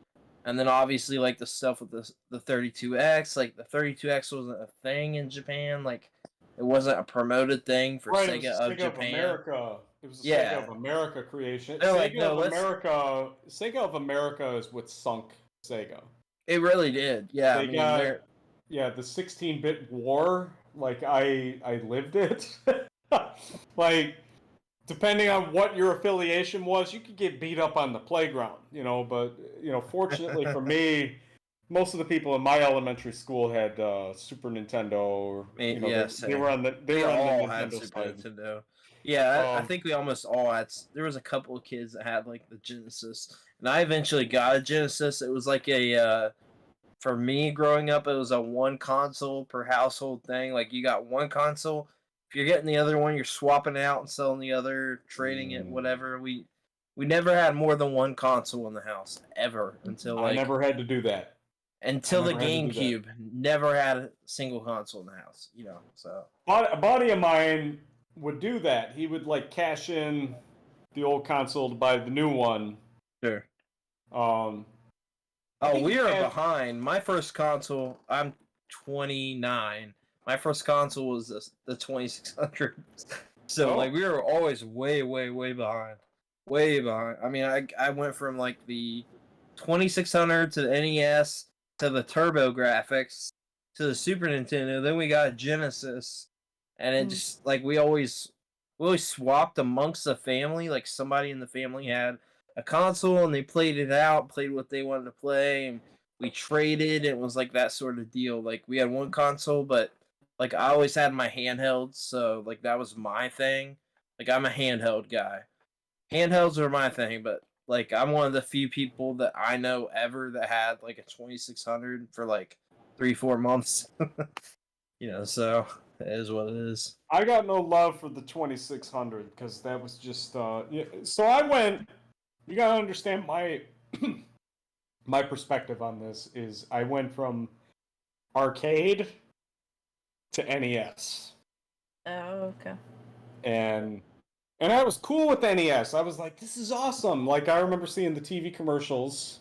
And then obviously like the stuff with the 32X, like the 32X wasn't a thing in Japan. Like, it wasn't a promoted thing for Sega of Japan. America. It was a Sega of America creation. Sega of America is what sunk Sega. It really did. Yeah. The 16-bit war, like I lived it. Like, depending on what your affiliation was, you could get beat up on the playground, but fortunately for me, most of the people in my elementary school had Super Nintendo. They were on the Nintendo side. Nintendo. Yeah, I think we almost all had. There was a couple of kids that had like the Genesis, and I eventually got a Genesis. It was like for me growing up, it was a one console per household thing. Like, you got one console. If you're getting the other one, you're swapping it out and selling the other, trading it, whatever. We never had more than one console in the house ever until I never had to do that. until the never had to do that. GameCube. Never had a single console in the house, so. A buddy of mine would do that. He would like cash in the old console to buy the new one. Sure. We are behind. My first console, I'm 29. My first console was the 2600. So, we were always way, way, way behind. Way behind. I mean, I went from, the 2600 to the NES to the Turbo Graphics to the Super Nintendo. Then we got Genesis. And it just, we always swapped amongst the family. Like, somebody in the family had a console and they played it out, played what they wanted to play, and we traded. It was like that sort of deal. Like, we had one console, but I always had my handhelds, so that was my thing. I'm a handheld guy. Handhelds are my thing, but I'm one of the few people that I know ever that had a 2600 for 3-4 months. So it is what it is. I got no love for the 2600 because that was just so I went. You gotta understand my my perspective on this is I went from arcade to NES. Oh, okay. And I was cool with NES. I was like, this is awesome. I remember seeing the TV commercials,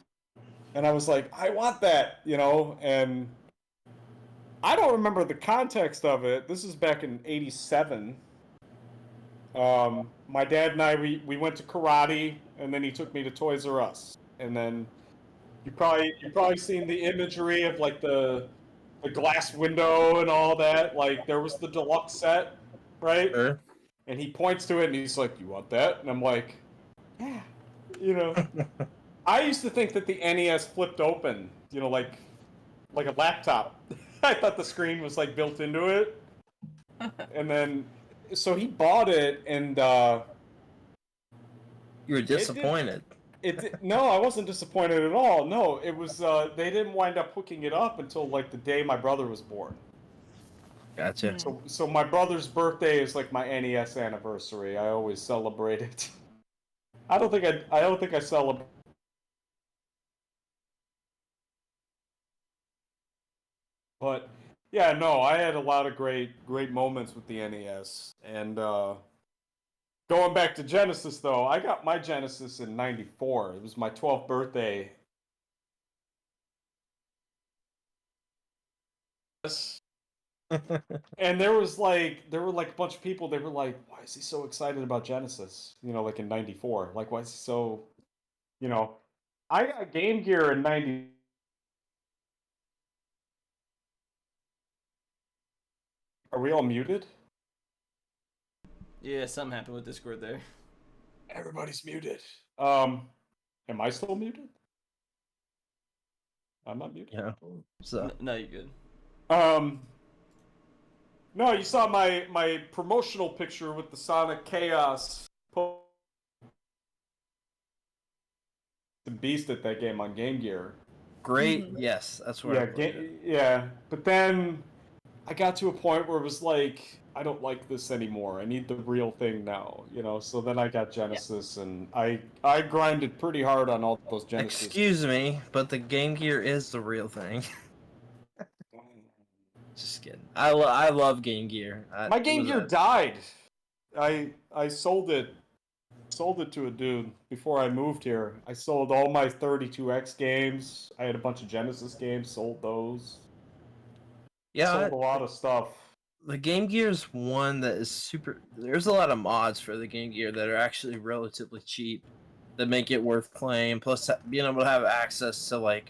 and I was like, I want that, and I don't remember the context of it. This is back in '87. My dad and I, we went to karate, and then he took me to Toys R Us. And then you probably seen the imagery of the glass window and all that. There was the deluxe set, right? Sure. And he points to it and he's like, "You want that?" And I'm like, "Yeah." I used to think that the NES flipped open, like a laptop. I thought the screen was built into it. And then so he bought it, and you were disappointed. No, I wasn't disappointed at all. No, it was they didn't wind up hooking it up until the day my brother was born. Gotcha. So my brother's birthday is my NES anniversary. I always celebrate it. I don't think I celebrate. But yeah, no, I had a lot of great moments with the NES. And going back to Genesis, though, I got my Genesis in '94. It was my 12th birthday. And there were a bunch of people. They were like, "Why is he so excited about Genesis?" In '94. Why is he so? I got Game Gear in '90. Are we all muted? Yeah, something happened with Discord there. Everybody's muted. Am I still muted? I'm not muted. Yeah. So no, you're good. No, you saw my promotional picture with the Sonic Chaos the Beast at that game on Game Gear. great. Yes, that's what. Yeah. But then I got to a point where it was I don't like this anymore. I need the real thing now, So then I got Genesis, and I grinded pretty hard on all those Genesis. Excuse me, but the Game Gear is the real thing. Just kidding. I love Game Gear. My Game Gear died. I sold it to a dude before I moved here. I sold all my 32X games. I had a bunch of Genesis games. Sold those. Yeah, sold a lot of stuff. The Game Gear is one that is super. There's a lot of mods for the Game Gear that are actually relatively cheap that make it worth playing. Plus, being able to have access to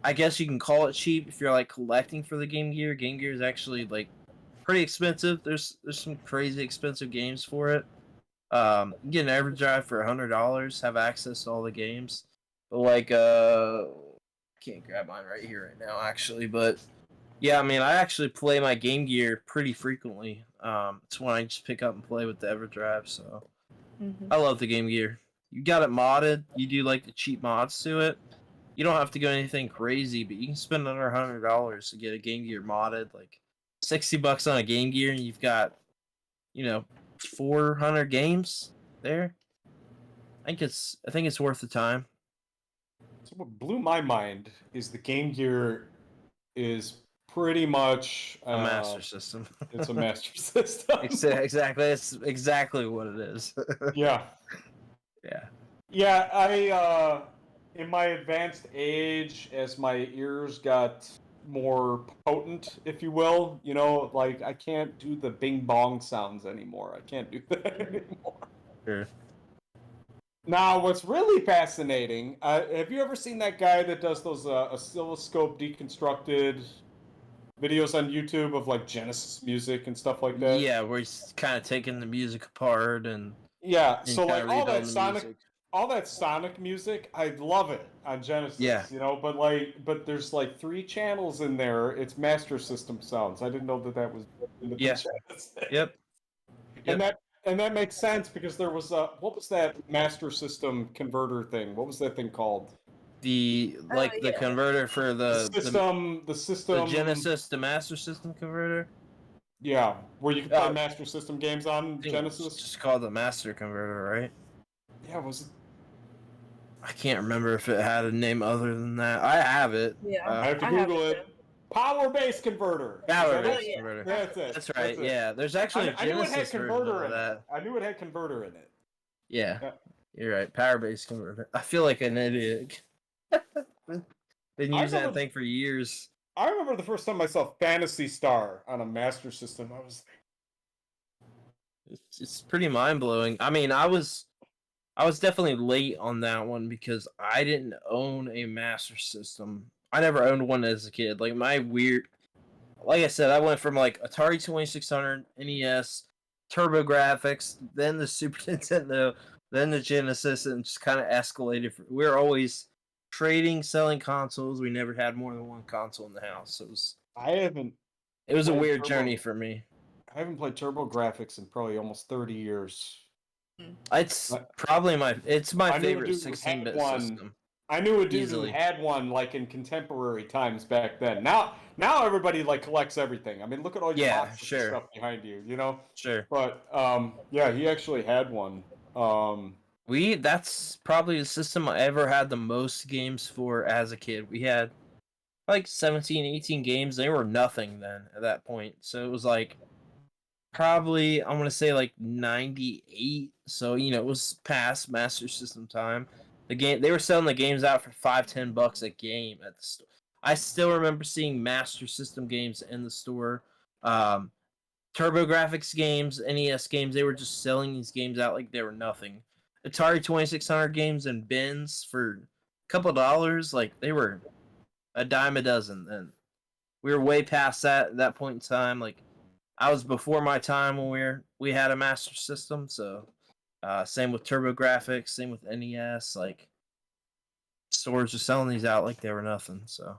I guess you can call it cheap if you're collecting for the Game Gear. Game Gear is actually pretty expensive. There's some crazy expensive games for it. You get an EverDrive for $100, have access to all the games. But can't grab mine right here right now actually, but yeah, I mean I actually play my Game Gear pretty frequently. It's when I just pick up and play with the EverDrive. So I love the Game Gear. You got it modded. You do the cheap mods to it. You don't have to go anything crazy, but you can spend under $100 to get a Game Gear modded. $60 on a Game Gear, and you've got, 400 games there. I think it's worth the time. So what blew my mind is the Game Gear is pretty much A master system. It's a master system. Exactly. It's exactly what it is. Yeah. Yeah. Yeah, I in my advanced age, as my ears got more potent, if you will, like I can't do the bing bong sounds anymore. I can't do that anymore. Sure. Now, what's really fascinating, have you ever seen that guy that does those oscilloscope deconstructed videos on YouTube of like Genesis music and stuff like that? Yeah, where he's kind of taking the music apart and Yeah, and so like kinda all that rebuilding the Sonic music. all that Sonic music, I love it on Genesis. Yeah. But there's like 3 channels in there. It's Master System sounds. I didn't know that was in the Yeah. Genesis. Yep. And that makes sense because there was what was that Master System converter thing? What was that thing called? The the yeah. converter for The system. the Genesis to Master System converter. Yeah, where you can play Oh. Master System games on I think it's Genesis. just called the Master Converter, right? Yeah, was it? I can't remember if it had a name other than that. I have it. Yeah. I have to I have Google it it. Power base converter. Power Is that base it? yeah. converter. That's it. That's right. it. Yeah, there's actually a I knew it had Genesis version converter of in that. it. I knew it had converter in it. Yeah, Yeah. you're right. Power base converter. I feel like an idiot. Been I using that remember- thing for years. I remember the first time I saw Phantasy Star on a Master System. I was It's pretty mind blowing. I mean, I was definitely late on that one because I didn't own a Master System. I never owned one as a kid. Like like I said, I went from like Atari 2600, NES, TurboGrafx, then the Super Nintendo, then the Genesis, and just kind of escalated. We were always trading, selling consoles. We never had more than one console in the house. So I haven't it was a Played weird Turbo- journey for me. played TurboGrafx in probably almost 30 years. It's But- probably my I knew a favorite dude who 16-bit had one. system. I knew a dude Easily. who had one like in contemporary times back then. Now everybody like collects everything. I mean, look at all your Yeah, boxes and sure. stuff behind you, Sure. But yeah, he actually had one. That's probably the system I ever had the most games for as a kid. We had like 17, 18 games. They were nothing then at that point. So it was like probably I'm gonna say like 98. So it was past Master System time. They were selling the games out for $5-10 a game at the store. I still remember seeing Master System games in the store. TurboGrafx games, NES games, they were just selling these games out like they were nothing. Atari 2600 games in bins for a couple dollars, like they were a dime a dozen. And we were way past that at that point in time. Like I was before my time when we had a Master System. So same with TurboGrafx, same with NES. Like stores are selling these out like they were nothing. So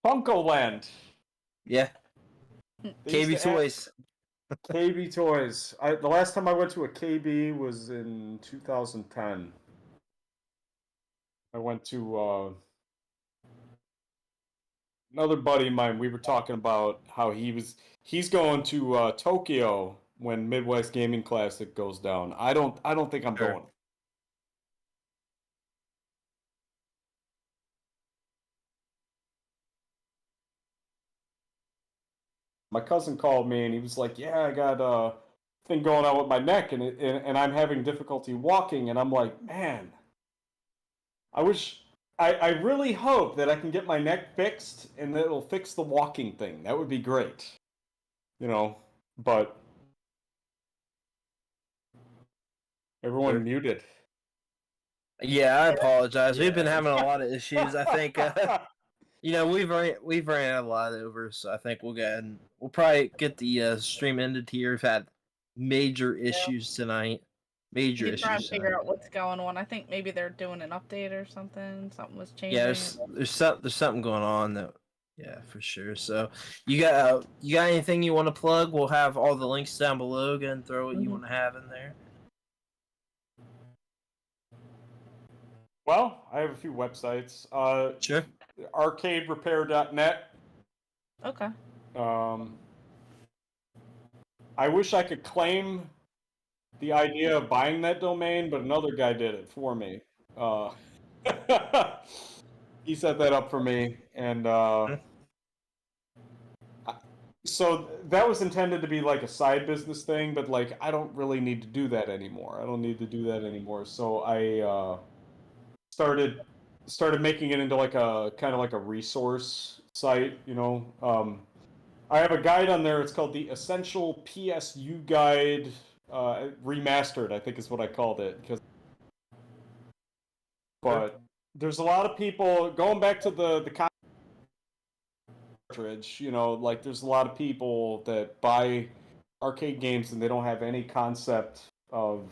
Funko Land. yeah, They used KB to have- Toys. KB Toys. The last time I went to a KB was in 2010. I went to another buddy of mine. We were talking about how he's going to Tokyo when Midwest Gaming Classic goes down. I don't think I'm Sure. going. My cousin called me and he was like, "Yeah, I got a thing going on with my neck and I'm having difficulty walking." And I'm like, "Man, I really hope that I can get my neck fixed and that it'll fix the walking thing. That would be great." But everyone muted. Yeah, I apologize. We've been having a lot of issues. I think we've ran a lot over, so I think we'll go ahead and we'll probably get the stream ended here. We've had major issues tonight. Major You can try and issues. figure Tonight. out what's going on. I think maybe they're doing an update or something. Something was changing. Yeah, there's something going on that. Yeah, for sure. So you got anything you want to plug? We'll have all the links down below. Go and throw what you want to have in there. Well, I have a few websites. Sure. Arcaderepair.net. Okay. I wish I could claim the idea of buying that domain, but another guy did it for me. He set that up for me, and so that was intended to be like a side business thing, but like I don't really need to do that anymore. I don't need to do that anymore. So I started making it into like a kind of like a resource site, you know. I have a guide on there. It's called the Essential PSU Guide Remastered, I think is what I called it. But there's a lot of people going back to the cartridge. You know, like there's a lot of people that buy arcade games and they don't have any concept of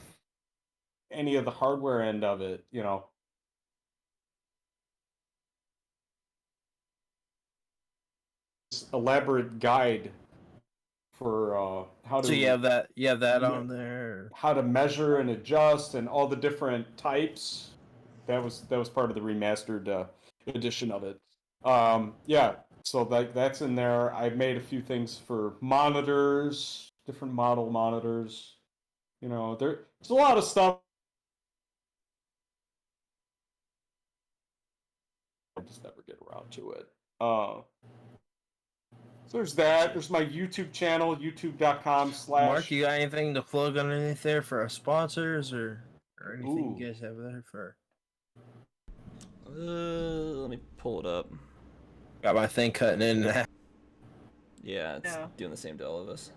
any of the hardware end of it. You know. Elaborate guide for how to. So you have that on there. How to measure and adjust and all the different types. That was part of the remastered edition of it. Yeah, so that's in there. I made a few things for monitors, different model monitors. You know, there's a lot of stuff. I just never get around to it. So there's that. There's my YouTube channel, youtube.com/ Mark, you got anything to plug underneath there for our sponsors or anything you guys have there for? Let me pull it up. Got my thing cutting in half. Yeah, it's doing the same to all of us.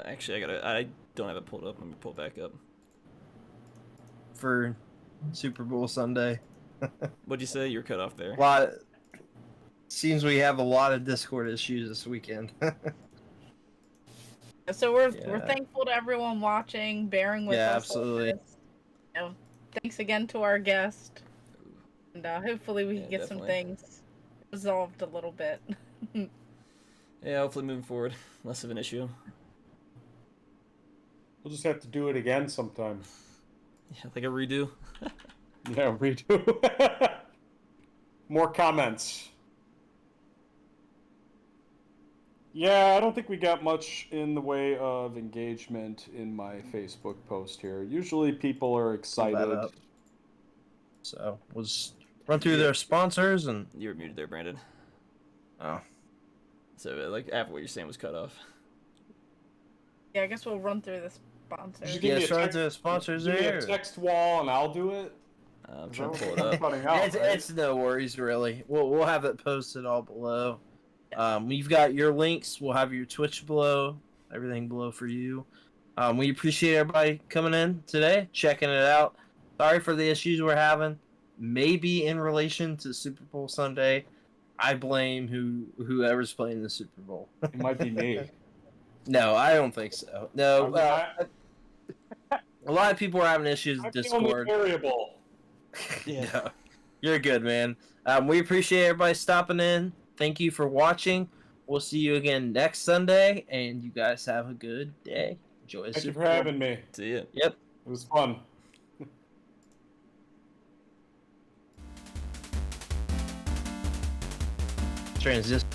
Actually, I don't have it pulled up. Let me pull it back up. For Super Bowl Sunday. What'd you say? You're cut off there. Seems we have a lot of Discord issues this weekend. So we're thankful to everyone watching, bearing with us. Yeah, absolutely. You know, thanks again to our guest, and hopefully we can get definitely. some things resolved a little bit. Yeah, hopefully moving forward, less of an issue. We'll just have to do it again sometime. Yeah, like a redo. Yeah, redo. More comments. Yeah, I don't think we got much in the way of engagement in my Facebook post here. Usually people are excited. So we'll just run through their sponsors and... You were muted there, Brandon. Oh. So, like, after what you're saying was cut off. Yeah, I guess we'll run through the sponsors. Run through the sponsors Give me there. a text wall and I'll do it. I'm trying to pull it up. Cutting out, It's no worries, really. We'll have it posted all below. We've got your links. We'll have your Twitch below. Everything below for you. We appreciate everybody coming in today, checking it out. Sorry for the issues we're having. Maybe in relation to Super Bowl Sunday. I blame whoever's playing the Super Bowl. It might be me. No, I don't think so. No, a lot of people are having issues with Discord. Variable. Yeah. No, you're good, man. We appreciate everybody stopping in. Thank you for watching. We'll see you again next Sunday, and you guys have a good day. Enjoy. Thank you for having me. See ya. Yep. It was fun. Transition.